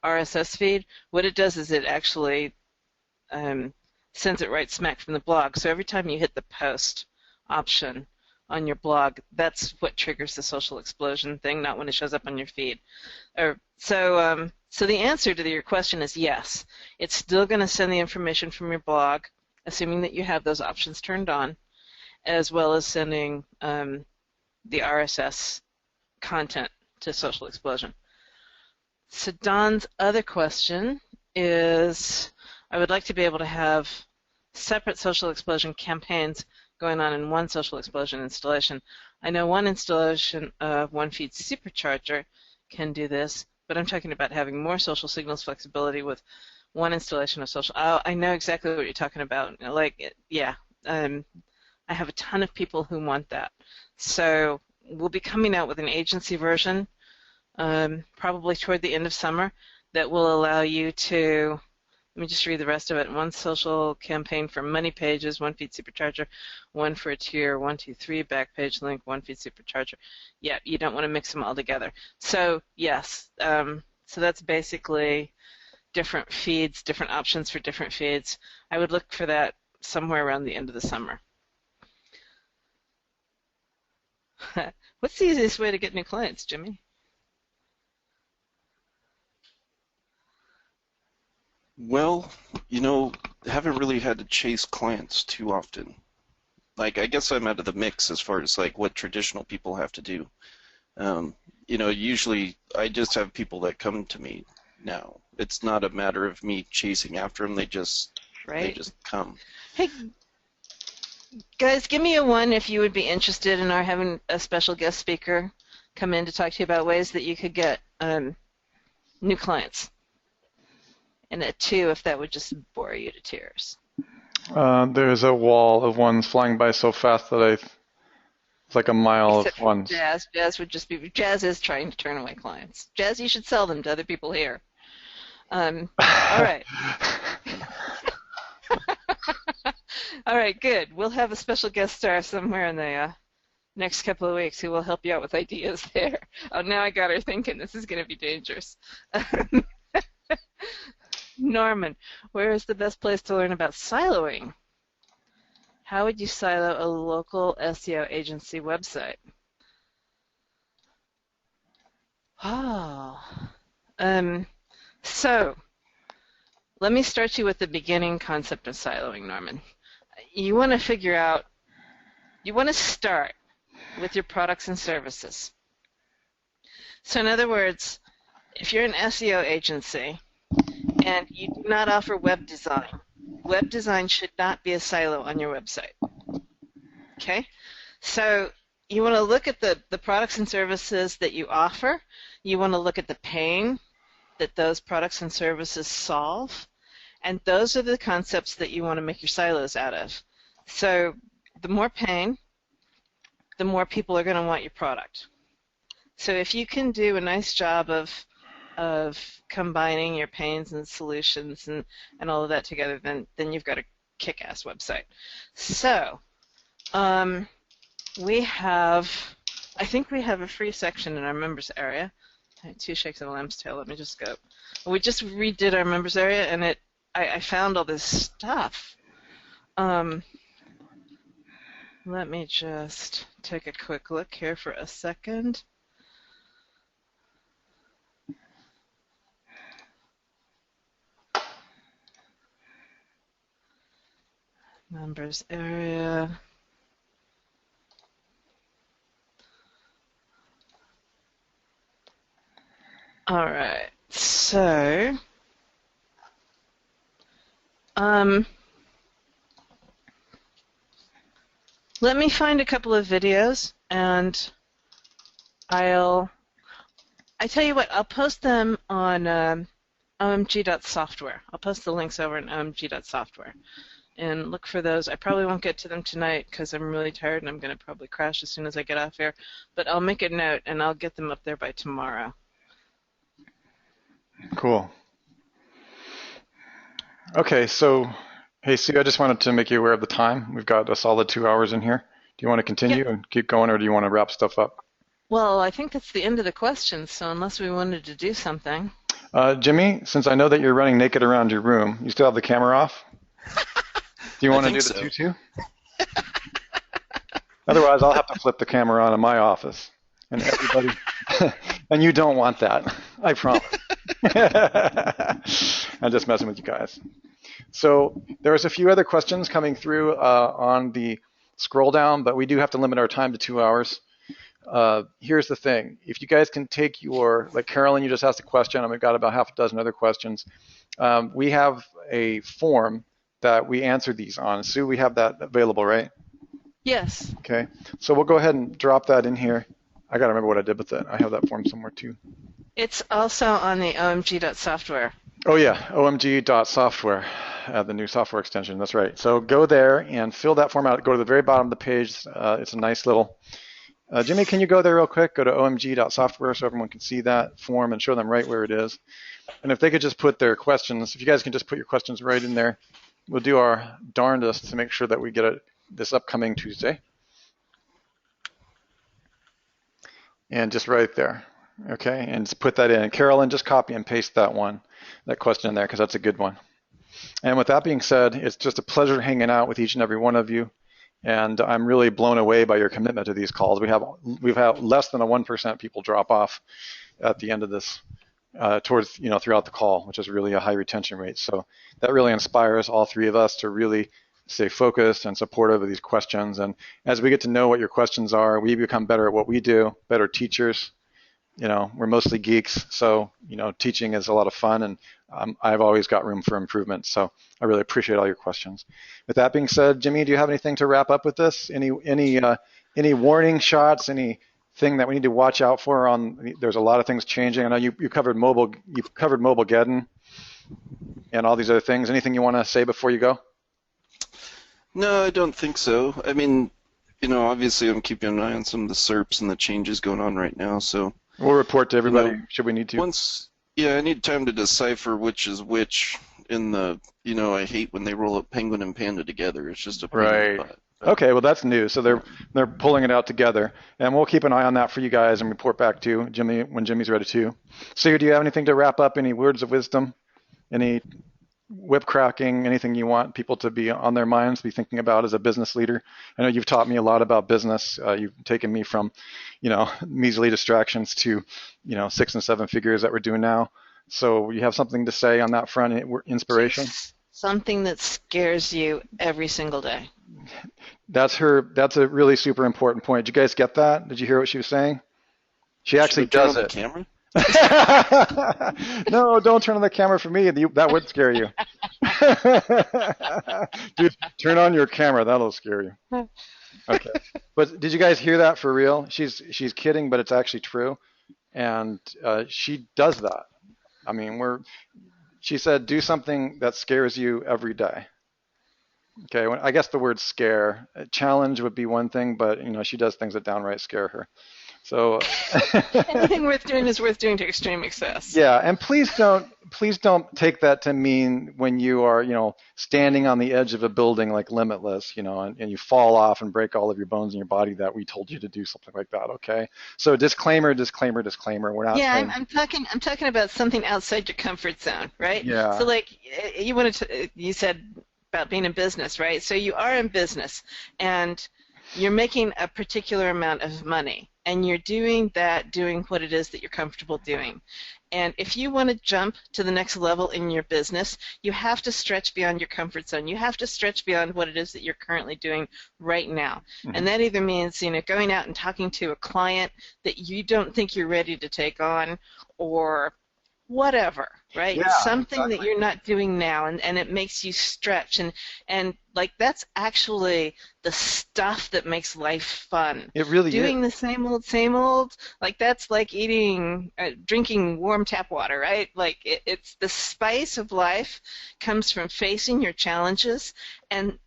RSS feed. What it does is it actually sends it right smack from the blog. So every time you hit the post option on your blog, that's what triggers the Social Explosion thing, not when it shows up on your feed. So the answer to your question is yes. It's still going to send the information from your blog, assuming that you have those options turned on, as well as sending the RSS content to Social Explosion. So Don's other question is, I would like to be able to have separate Social Explosion campaigns going on in one Social Explosion installation. I know one installation of one-feed supercharger can do this, but I'm talking about having more social signals flexibility with one installation of social. Oh, I know exactly what you're talking about. Yeah, I have a ton of people who want that. So we'll be coming out with an agency version probably toward the end of summer that will allow you to, let me just read the rest of it. One social campaign for money pages, one feed supercharger, one for a tier 1, 2, 3 back page link, one feed supercharger. Yeah, you don't want to mix them all together. So yes, so that's basically different feeds, different options for different feeds. I would look for that somewhere around the end of the summer. What's the easiest way to get new clients, Jimmy? Well, haven't really had to chase clients too often. I guess I'm out of the mix as far as what traditional people have to do. Usually I just have people that come to me now. It's not a matter of me chasing after them. They just come. Hey, guys, give me a 1 if you would be interested in our having a special guest speaker come in to talk to you about ways that you could get new clients. And a 2 if that would just bore you to tears. There's a wall of ones flying by so fast that it's like a mile Except of ones. Jazz is trying to turn away clients. Jazz, you should sell them to other people here. All right. All right, good. We'll have a special guest star somewhere in the next couple of weeks who will help you out with ideas there. Oh, now I got her thinking this is going to be dangerous. Norman, where is the best place to learn about siloing? How would you silo a local SEO agency website? Oh, so let me start you with the beginning concept of siloing, Norman. You want to start with your products and services. So in other words, if you're an SEO agency and you do not offer web design should not be a silo on your website. Okay? So you want to look at the products and services that you offer. You want to look at the pain that those products and services solve. And those are the concepts that you want to make your silos out of. So the more pain, the more people are going to want your product. So if you can do a nice job of combining your pains and solutions and all of that together, then you've got a kick-ass website. So I think we have a free section in our members area. 2 shakes of a lamb's tail. Let me just go. We just redid our members area, and I found all this stuff. Let me just take a quick look here for a second. Members area. All right, so let me find a couple of videos, and I tell you what, I'll post them on omg.software. I'll post the links over on omg.software. And look for those. I probably won't get to them tonight because I'm really tired and I'm going to probably crash as soon as I get off here. But I'll make a note and I'll get them up there by tomorrow. Cool. Okay, so, hey, Sue, I just wanted to make you aware of the time. We've got a solid 2 hours in here. Do you want to continue and keep going, or do you want to wrap stuff up? Well, I think that's the end of the questions, so unless we wanted to do something. Jimmy, since I know that you're running naked around your room, you still have the camera off? Do you want to do the tutu? Otherwise, I'll have to flip the camera on in my office. And everybody, and you don't want that, I promise. I'm just messing with you guys. So there's a few other questions coming through on the scroll down, but we do have to limit our time to 2 hours. Here's the thing. If you guys can take your, like Carolyn, you just asked a question, and we've got about half a dozen other questions. We have a form that we answer these on. Sue, we have that available, right? Yes. Okay. So we'll go ahead and drop that in here. I got to remember what I did with it. I have that form somewhere too. It's also on the omg.software. Oh, yeah. omg.software, the new software extension. That's right. So go there and fill that form out. Go to the very bottom of the page. It's a nice little... Jimmy, can you go there real quick? Go to omg.software so everyone can see that form and show them right where it is. And if they could just put their questions, if you guys can just put your questions right in there, we'll do our darndest to make sure that we get it this upcoming Tuesday. And just right there, okay? And just put that in. Carolyn, just copy and paste that question in there, because that's a good one. And with that being said, it's just a pleasure hanging out with each and every one of you. And I'm really blown away by your commitment to these calls. We've had less than a 1% people drop off at the end of this, throughout the call, which is really a high retention rate. So that really inspires all three of us to really stay focused and supportive of these questions. And as we get to know what your questions are, we become better at what we do, better teachers. We're mostly geeks, so teaching is a lot of fun, and I've always got room for improvement. So I really appreciate all your questions. With that being said, Jimmy, do you have anything to wrap up with this? Any warning shots? Anything that we need to watch out for? There's a lot of things changing. I know you covered mobile. You've covered Mobilegeddon and all these other things. Anything you want to say before you go? No, I don't think so. I mean, obviously I'm keeping an eye on some of the SERPs and the changes going on right now. So we'll report to everybody should we need to. I need time to decipher which is which in the, I hate when they roll up Penguin and Panda together. It's just a pain in the butt. Okay, well that's new. So they're pulling it out together, and we'll keep an eye on that for you guys and report back to Jimmy when Jimmy's ready too. So do you have anything to wrap up? Any words of wisdom? Any whip cracking? Anything you want people to be on their minds, be thinking about as a business leader? I know you've taught me a lot about business. You've taken me from, measly distractions to, 6 and 7 figures that we're doing now. So you have something to say on that front, inspiration? Something that scares you every single day. That's a really super important point. Did you guys get that? Did you hear what she was saying? She actually does it. Turn on the camera? No, don't turn on the camera for me. That would scare you. Dude, turn on your camera. That'll scare you. Okay. But did you guys hear that for real? She's kidding, but it's actually true. And she does that. I mean, she said, do something that scares you every day. Okay. I guess the word scare, challenge would be one thing, but she does things that downright scare her. So anything worth doing is worth doing to extreme excess. Yeah, and please don't take that to mean when you are, standing on the edge of a building like Limitless, and you fall off and break all of your bones in your body that we told you to do something like that, okay? So disclaimer. We're not. Yeah, I'm talking about something outside your comfort zone, right? Yeah. So like you said about being in business, right? So you are in business and you're making a particular amount of money. And you're doing what it is that you're comfortable doing. And if you want to jump to the next level in your business, you have to stretch beyond your comfort zone. You have to stretch beyond what it is that you're currently doing right now. Mm-hmm. And that either means, going out and talking to a client that you don't think you're ready to take on, or whatever, right? Yeah, something exactly. that you're not doing now, and it makes you stretch, and like that's actually the stuff that makes life fun. It really doing is. the same old, like that's like drinking warm tap water, right? Like it's the spice of life comes from facing your challenges and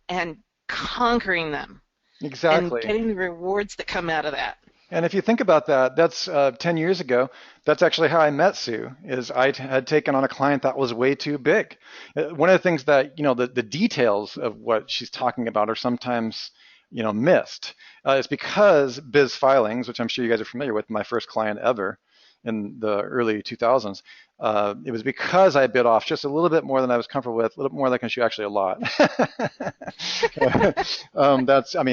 conquering them. Exactly. And getting the rewards that come out of that. And if you think about that, that's 10 years ago. That's actually how I met Sue. Is I had taken on a client that was way too big. One of the things that the details of what she's talking about are sometimes missed. It's because Biz Filings, which I'm sure you guys are familiar with, my first client ever in the early 2000s. It was because I bit off just a little bit more than I was comfortable with, a little bit more than I can chew, actually a lot.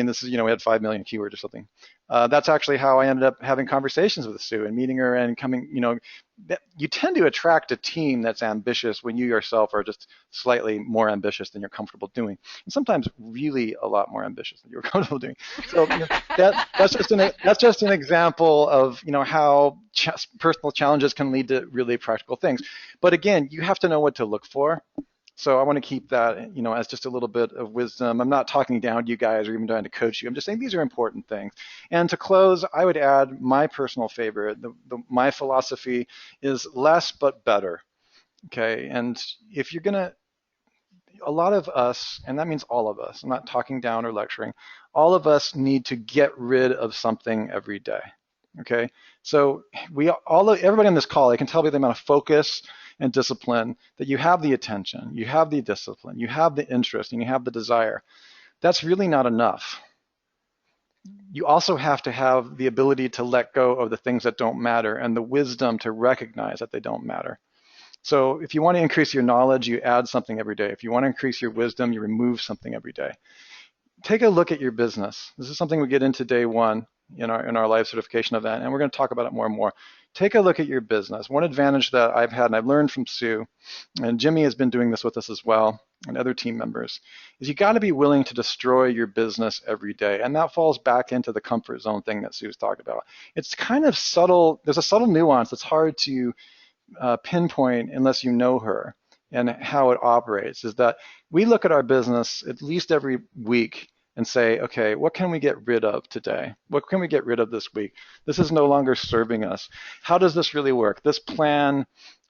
This is, we had 5 million keywords or something. That's actually how I ended up having conversations with Sue and meeting her and coming, you tend to attract a team that's ambitious when you yourself are just slightly more ambitious than you're comfortable doing. And sometimes really a lot more ambitious than you're comfortable doing. So that's just an example of, how personal challenges can lead to really practical things. But again, you have to know what to look for. So I want to keep that, as just a little bit of wisdom. I'm not talking down to you guys or even trying to coach you. I'm just saying these are important things. And to close, I would add my personal favorite. My philosophy is less but better. Okay, and if you're gonna, a lot of us, and that means all of us. I'm not talking down or lecturing. All of us need to get rid of something every day. Okay, so everybody on this call, I can tell by the amount of focus and discipline that you have the attention, you have the discipline, you have the interest, and you have the desire. That's really not enough. You also have to have the ability to let go of the things that don't matter and the wisdom to recognize that they don't matter. So if you want to increase your knowledge, you add something every day. If you want to increase your wisdom, you remove something every day. Take a look at your business. This is something we get into day one in our live certification event, and we're going to talk about it more and more. Take a look at your business. One advantage that I've had, and I've learned from Sue, and Jimmy has been doing this with us as well, and other team members, is you got to be willing to destroy your business every day. And that falls back into the comfort zone thing that Sue's talked about. It's kind of subtle. There's a subtle nuance that's hard to pinpoint unless you know her and how it operates, is that we look at our business at least every week and say, okay, what can we get rid of today? What can we get rid of this week? This is no longer serving us. How does this really work? This plan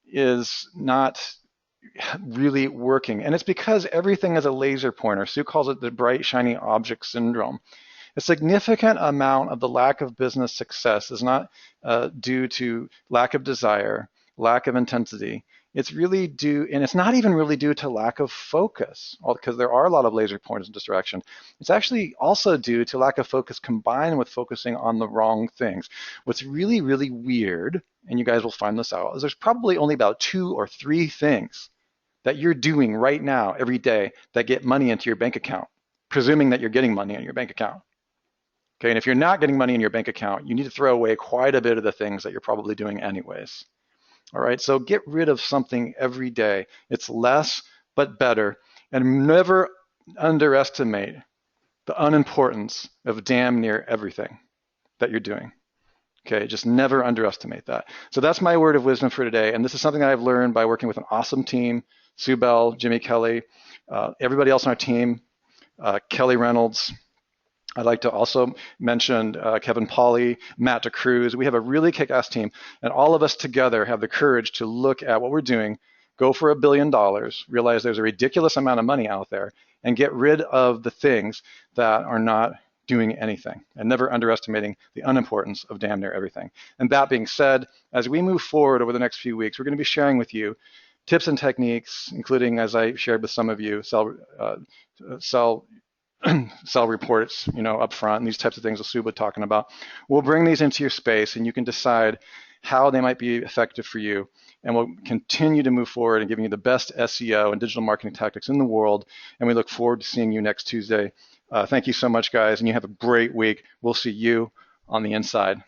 is not really working. And it's because everything is a laser pointer. Sue calls it the bright, shiny object syndrome. A significant amount of the lack of business success is not due to lack of desire, lack of intensity. It's really due, and it's not even really due to lack of focus, because there are a lot of laser pointers and distraction. It's actually also due to lack of focus combined with focusing on the wrong things. What's really, really weird, and you guys will find this out, is there's probably only about 2 or 3 things that you're doing right now every day that get money into your bank account, presuming that you're getting money in your bank account. Okay, and if you're not getting money in your bank account, you need to throw away quite a bit of the things that you're probably doing anyways. All right, so get rid of something every day. It's less but better. And never underestimate the unimportance of damn near everything that you're doing. Okay, just never underestimate that. So that's my word of wisdom for today. And this is something that I've learned by working with an awesome team, Sue Bell, Jimmy Kelley, everybody else on our team, Kelly Reynolds. I'd like to also mention Kevin Pauly, Matt DeCruz. We have a really kick-ass team, and all of us together have the courage to look at what we're doing, go for $1 billion, realize there's a ridiculous amount of money out there, and get rid of the things that are not doing anything, and never underestimating the unimportance of damn near everything. And that being said, as we move forward over the next few weeks, we're going to be sharing with you tips and techniques, including, as I shared with some of you, sell reports, up front, and these types of things that Sue was talking about. We'll bring these into your space, and you can decide how they might be effective for you. And we'll continue to move forward and giving you the best SEO and digital marketing tactics in the world. And we look forward to seeing you next Tuesday. Thank you so much, guys, and you have a great week. We'll see you on the inside.